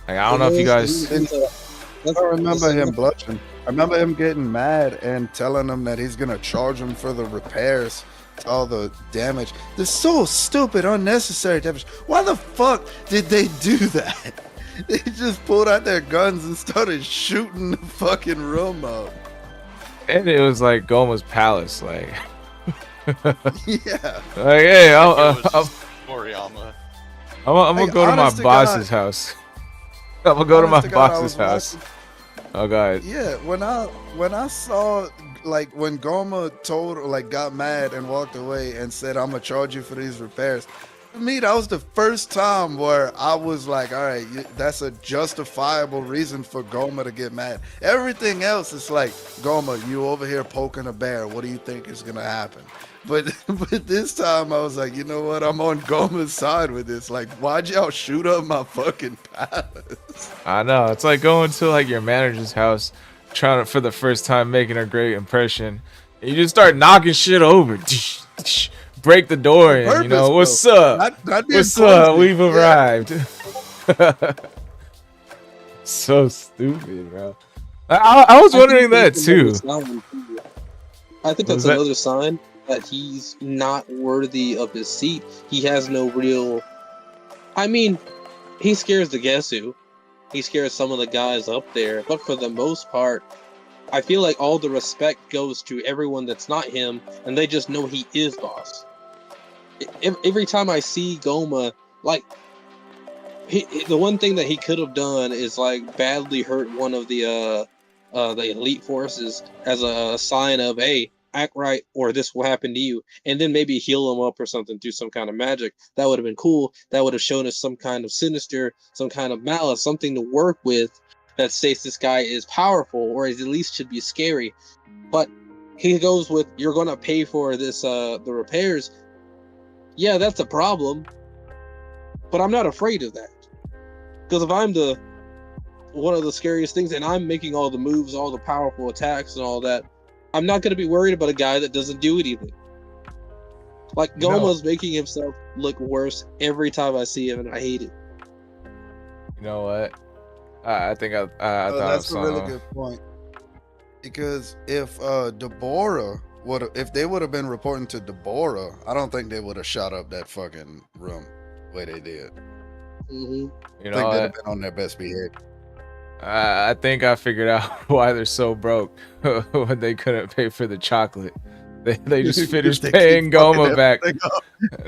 Speaker 1: Like, I don't know if you guys...
Speaker 3: I remember him blushing. I remember him getting mad and telling them that he's gonna charge him for the repairs, all the damage. They're so stupid, unnecessary damage. Why the fuck did they do that? They just pulled out their guns and started shooting the fucking room up.
Speaker 1: And it was like Goma's palace, like...
Speaker 3: Yeah.
Speaker 1: Like, hey, I'm
Speaker 2: Moriyama.
Speaker 1: gonna go to my boss's house. I'm gonna go to my boss's house. Oh god.
Speaker 3: Yeah, when I saw like when Goma got mad and walked away and said, "I'm gonna charge you for these repairs." To me, that was the first time where I was like, "All right, that's a justifiable reason for Goma to get mad." Everything else is like, "Goma, you over here poking a bear. What do you think is gonna happen?" But this time I was like, you know what? I'm on Goma's side with this. Like, why'd y'all shoot up my fucking palace?
Speaker 1: I know, it's like going to like your manager's house, trying to for the first time making a great impression. And you just start knocking shit over, break the door, and you know what's up? What's up? We've arrived. So stupid, bro. I was wondering that too.
Speaker 4: I think that's another sign that he's not worthy of his seat. He has no real... I mean, he scares the Gesu. He scares some of the guys up there. But for the most part, I feel like all the respect goes to everyone that's not him, and they just know he is boss. Every time I see Goma, like, the one thing that he could have done is, like, badly hurt one of the elite forces as a sign of, hey, act right or this will happen to you, and then maybe heal him up or something through some kind of magic. That would have been cool. That would have shown us some kind of sinister, some kind of malice, something to work with that states this guy is powerful or at least should be scary. But he goes with, you're gonna pay for this the repairs. Yeah, that's a problem, but I'm not afraid of that, because if I'm one of the scariest things and I'm making all the moves, all the powerful attacks and all that, I'm not going to be worried about a guy that doesn't do anything. Like, Goma's making himself look worse every time I see him, and I hate it.
Speaker 1: You know what? I think I thought
Speaker 3: that's a really good point. Because if Deborah if they would have been reporting to Deborah, I don't think they would have shot up that fucking room the way they did.
Speaker 4: Mm-hmm.
Speaker 1: You
Speaker 3: I think they'd have been on their best behavior.
Speaker 1: I think I figured out why they're so broke when they couldn't pay for the chocolate. They just finished paying Goma back.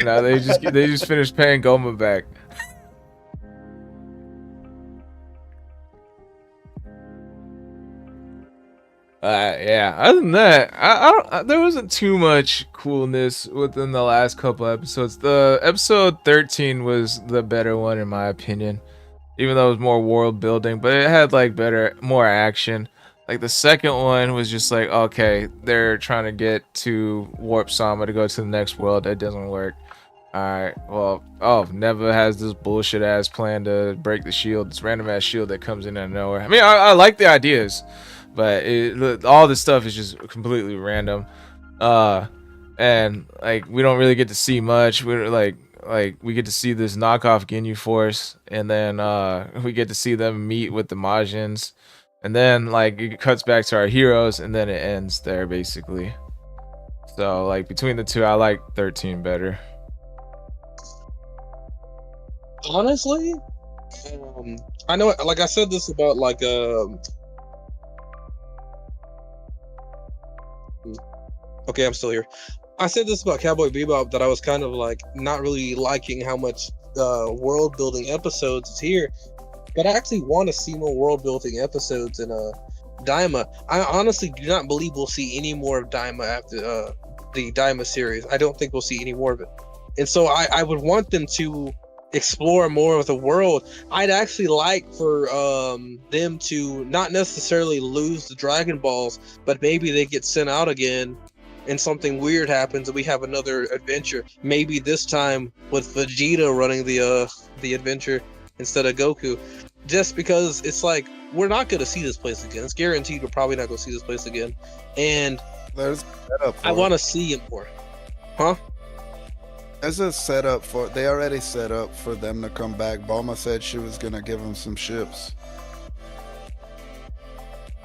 Speaker 1: No, they just finished paying Goma back. Yeah. Other than that, I don't. There wasn't too much coolness within the last couple episodes. The episode 13 was the better one in my opinion, even though it was more world building, but it had like more action. the second one was just like, okay, they're trying to get to Warp Sama to go to the next world. That doesn't work. All right, well, Neva has this bullshit ass plan to break the shield, this random ass shield that comes in out of nowhere. I mean, I like the ideas, but all this stuff is just completely random. And like we don't really get to see much. We're like we get to see this knockoff Ginyu Force, and then we get to see them meet with the Majins, and then like it cuts back to our heroes, and then it ends there basically. So like between the two, I like 13 better.
Speaker 4: Honestly, I know, like I said this about like okay, I'm still here. I said this about Cowboy Bebop, that I was kind of like not really liking how much world building episodes is here, but I actually want to see more world building episodes in Daima. I honestly do not believe we'll see any more of Daima after the Daima series. I don't think we'll see any more of it, and so I would want them to explore more of the world. I'd actually like for them to not necessarily lose the Dragon Balls, but maybe they get sent out again and something weird happens and we have another adventure. Maybe this time with Vegeta running the adventure instead of Goku. Just because it's like we're not gonna see this place again. It's guaranteed we're probably not gonna see this place again. And
Speaker 3: There's a setup for
Speaker 4: I
Speaker 3: it.
Speaker 4: want to see it more. Huh?
Speaker 3: There's a setup for. They already set up for them to come back. Bulma said she was gonna give them some ships.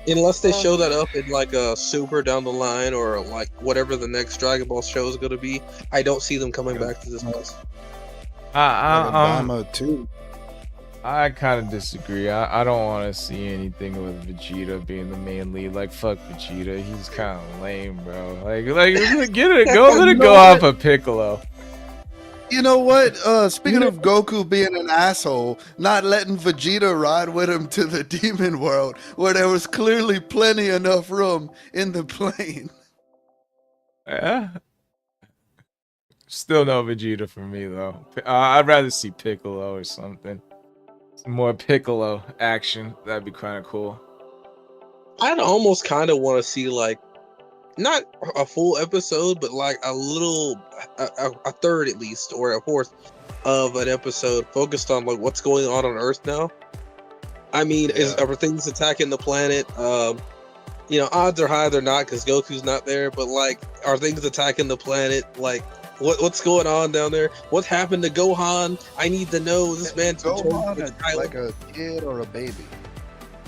Speaker 4: Unless they show that up in like a Super down the line, or like whatever the next Dragon Ball show is going to be, I don't see them coming back to this place.
Speaker 3: Bulma too.
Speaker 1: I kind of disagree. I don't want to see anything with Vegeta being the main lead. Like fuck Vegeta, he's kind of lame, bro. Like get it, let it go off of Piccolo.
Speaker 3: You know what? Speaking of Goku being an asshole, not letting Vegeta ride with him to the demon world, where there was clearly plenty enough room in the plane.
Speaker 1: Yeah. Still no Vegeta for me though. I'd rather see Piccolo or something. Some more Piccolo action. That'd be kind of cool.
Speaker 4: I'd almost kind of want to see like not a full episode, but like a third at least, or a fourth of an episode focused on like what's going on Earth now. I mean, are things attacking the planet? You know, odds are high they're not because Goku's not there. But like, are things attacking the planet? Like, what's going on down there? What happened to Gohan? I need to know. This man's
Speaker 3: Gohan is like a kid or a baby.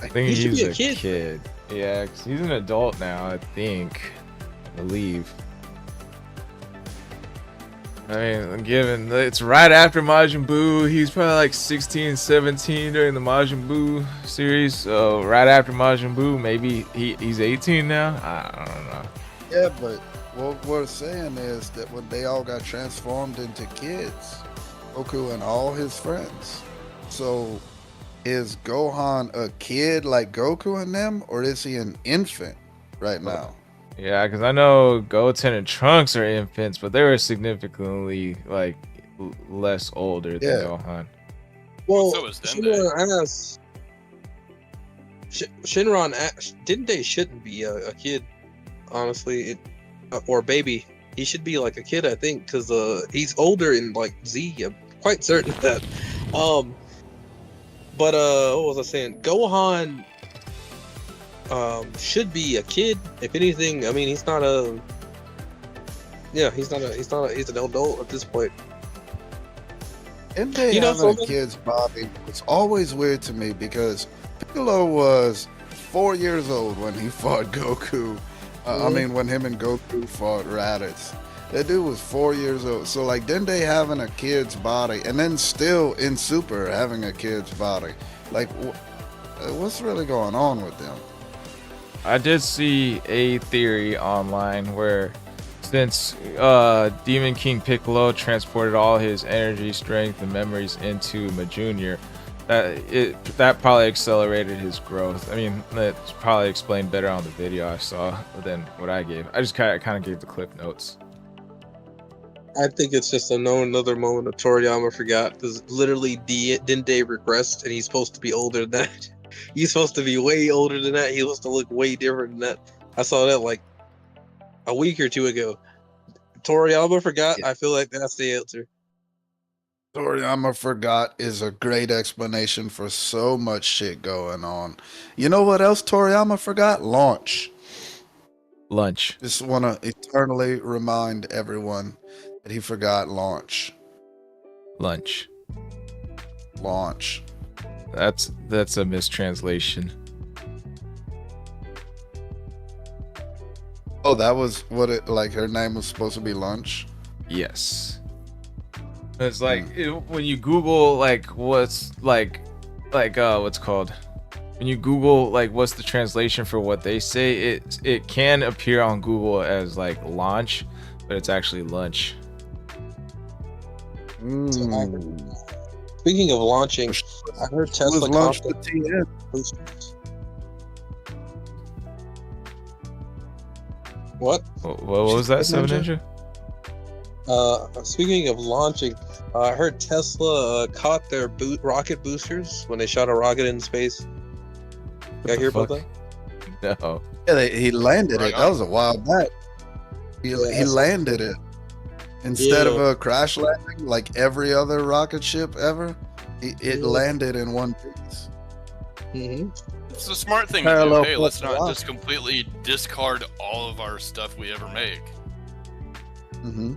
Speaker 1: I think
Speaker 4: He should
Speaker 1: he's
Speaker 4: be
Speaker 1: a
Speaker 4: a kid.
Speaker 1: kid. Yeah, 'cause he's an adult now, I believe. I mean, given it's right after Majin Buu, he's probably like 16, 17 during the Majin Buu series. So right after Majin Buu, maybe he's 18 now. I don't know.
Speaker 3: Yeah, but what we're saying is that when they all got transformed into kids, Goku and all his friends. So is Gohan a kid like Goku and them, or is he an infant right now?
Speaker 1: Yeah, because I know Goten and Trunks are infants, but they were significantly like less older than Gohan.
Speaker 4: Well,
Speaker 2: So is Dende.
Speaker 4: Shinron asks, Shinron Dende shouldn't be a kid, honestly, or baby. He should be like a kid, I think, because he's older in like Z. I'm quite certain of that. But what was I saying? Gohan should be a kid. If anything, I mean, he's an adult at this point.
Speaker 3: And they having a kid's body was always weird to me because Piccolo was 4 years old when he fought Goku. I mean, when him and Goku fought Raditz. That dude was 4 years old. So, like, Dende having a kid's body and then still in Super having a kid's body. Like, what's really going on with them?
Speaker 1: I did see a theory online where since Demon King Piccolo transported all his energy, strength, and memories into Jr., that probably accelerated his growth. I mean, that's probably explained better on the video I saw than what I gave. I just kind of gave the clip notes.
Speaker 4: I think it's just another moment of Toriyama forgot, because literally Dende regressed and he's supposed to be older than that. He's supposed to be way older than that. He's supposed to look way different than that. I saw that like a week or two ago. Toriyama forgot.
Speaker 3: Yeah.
Speaker 4: I feel like that's the answer.
Speaker 3: Toriyama forgot is a great explanation for so much shit going on. You know what else Toriyama forgot? Launch.
Speaker 1: Lunch.
Speaker 3: Just want to eternally remind everyone that he forgot launch.
Speaker 1: Lunch.
Speaker 3: Launch.
Speaker 1: That's a mistranslation.
Speaker 3: Oh, that was what it like. Her name was supposed to be Lunch.
Speaker 1: Yes. It's like when you Google like what's what's called when you Google like what's the translation for what they say, it can appear on Google as like launch, but it's actually lunch.
Speaker 4: Speaking of launching, I heard Tesla
Speaker 3: was launched the
Speaker 4: concept
Speaker 3: TN.
Speaker 4: boosters. What?
Speaker 1: What was that, Seven Ninja?
Speaker 4: Speaking of launching, I heard Tesla caught their rocket boosters when they shot a rocket in space. You hear about that?
Speaker 1: No.
Speaker 3: Yeah, he landed
Speaker 2: Right
Speaker 3: it.
Speaker 2: on.
Speaker 3: That was a while back. He landed it instead of a crash landing like every other rocket ship ever. It landed in one piece.
Speaker 4: Mm-hmm.
Speaker 2: It's a smart thing to do.
Speaker 3: Parallel
Speaker 2: Hey, let's
Speaker 3: plus
Speaker 2: not
Speaker 3: one.
Speaker 2: just completely discard all of our stuff we ever make.
Speaker 3: Mm-hmm.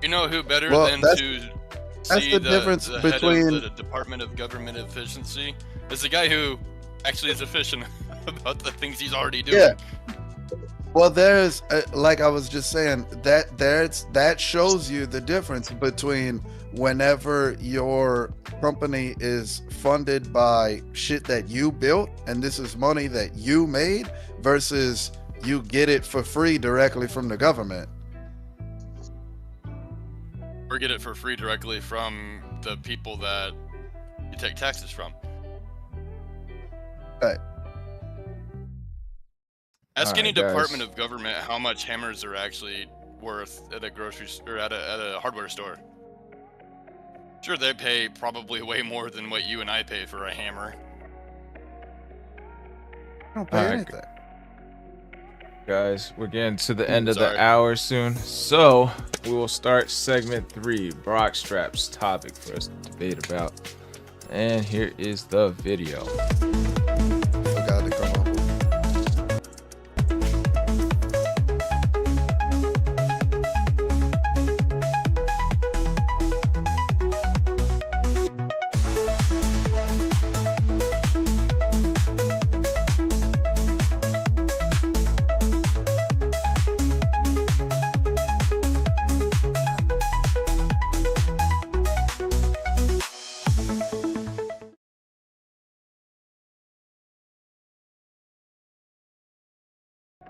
Speaker 2: You know who better
Speaker 3: Well,
Speaker 2: than
Speaker 3: that's-
Speaker 2: to
Speaker 3: that's
Speaker 2: see
Speaker 3: the difference
Speaker 2: head
Speaker 3: between-
Speaker 2: of the Department of Government Efficiency is the guy who actually is efficient about the things he's already doing.
Speaker 3: Yeah. Well, there's like I was just saying that shows you the difference between whenever your company is funded by shit that you built and this is money that you made versus you get it for free directly from the government.
Speaker 2: Or get it for free directly from the people that you take taxes from.
Speaker 3: Right.
Speaker 2: Ask
Speaker 1: All
Speaker 2: any
Speaker 1: right, guys.
Speaker 2: department of government how much hammers are actually worth at a grocery store or at a hardware store. Sure, they pay probably way more than what you and I pay for a hammer.
Speaker 3: I don't pay
Speaker 1: All right.
Speaker 3: anything.
Speaker 1: Guys, we're getting to the end of
Speaker 2: Sorry.
Speaker 1: the hour soon, so we will start segment 3, Brock Strap's topic for us to debate about. And here is the video.
Speaker 3: Forgot to come up with.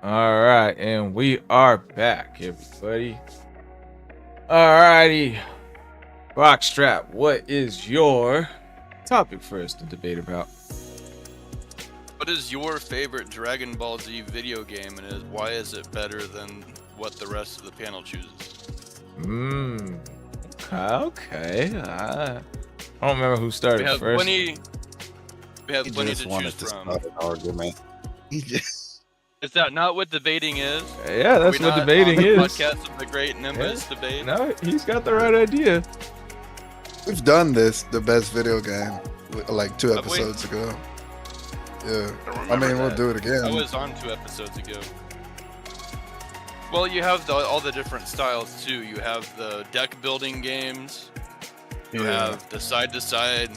Speaker 1: All right, and we are back, everybody. All righty, Brock Strap, what is your topic for us to debate about?
Speaker 2: What is your favorite Dragon Ball Z video game, and why is it better than what the rest of the panel chooses?
Speaker 1: Okay. I don't remember who started
Speaker 2: We have
Speaker 1: first.
Speaker 2: plenty. We have
Speaker 3: He
Speaker 2: plenty
Speaker 3: just
Speaker 2: to
Speaker 3: wanted
Speaker 2: choose
Speaker 3: to
Speaker 2: from.
Speaker 3: start an argument. He just
Speaker 2: Is that not what debating is?
Speaker 1: Yeah, that's
Speaker 2: Are we
Speaker 1: what
Speaker 2: not
Speaker 1: debating
Speaker 2: on the
Speaker 1: is.
Speaker 2: Podcast of the Great Nimbus debate.
Speaker 1: No, he's got the right idea.
Speaker 3: We've done this, the best video game, like 2
Speaker 2: Have we?
Speaker 3: episodes ago. Yeah.
Speaker 2: don't
Speaker 3: I
Speaker 2: remember
Speaker 3: mean, we'll
Speaker 2: that.
Speaker 3: do it again.
Speaker 2: I was on 2 episodes ago. Well, you have all the different styles too. You have the deck building games. You have the side to side,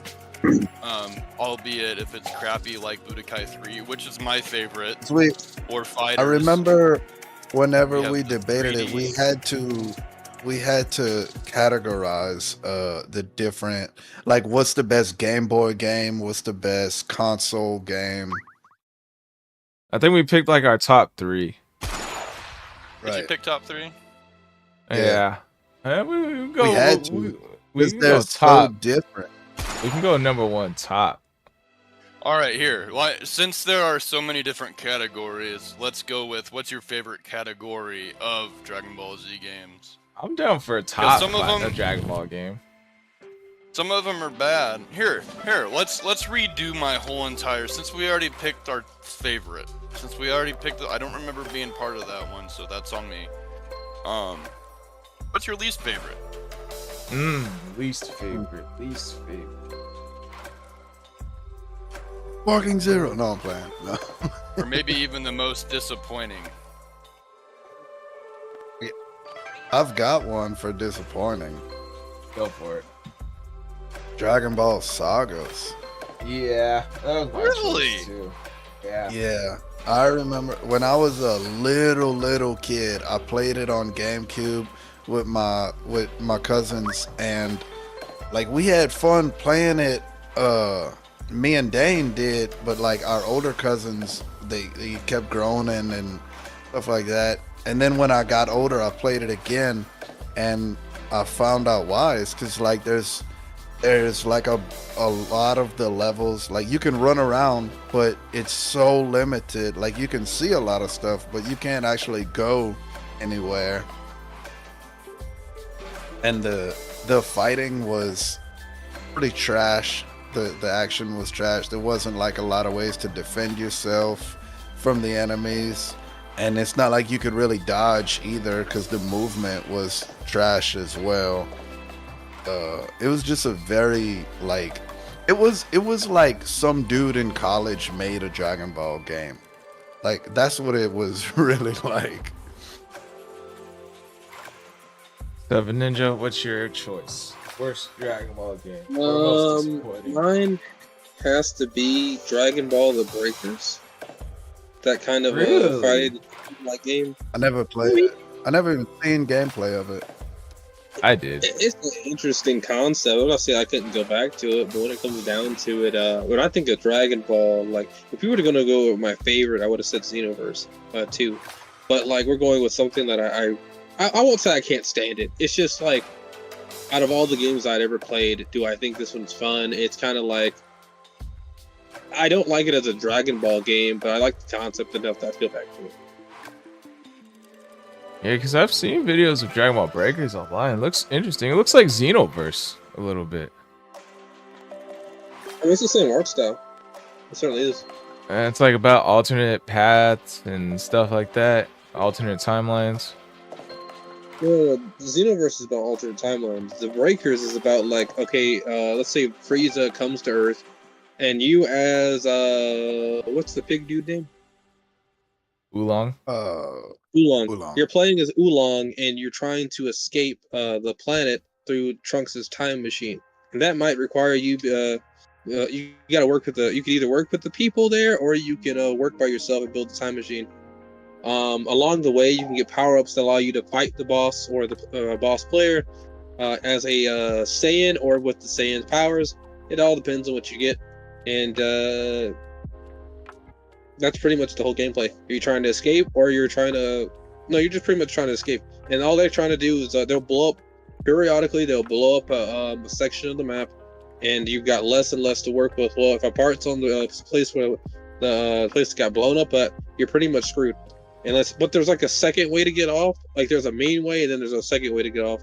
Speaker 2: albeit if it's crappy like Budokai 3, which is my favorite,
Speaker 3: Sweet.
Speaker 2: or Fighters.
Speaker 3: I remember whenever
Speaker 2: We
Speaker 3: we
Speaker 2: have the
Speaker 3: debated it,
Speaker 2: 3D.
Speaker 3: we had to categorize the different, like, what's the best Game Boy game, what's the best console game.
Speaker 1: I think we picked like our top 3.
Speaker 2: Did you pick top 3?
Speaker 1: Yeah. We can go.
Speaker 3: We had to,
Speaker 1: We
Speaker 3: because
Speaker 1: can
Speaker 3: they're
Speaker 1: go
Speaker 3: so
Speaker 1: top.
Speaker 3: different.
Speaker 1: We can go number 1 top.
Speaker 2: All right, here. Since there are so many different categories, let's go with what's your favorite category of Dragon Ball Z games?
Speaker 1: I'm down for a top
Speaker 2: some of them-
Speaker 1: a Dragon Ball game.
Speaker 2: Some of them are bad. Here, let's redo my whole entire, since we already picked our favorite. Since we already picked I don't remember being part of that one, so that's on me. What's your least favorite?
Speaker 1: Least favorite.
Speaker 3: Walking Zero. No, I'm playing. No.
Speaker 2: Or maybe even the most disappointing.
Speaker 3: I've got one for disappointing.
Speaker 1: Go for it.
Speaker 3: Dragon Ball Sagas.
Speaker 1: Yeah, that was my
Speaker 2: Really?
Speaker 1: choice too. Yeah.
Speaker 3: Yeah. I remember when I was a little kid, I played it on GameCube with my cousins, and like we had fun playing it. Me and Dane did, but like our older cousins, they kept groaning and stuff like that. And then when I got older, I played it again, and I found out why. It's because like there's like a lot of the levels, like you can run around, but it's so limited. Like you can see a lot of stuff, but you can't actually go anywhere. And the fighting was pretty trash. The action was trash. There wasn't like a lot of ways to defend yourself from the enemies. And it's not like you could really dodge either, because the movement was trash as well. It was just a very like, it was like some dude in college made a Dragon Ball game. Like that's what it was really like.
Speaker 1: Seven Ninja, what's your choice? Worst Dragon Ball game? Or most disappointing?
Speaker 5: Mine has to be Dragon Ball: The Breakers. That kind of
Speaker 1: Really?
Speaker 5: fighting like game.
Speaker 3: I never played it. I never even seen gameplay of it.
Speaker 1: I did.
Speaker 5: It's an interesting concept. I'm not saying I couldn't go back to it, but when it comes down to it, when I think of Dragon Ball, like if we were gonna go with my favorite, I would have said Xenoverse 2. But like we're going with something that I won't say I can't stand it. It's just like out of all the games I'd ever played, do I think this one's fun? It's kind of like I don't like it as a Dragon Ball game, but I like the concept enough that I feel back to it.
Speaker 1: Yeah, because I've seen videos of Dragon Ball Breakers online. It looks interesting. It looks like Xenoverse a little bit.
Speaker 5: I mean, it's the same art style. It certainly is.
Speaker 1: And it's like about alternate paths and stuff like that. Alternate timelines.
Speaker 5: No, Xenoverse is about alternate timelines. The Breakers is about like, okay, let's say Frieza comes to Earth, and you as what's the pig dude name?
Speaker 1: Oolong.
Speaker 5: Oolong. You're playing as Oolong, and you're trying to escape the planet through Trunks' time machine, and that might require you. You got to work with the. You could either work with the people there, or you can work by yourself and build the time machine. Along the way, you can get power-ups that allow you to fight the boss or the boss player as a Saiyan or with the Saiyan powers. It all depends on what you get, and that's pretty much the whole gameplay. Are you trying to escape, or you're trying to? No, you're just pretty much trying to escape. And all they're trying to do is they'll blow up periodically. They'll blow up a section of the map, and you've got less and less to work with. Well, if a part's on the place where the place got blown up, but you're pretty much screwed. But there's like a second way to get off. Like there's a main way, and then there's a second way to get off.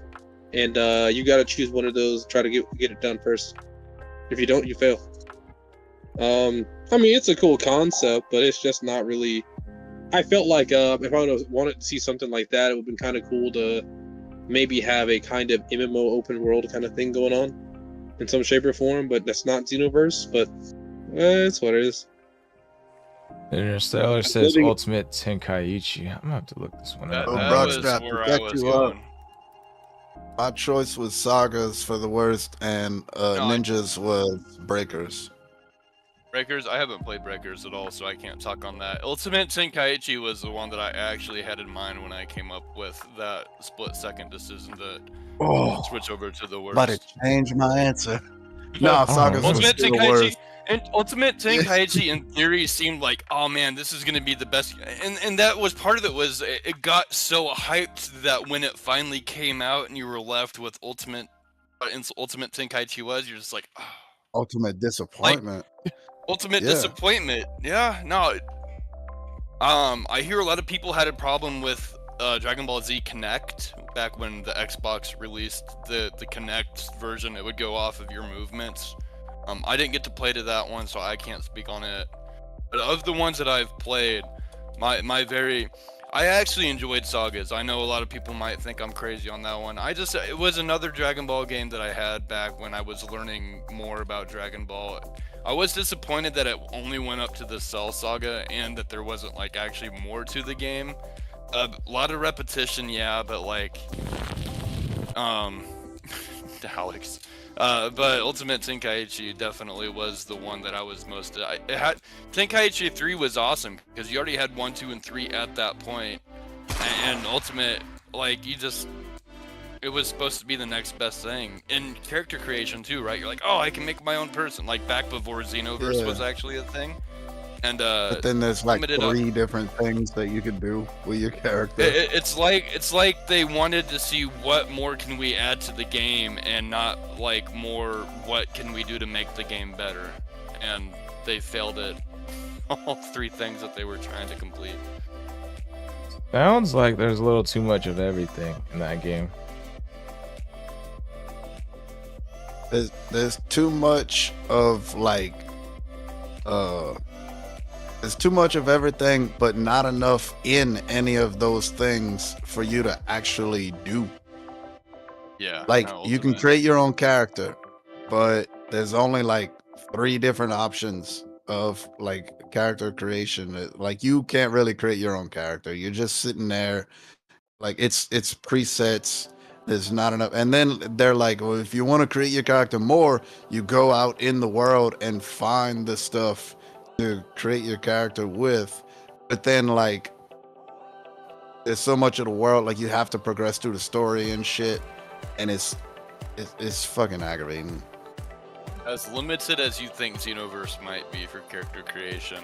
Speaker 5: And you got to choose one of those. Try to get it done first. If you don't, you fail. I mean, it's a cool concept, but it's just not really. I felt like if I would have wanted to see something like that, it would have been kind of cool to maybe have a kind of MMO open world kind of thing going on in some shape or form. But that's not Xenoverse. But it's what it is.
Speaker 1: Interstellar says Ultimate Tenkaichi. I'm gonna have to look this one up.
Speaker 2: That
Speaker 3: Brock
Speaker 2: was
Speaker 3: Strap,
Speaker 2: where I
Speaker 3: protect
Speaker 2: was
Speaker 3: you up.
Speaker 2: going.
Speaker 3: My choice was Sagas for the worst, and Ninjas was Breakers.
Speaker 2: Breakers, I haven't played Breakers at all, so I can't talk on that. Ultimate Tenkaichi was the one that I actually had in mind when I came up with that split-second decision to switch over to the worst.
Speaker 3: About to change my answer. No, Sagas was
Speaker 2: Ultimate
Speaker 3: still the
Speaker 2: Tenkaichi,
Speaker 3: worst.
Speaker 2: and Ultimate Tenkaichi in theory seemed like, oh man, this is gonna be the best, and that was part of it. Was it got so hyped that when it finally came out and you were left with Ultimate Tenkaichi you're just like, oh.
Speaker 3: Ultimate disappointment.
Speaker 2: Ultimate
Speaker 3: Yeah.
Speaker 2: disappointment. Yeah, no. I hear a lot of people had a problem with Dragon Ball Z Connect back when the Xbox released the Kinect version, it would go off of your movements. I didn't get to play to that one, so I can't speak on it. But of the ones that I've played, I actually enjoyed Sagas. I know a lot of people might think I'm crazy on that one. It was another Dragon Ball game that I had back when I was learning more about Dragon Ball. I was disappointed that it only went up to the Cell Saga and that there wasn't like actually more to the game. A lot of repetition, yeah, but like, Alex. But Ultimate Tenkaichi definitely was the one that I was most. Tenkaichi 3 was awesome because you already had 1, 2, and 3 at that point, and Ultimate, like it was supposed to be the next best thing in character creation too, right? You're like, oh, I can make my own person, like back before Xenoverse was actually a thing. And
Speaker 3: but then there's like 3 different things that you could do with your character.
Speaker 2: It's like they wanted to see what more can we add to the game, and not like more what can we do to make the game better. And they failed at all 3 things that they were trying to complete.
Speaker 1: Sounds like there's a little too much of everything in that game.
Speaker 3: There's too much of like there's too much of everything, but not enough in any of those things for you to actually do.
Speaker 2: Yeah.
Speaker 3: Like you can create your own character, but there's only like 3 different options of like character creation. Like you can't really create your own character. You're just sitting there, like it's presets. There's not enough. And then they're like, well, if you want to create your character more, you go out in the world and find the stuff to create your character with. But then like there's so much of the world, like you have to progress through the story and shit, and it's fucking aggravating.
Speaker 2: As limited as you think Xenoverse might be for character creation,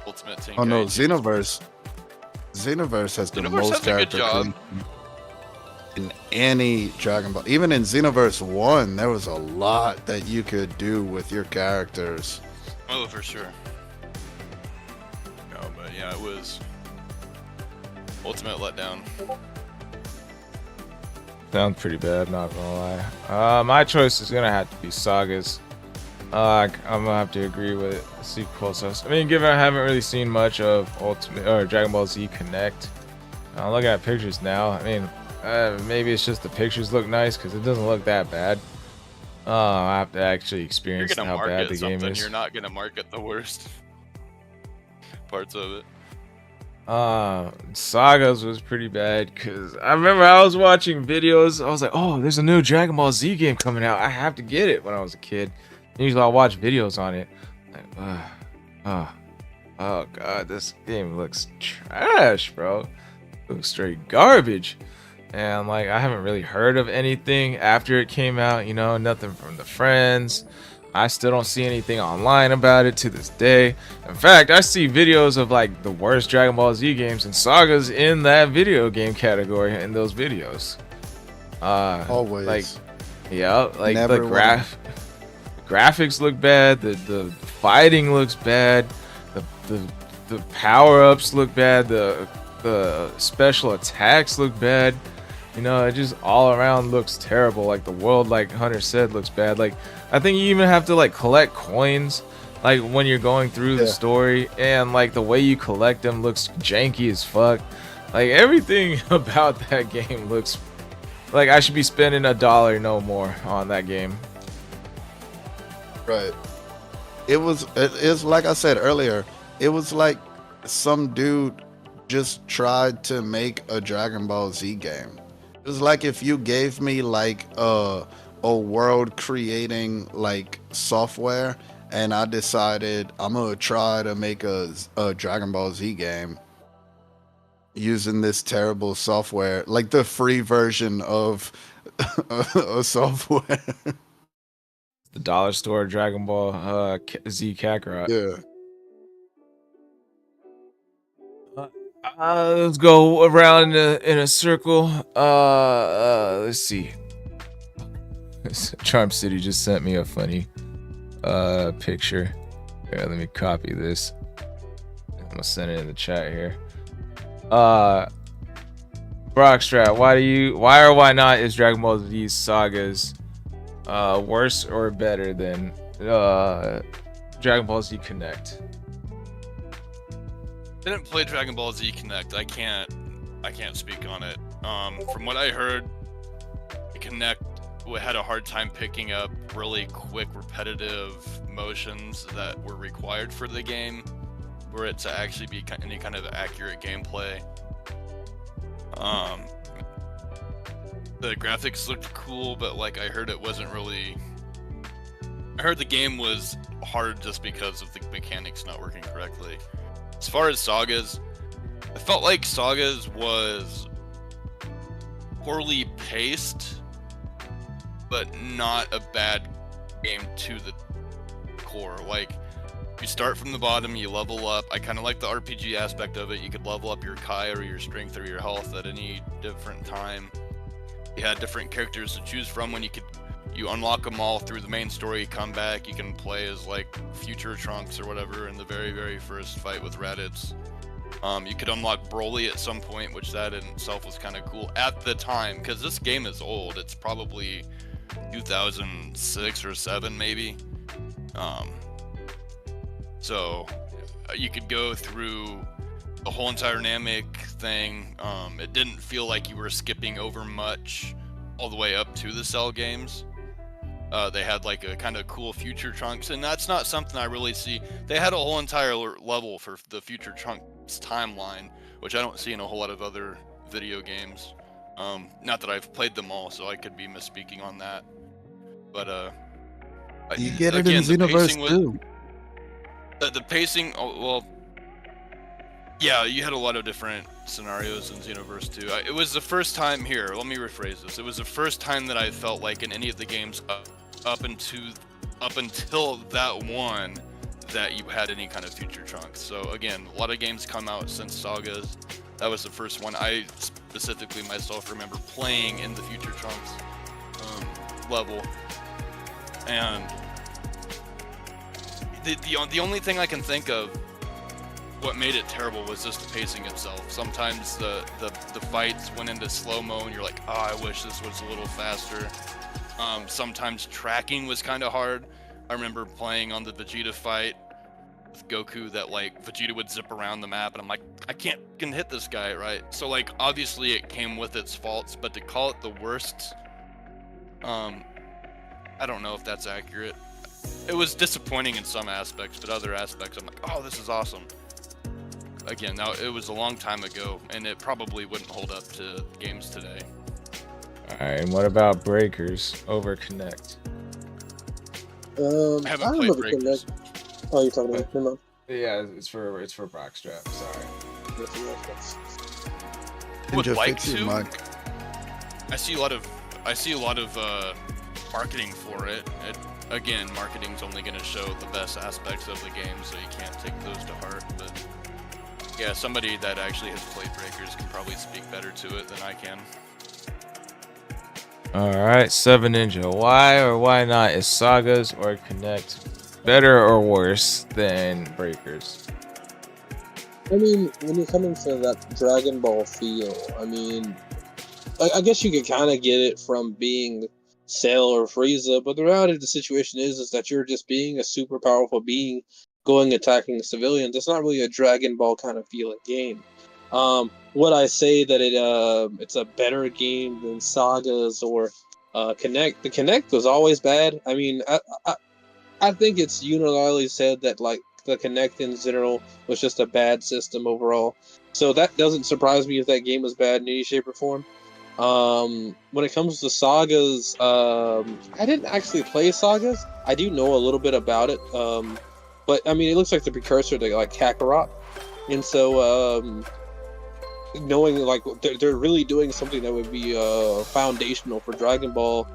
Speaker 2: Ultimate Tenkaichi.
Speaker 3: Oh no, Xenoverse has the most character creation in any Dragon Ball. Even in Xenoverse 1, there was a lot that you could do with your characters.
Speaker 2: Oh, for sure. No, but yeah, it was ultimate letdown.
Speaker 1: Sounds pretty bad, not gonna lie. My choice is gonna have to be Sagas. I'm gonna have to agree with sequel stuff. I mean, given I haven't really seen much of Ultimate or Dragon Ball Z Connect, I'm looking at pictures now. I mean, maybe it's just the pictures look nice because it doesn't look that bad. I have to actually experience how bad the game is.
Speaker 2: You're not gonna market the worst parts of it.
Speaker 1: Sagas was pretty bad because I remember I was watching videos. I was like, oh, there's a new Dragon Ball Z game coming out. I have to get it when I was a kid. Usually I'll watch videos on it. Like, oh god, this game looks trash, bro. It looks straight garbage. And like I haven't really heard of anything after it came out, you know, nothing from the friends. I still don't see anything online about it to this day. In fact, I see videos of like the worst Dragon Ball Z games, and Sagas in that video game category in those videos.
Speaker 3: Always.
Speaker 1: Like, yeah, like the graphics look bad, the fighting looks bad, the power-ups look bad, the special attacks look bad. You know, it just all around looks terrible. Like the world, like Hunter said, looks bad. Like I think you even have to like collect coins like when you're going through the story, and like the way you collect them looks janky as fuck. Like everything about that game looks like I should be spending $1 no more on that game.
Speaker 3: Right. It's like I said earlier, it was like some dude just tried to make a Dragon Ball Z game. It was like if you gave me like a world creating like software, and I decided I'm gonna try to make a Dragon Ball Z game using this terrible software, like the free version of a software.
Speaker 1: The dollar store Dragon Ball Z Kakarot.
Speaker 3: Yeah.
Speaker 1: Let's go around in a circle. Let's see. Charm City just sent me a funny picture. Here, let me copy this. I'm gonna send it in the chat here. Brockstrap, why or why not is Dragon Ball Z Sagas worse or better than Dragon Ball Z Connect?
Speaker 2: Didn't play Dragon Ball Z Connect. I can't speak on it. From what I heard, Connect had a hard time picking up really quick, repetitive motions that were required for the game, for it to actually be any kind of accurate gameplay. The graphics looked cool, but like I heard it wasn't really. I heard the game was hard just because of the mechanics not working correctly. As far as Sagas, I felt like Sagas was poorly paced, but not a bad game to the core. Like, you start from the bottom, you level up. I kind of like the RPG aspect of it. You could level up your Kai or your strength or your health at any different time. You had different characters to choose from. When you unlock them all through the main story, you come back, you can play as like future Trunks or whatever in the very first fight with Raditz. You could unlock Broly at some point, which that in itself was kind of cool at the time, because this game is old. It's probably 2006 or 7 maybe. So you could go through the whole entire Namek thing. It didn't feel like you were skipping over much all the way up to the Cell games. They had like a kind of cool future Trunks, and that's not something I really see. They had a whole entire level for the future Trunks timeline, which I don't see in a whole lot of other video games. Not that I've played them all, so I could be misspeaking on that. But
Speaker 3: You get it
Speaker 2: again,
Speaker 3: in Xenoverse too.
Speaker 2: The pacing, well, yeah, you had a lot of different scenarios in Xenoverse 2. It was the first time here. Let me rephrase this. It was the first time that I felt like in any of the games up until that one that you had any kind of future Trunks. So again, a lot of games come out since Sagas. That was the first one I specifically myself remember playing in the future Trunks level. And the only thing I can think of what made it terrible was just the pacing itself. Sometimes the fights went into slow-mo and you're like, oh, I wish this was a little faster. Sometimes tracking was kind of hard. I remember playing on the Vegeta fight with Goku that like Vegeta would zip around the map and I'm like, I can't hit this guy, right? So like obviously it came with its faults, but to call it the worst, I don't know if that's accurate. It was disappointing in some aspects, but other aspects I'm like, oh, this is awesome. Again, now it was a long time ago, and it probably wouldn't hold up to games today.
Speaker 1: Alright, and what about Breakers over Connect?
Speaker 2: I haven't played Breakers.
Speaker 5: Connect. Oh, you're talking about Nimbus?
Speaker 1: Yeah, it's for Brockstrap, sorry.
Speaker 2: Would
Speaker 3: Ninja,
Speaker 2: like
Speaker 3: fix your
Speaker 2: to.
Speaker 3: mic.
Speaker 2: I see a lot of marketing for it. Again, marketing's only going to show the best aspects of the game, so you can't take those to heart. But yeah, somebody that actually has played Breakers can probably speak better to it than I can.
Speaker 1: Alright, 7 Ninja. Why or why not is Sagas or Connect better or worse than Breakers?
Speaker 5: I mean, when you're coming to that Dragon Ball feel, I mean, I guess you could kind of get it from being Cell or Frieza, but the reality of the situation is that you're just being a super powerful being going attacking civilians. It's not really a Dragon Ball kind of feeling game. Would I say that it's a better game than Sagas or Connect? The Connect was always bad. I mean, I think it's unilaterally said that like the Connect in general was just a bad system overall. So that doesn't surprise me if that game was bad in any shape or form. When it comes to Sagas, I didn't actually play Sagas. I do know a little bit about it. But I mean, it looks like the precursor to like Kakarot, and so knowing like they're really doing something that would be foundational for Dragon Ball,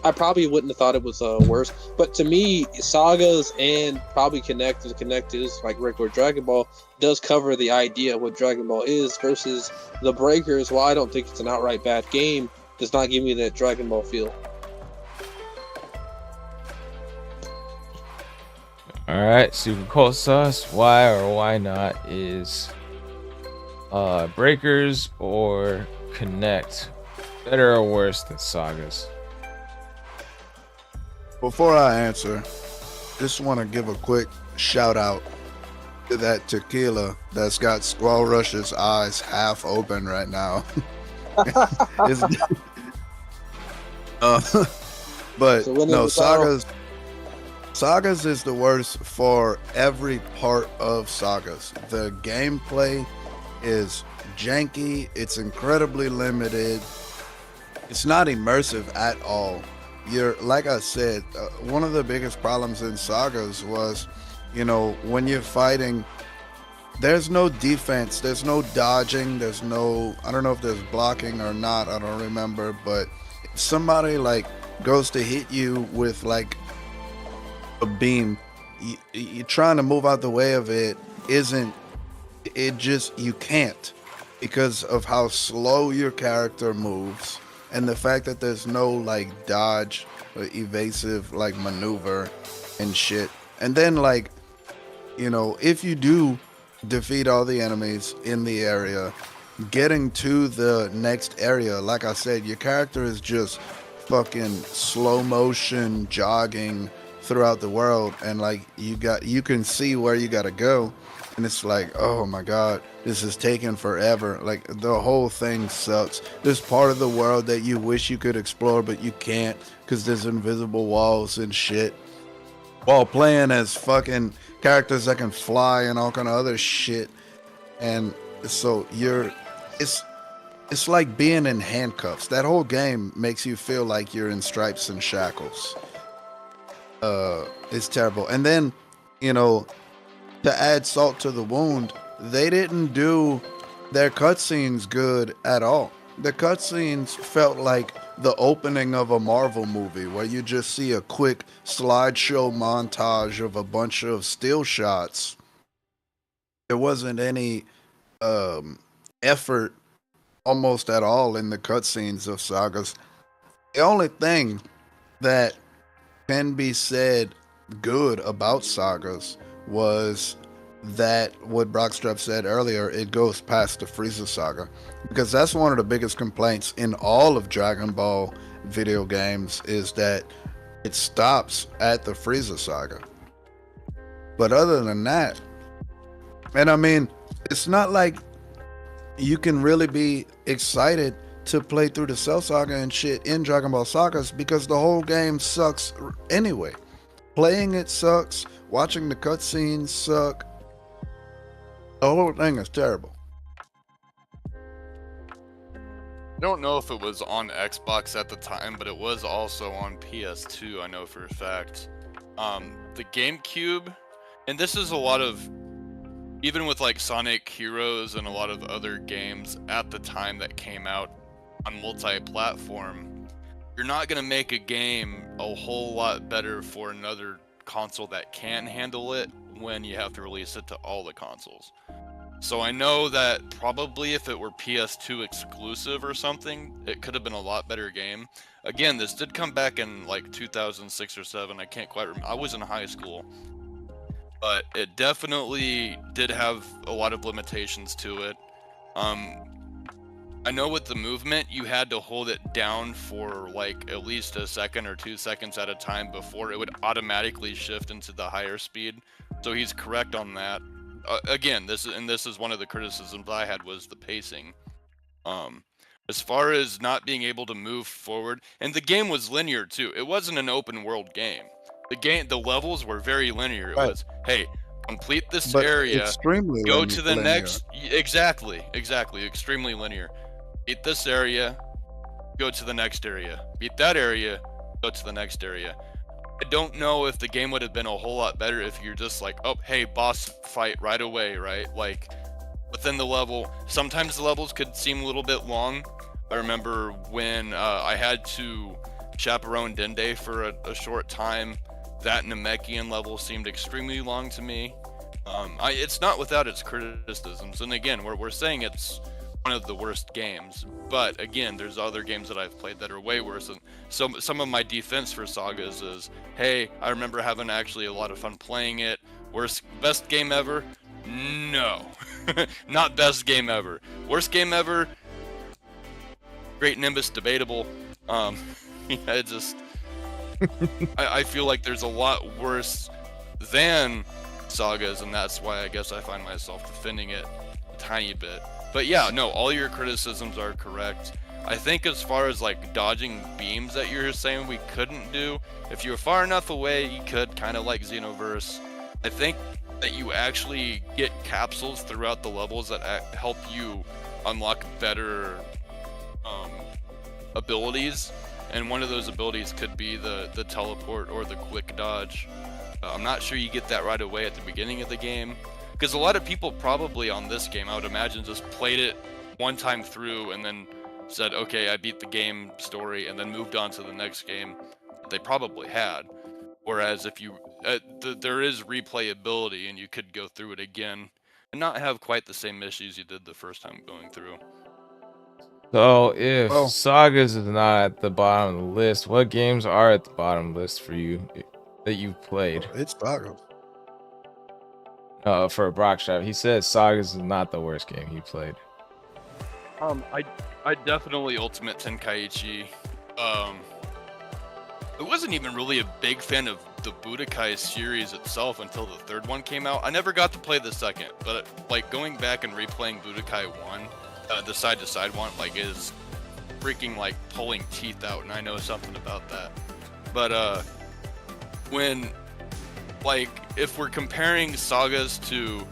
Speaker 5: I probably wouldn't have thought it was worse. But to me, Sagas and probably Connect is like regular Dragon Ball does cover the idea of what Dragon Ball is versus the Breakers. While I don't think it's an outright bad game, does not give me that Dragon Ball feel.
Speaker 1: Alright, Super Cold Sauce. Why or why not is Breakers or Connect, better or worse than Sagas?
Speaker 3: Before I answer, just want to give a quick shout out to that tequila that's got SquallRush's eyes half open right now. It's- but
Speaker 5: So when
Speaker 3: no,
Speaker 5: is the battle?
Speaker 3: Sagas is the worst for every part of Sagas. The gameplay is janky. It's incredibly limited. It's not immersive at all. You're like I said, one of the biggest problems in Sagas was, when you're fighting, there's no defense, there's no dodging, there's no, I don't know if there's blocking or not, I don't remember, but if somebody like goes to hit you with like a beam, you're trying to move out the way of it, you can't, because of how slow your character moves and the fact that there's no like dodge or evasive like maneuver and shit. And then like, if you do defeat all the enemies in the area, getting to the next area, like I said, your character is just fucking slow motion jogging throughout the world, and like you can see where you gotta go, and it's like, oh my god, this is taking forever. Like the whole thing sucks. There's part of the world that you wish you could explore but you can't because there's invisible walls and shit, while playing as fucking characters that can fly and all kind of other shit. And so it's like being in handcuffs. That whole game makes you feel like you're in stripes and shackles. It's terrible. And then, to add salt to the wound, they didn't do their cutscenes good at all. The cutscenes felt like the opening of a Marvel movie where you just see a quick slideshow montage of a bunch of still shots. There wasn't any effort almost at all in the cutscenes of Sagas. The only thing that can be said good about Sagas was that what Brockstrap said earlier, it goes past the Frieza saga, because that's one of the biggest complaints in all of Dragon Ball video games, is that it stops at the Frieza saga. But other than that, and I mean, it's not like you can really be excited to play through the Cell Saga and shit in Dragon Ball Sagas, because the whole game sucks anyway. Playing it sucks, watching the cutscenes suck. The whole thing is terrible.
Speaker 2: I don't know if it was on Xbox at the time, but it was also on PS2, I know for a fact. The GameCube, and this is a lot of, even with like Sonic Heroes and a lot of other games at the time that came out on multi-platform, you're not going to make a game a whole lot better for another console that can handle it when you have to release it to all the consoles. So I know that probably if it were PS2 exclusive or something, it could have been a lot better game. Again, this did come back in like 2006 or 7. I can't quite remember. I was in high school. But it definitely did have a lot of limitations to it. I know with the movement, you had to hold it down for like at least a second or 2 seconds at a time before it would automatically shift into the higher speed. So he's correct on that. Again, this is one of the criticisms I had, was the pacing. As far as not being able to move forward, and the game was linear too. It wasn't an open world game. The levels were very linear. It was, hey, complete this area,
Speaker 3: extremely
Speaker 2: go to the
Speaker 3: linear.
Speaker 2: next. Exactly, extremely linear. Beat this area, go to the next area. Beat that area, go to the next area. I don't know if the game would have been a whole lot better if you're just like, oh, hey, boss fight right away, right? Like, within the level, sometimes the levels could seem a little bit long. I remember when I had to chaperone Dende for a short time, that Namekian level seemed extremely long to me. It's not without its criticisms, and again, we're saying it's one of the worst games, but again, there's other games that I've played that are way worse. And so some of my defense for Sagas is, hey, I remember having actually a lot of fun playing it. Best game ever? No. Not best game ever. Worst game ever. Great Nimbus, debatable. Yeah, I feel like there's a lot worse than Sagas, and that's why I guess I find myself defending it a tiny bit. But yeah, no, all your criticisms are correct. I think as far as like dodging beams that you're saying we couldn't do, if you were far enough away, you could, kind of like Xenoverse. I think that you actually get capsules throughout the levels that help you unlock better abilities, and one of those abilities could be the teleport or the quick dodge. I'm not sure you get that right away at the beginning of the game, because a lot of people probably on this game, I would imagine, just played it one time through and then said, okay, I beat the game story, and then moved on to the next game. They probably had. Whereas if you, there is replayability, and you could go through it again and not have quite the same issues you did the first time going through.
Speaker 1: So if Sagas is not at the bottom of the list, what games are at the bottom list for you that you've played?
Speaker 3: It's Saga.
Speaker 1: For Brockstrap, he said Sagas is not the worst game he played.
Speaker 2: I definitely Ultimate Tenkaichi. I wasn't even really a big fan of the Budokai series itself until the third one came out. I never got to play the second, but like going back and replaying Budokai 1, the side-to-side one, like, is freaking like pulling teeth out, and I know something about that. But when, like, if we're comparing Sagas to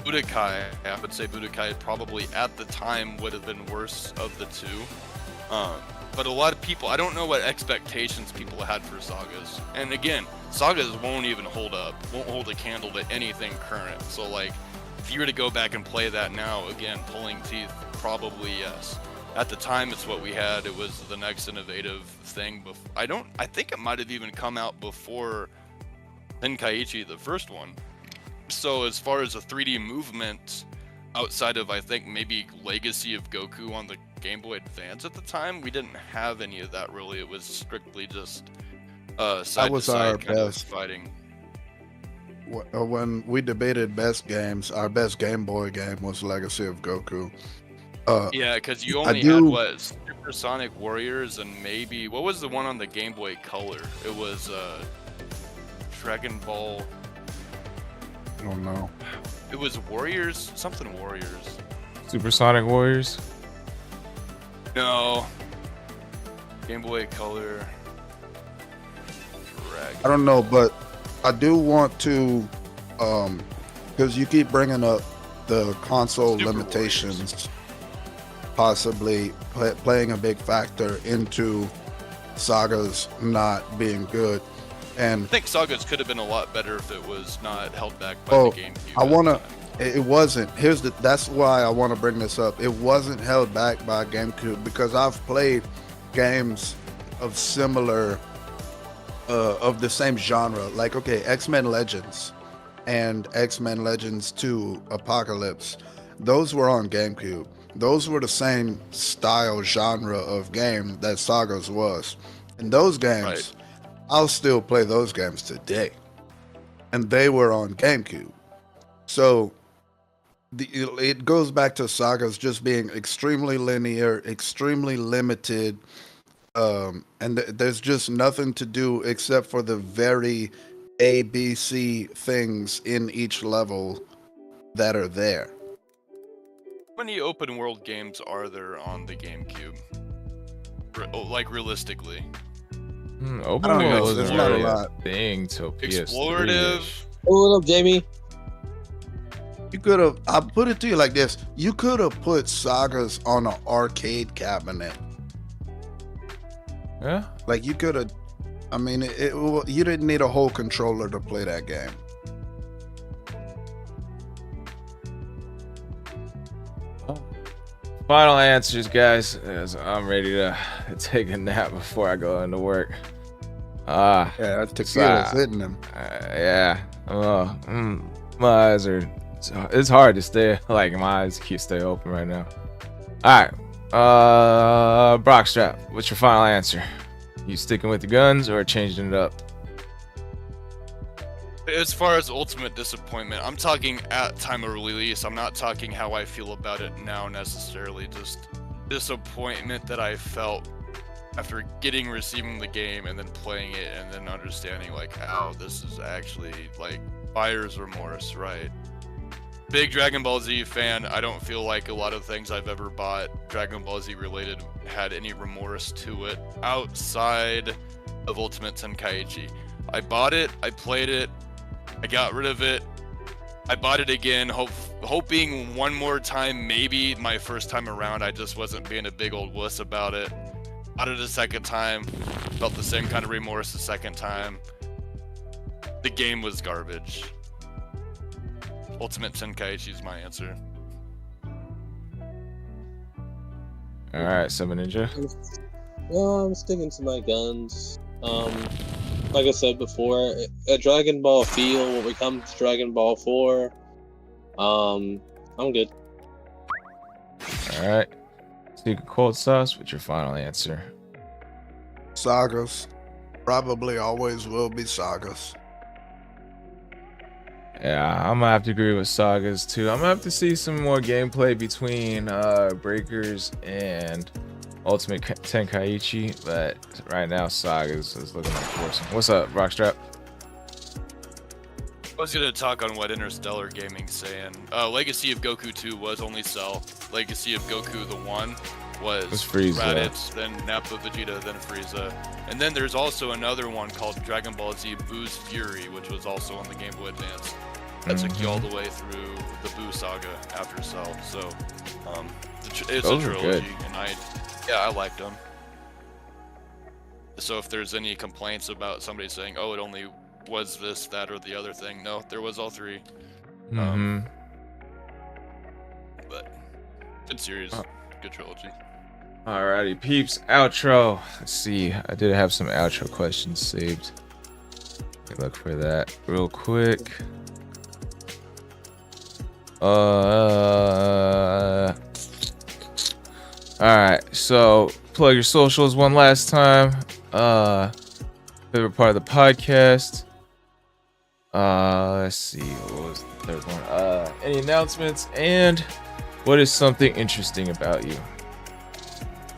Speaker 2: Budokai, I would say Budokai probably at the time would have been worse of the two. But a lot of people, I don't know what expectations people had for Sagas. And again, Sagas won't even hold a candle to anything current. So like, if you were to go back and play that now, again, pulling teeth, probably yes. At the time, it's what we had. It was the next innovative thing. I think it might have even come out before Tenkaichi, the first one. So as far as a 3D movement, outside of, I think, maybe Legacy of Goku on the Game Boy Advance at the time, we didn't have any of that really. It was strictly just side-to-side kind of fighting.
Speaker 3: When we debated best games, our best Game Boy game was Legacy of Goku.
Speaker 2: Yeah, because you only had, what, Supersonic Warriors, and maybe, what was the one on the Game Boy Color? It was Dragon Ball.
Speaker 3: I don't know.
Speaker 2: It was Warriors, something Warriors.
Speaker 1: Supersonic Warriors?
Speaker 2: No. Game Boy Color. Dragon.
Speaker 3: I don't know, but I do want to, because you keep bringing up the console
Speaker 2: Super
Speaker 3: limitations,
Speaker 2: Warriors.
Speaker 3: Possibly playing a big factor into Sagas not being good. And
Speaker 2: I think Sagas could have been a lot better if it was not held back by the GameCube.
Speaker 3: It wasn't. That's why I want to bring this up. It wasn't held back by GameCube because I've played games of similar, of the same genre. Like, okay, X-Men Legends and X-Men Legends 2 Apocalypse. Those were on GameCube. Those were the same style genre of game that Sagas was. And those games, right, I'll still play those games today. And they were on GameCube. So it goes back to Sagas just being extremely linear, extremely limited, and there's just nothing to do except for the very ABC things in each level that are there.
Speaker 2: How many open world games are there on the GameCube? Like, realistically?
Speaker 1: Open world
Speaker 3: there's
Speaker 1: isn't
Speaker 3: not
Speaker 1: really
Speaker 3: a lot.
Speaker 1: Thing to
Speaker 2: Explorative.
Speaker 5: What up, Jamie?
Speaker 3: You could have, I put it to you like this, you could have put Sagas on an arcade cabinet.
Speaker 1: Yeah.
Speaker 3: Like, you could have, I mean, you didn't need a whole controller to play that game.
Speaker 1: Final answers, guys, as I'm ready to take a nap before I go into work.
Speaker 3: Yeah, that tequila's hitting them.
Speaker 1: Yeah. My eyes are, it's hard to stay, like, my eyes can't stay open right now. All right. Brockstrap, what's your final answer? You sticking with the guns or changing it up?
Speaker 2: As far as ultimate disappointment, I'm talking at time of release. I'm not talking how I feel about it now necessarily. Just disappointment that I felt after receiving the game and then playing it and then understanding like, oh, this is actually like buyer's remorse, right? Big Dragon Ball Z fan. I don't feel like a lot of things I've ever bought Dragon Ball Z related had any remorse to it outside of Ultimate Tenkaichi. I bought it, I played it, I got rid of it, I bought it again, hoping one more time, maybe my first time around, I just wasn't being a big old wuss about it. Bought it a second time, felt the same kind of remorse the second time. The game was garbage. Ultimate Tenkaichi is my answer.
Speaker 1: Alright, Seven Ninja.
Speaker 5: Well, I'm sticking to my guns. Like I said before, a Dragon Ball feel when we come to Dragon Ball 4. I'm good.
Speaker 1: Alright. Secret Cold Sauce, what's your final answer?
Speaker 3: Sagas. Probably always will be Sagas.
Speaker 1: Yeah, I'm gonna have to agree with Sagas too. I'm gonna have to see some more gameplay between Breakers and Ultimate Tenkaichi, but right now Sagas is looking like forcing. What's up, Rockstrap?
Speaker 2: I was gonna talk on what Interstellar Gaming's saying. Legacy of Goku 2 was only Cell. Legacy of Goku the 1 was
Speaker 1: Frieza.
Speaker 2: Raditz, then Nappa Vegeta, then Frieza. And then there's also another one called Dragon Ball Z Boo's Fury, which was also on the Game Boy Advance. That took you all the way through the Boo saga after Cell. So, it's
Speaker 1: Those
Speaker 2: a
Speaker 1: are
Speaker 2: trilogy,
Speaker 1: good.
Speaker 2: and I liked them. So if there's any complaints about somebody saying, oh, it only was this, that, or the other thing, no, there was all three. But good series, good trilogy.
Speaker 1: Alrighty, peeps. Outro. Let's see. I did have some outro questions saved. Let me look for that real quick. Alright, so plug your socials one last time. Favorite part of the podcast. Let's see, what was the third one? Any announcements, and what is something interesting about you?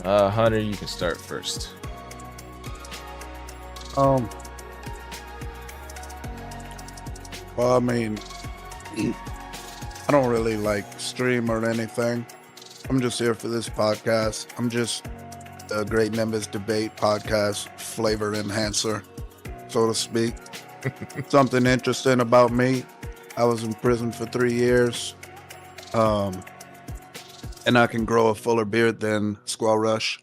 Speaker 1: Hunter, you can start first.
Speaker 3: Well, I mean, I don't really like stream or anything. I'm just here for this podcast. I'm just a great Nimbus debate podcast flavor enhancer, so to speak. Something interesting about me: I was in prison for 3 years, and I can grow a fuller beard than SquallRush.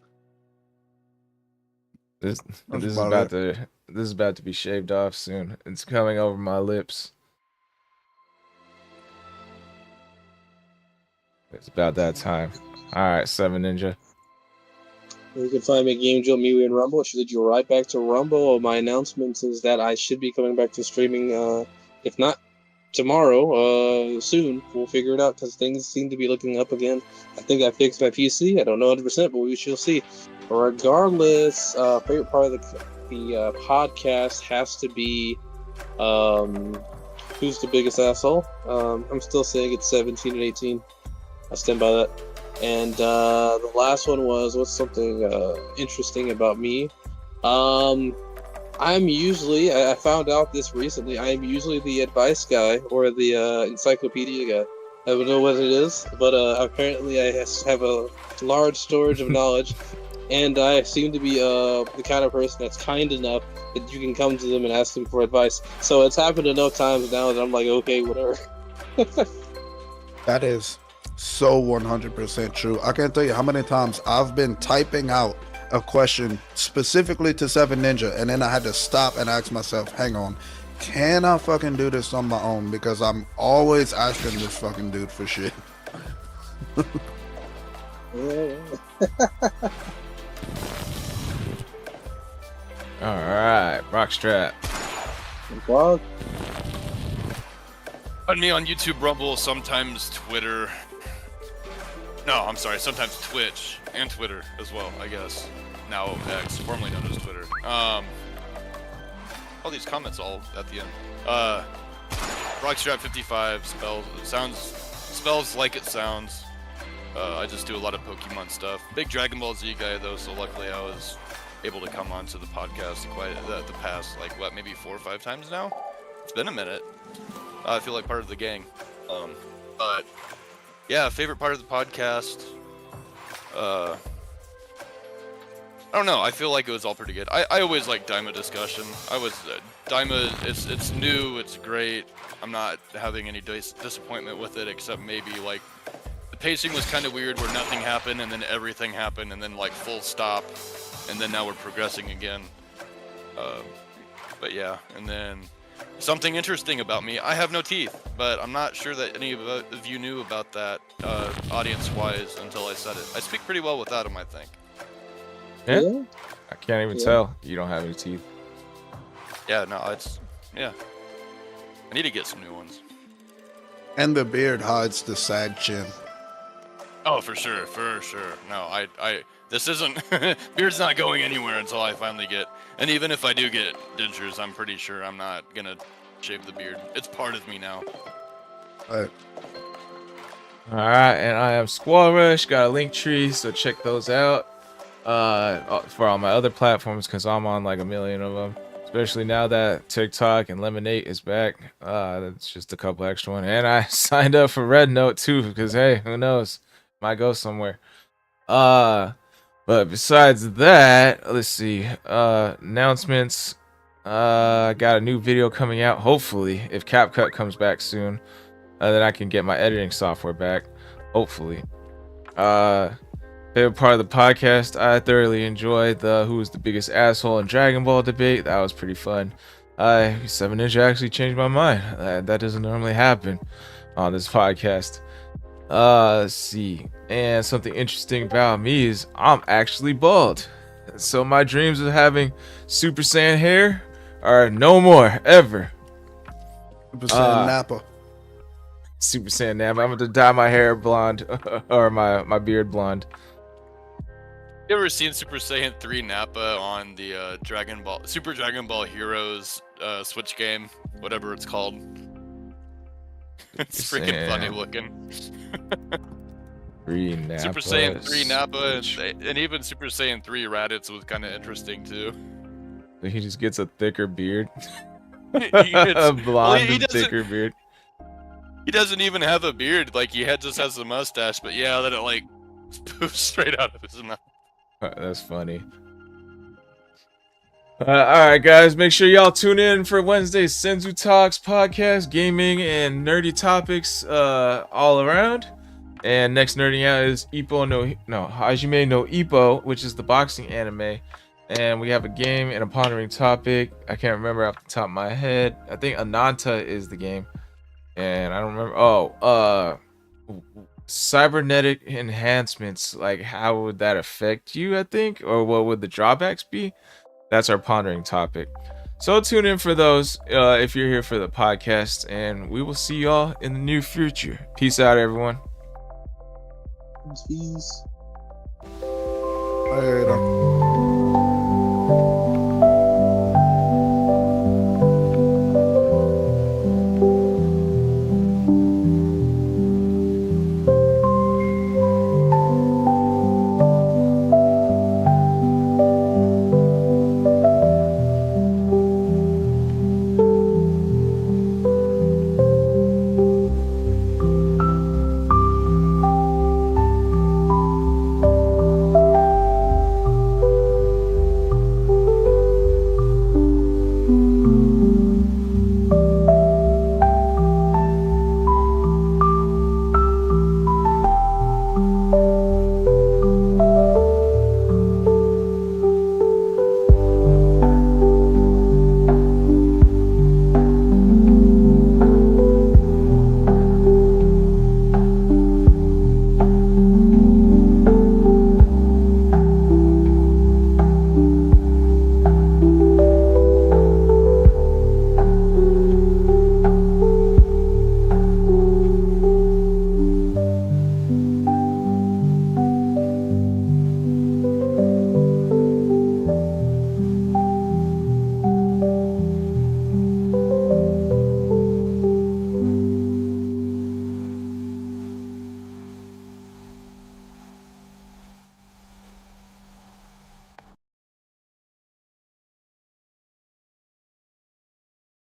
Speaker 1: This is about to be shaved off soon. It's coming over my lips. It's about that time. Alright, Seven Ninja.
Speaker 5: You can find me at Game Joe, MeWe, and Rumble. I should lead you right back to Rumble. My announcement is that I should be coming back to streaming, if not tomorrow, soon. We'll figure it out because things seem to be looking up again. I think I fixed my PC. I don't know 100%, but we shall see. Regardless, favorite part of the podcast has to be who's the biggest asshole. I'm still saying it's 17 and 18. I stand by that. And the last one was, what's something interesting about me? I'm usually, I found out this recently, I'm usually the advice guy or the encyclopedia guy. I don't know what it is, but apparently I have a large storage of knowledge, and I seem to be the kind of person that's kind enough that you can come to them and ask them for advice. So it's happened enough times now that I'm like, okay, whatever.
Speaker 3: That is so 100% true. I can't tell you how many times I've been typing out a question specifically to Seven Ninja, and then I had to stop and ask myself, hang on, can I fucking do this on my own? Because I'm always asking this fucking dude for shit.
Speaker 1: Alright, Rockstrap.
Speaker 5: Well,
Speaker 2: Find me on YouTube, Rumble, sometimes Twitter. No, I'm sorry, sometimes Twitch and Twitter as well, I guess. Now X, formerly known as Twitter. all these comments all at the end. Rockstrap 55 spells like it sounds. I just do a lot of Pokemon stuff. Big Dragon Ball Z guy though, so luckily I was able to come onto the podcast quite the past maybe 4 or 5 times now. It's been a minute. I feel like part of the gang. But yeah, favorite part of the podcast. I don't know. I feel like it was all pretty good. I always like Daima discussion. Daima. It's new. It's great. I'm not having any disappointment with it, except maybe like the pacing was kind of weird, where nothing happened and then everything happened and then like full stop, and then now we're progressing again. But yeah, and then something interesting about me. I have no teeth, but I'm not sure that any of you knew about that audience-wise until I said it. I speak pretty well without them, I think.
Speaker 1: Yeah? I can't even tell. You don't have any teeth.
Speaker 2: Yeah, no, yeah. I need to get some new ones.
Speaker 3: And the beard hides the sad chin.
Speaker 2: Oh, for sure. No, this isn't, beard's not going anywhere until I finally get, and even if I do get dentures, I'm pretty sure I'm not gonna shave the beard. It's part of me now.
Speaker 3: Alright.
Speaker 1: Alright, and I am SquallRush, got a link tree, so check those out. For all my other platforms, because I'm on like a million of them. Especially now that TikTok and Lemonade is back. That's just a couple extra ones. And I signed up for Red Note too, because hey, who knows? Might go somewhere. But besides that, let's see. Announcements. Got a new video coming out, hopefully, if CapCut comes back soon. Then I can get my editing software back. Hopefully. Favorite part of the podcast, I thoroughly enjoyed the who was the biggest asshole in Dragon Ball debate. That was pretty fun. 7-inch actually changed my mind. That doesn't normally happen on this podcast. Let's see. And something interesting about me is I'm actually bald. So my dreams of having Super Saiyan hair are no more, ever.
Speaker 3: Super Saiyan Nappa.
Speaker 1: Super Saiyan Nappa. I'm going to dye my hair blonde, or my beard blonde.
Speaker 2: You ever seen Super Saiyan 3 Nappa on the Super Dragon Ball Heroes Switch game, whatever it's called? It's freaking funny looking.
Speaker 1: 3 Nappa.
Speaker 2: Super Saiyan 3 Nappa and even Super Saiyan 3 Raditz was kind of interesting too.
Speaker 1: He just gets a thicker beard.
Speaker 2: A
Speaker 1: blonde thicker beard.
Speaker 2: He doesn't even have a beard. Like just has a mustache. But yeah, then it like poofs straight out of his mouth.
Speaker 1: That's funny. Alright guys, make sure y'all tune in for Wednesday's Senzu Talks podcast, gaming and nerdy topics all around. And next nerding out is Hajime no Ippo, which is the boxing anime. And we have a game and a pondering topic. I can't remember off the top of my head. I think Ananta is the game. And I don't remember. Cybernetic enhancements, like how would that affect you, I think, or what would the drawbacks be? That's our pondering topic. So tune in for those if you're here for the podcast, and we will see y'all in the near future. Peace out, everyone.
Speaker 5: Peace.
Speaker 3: Later.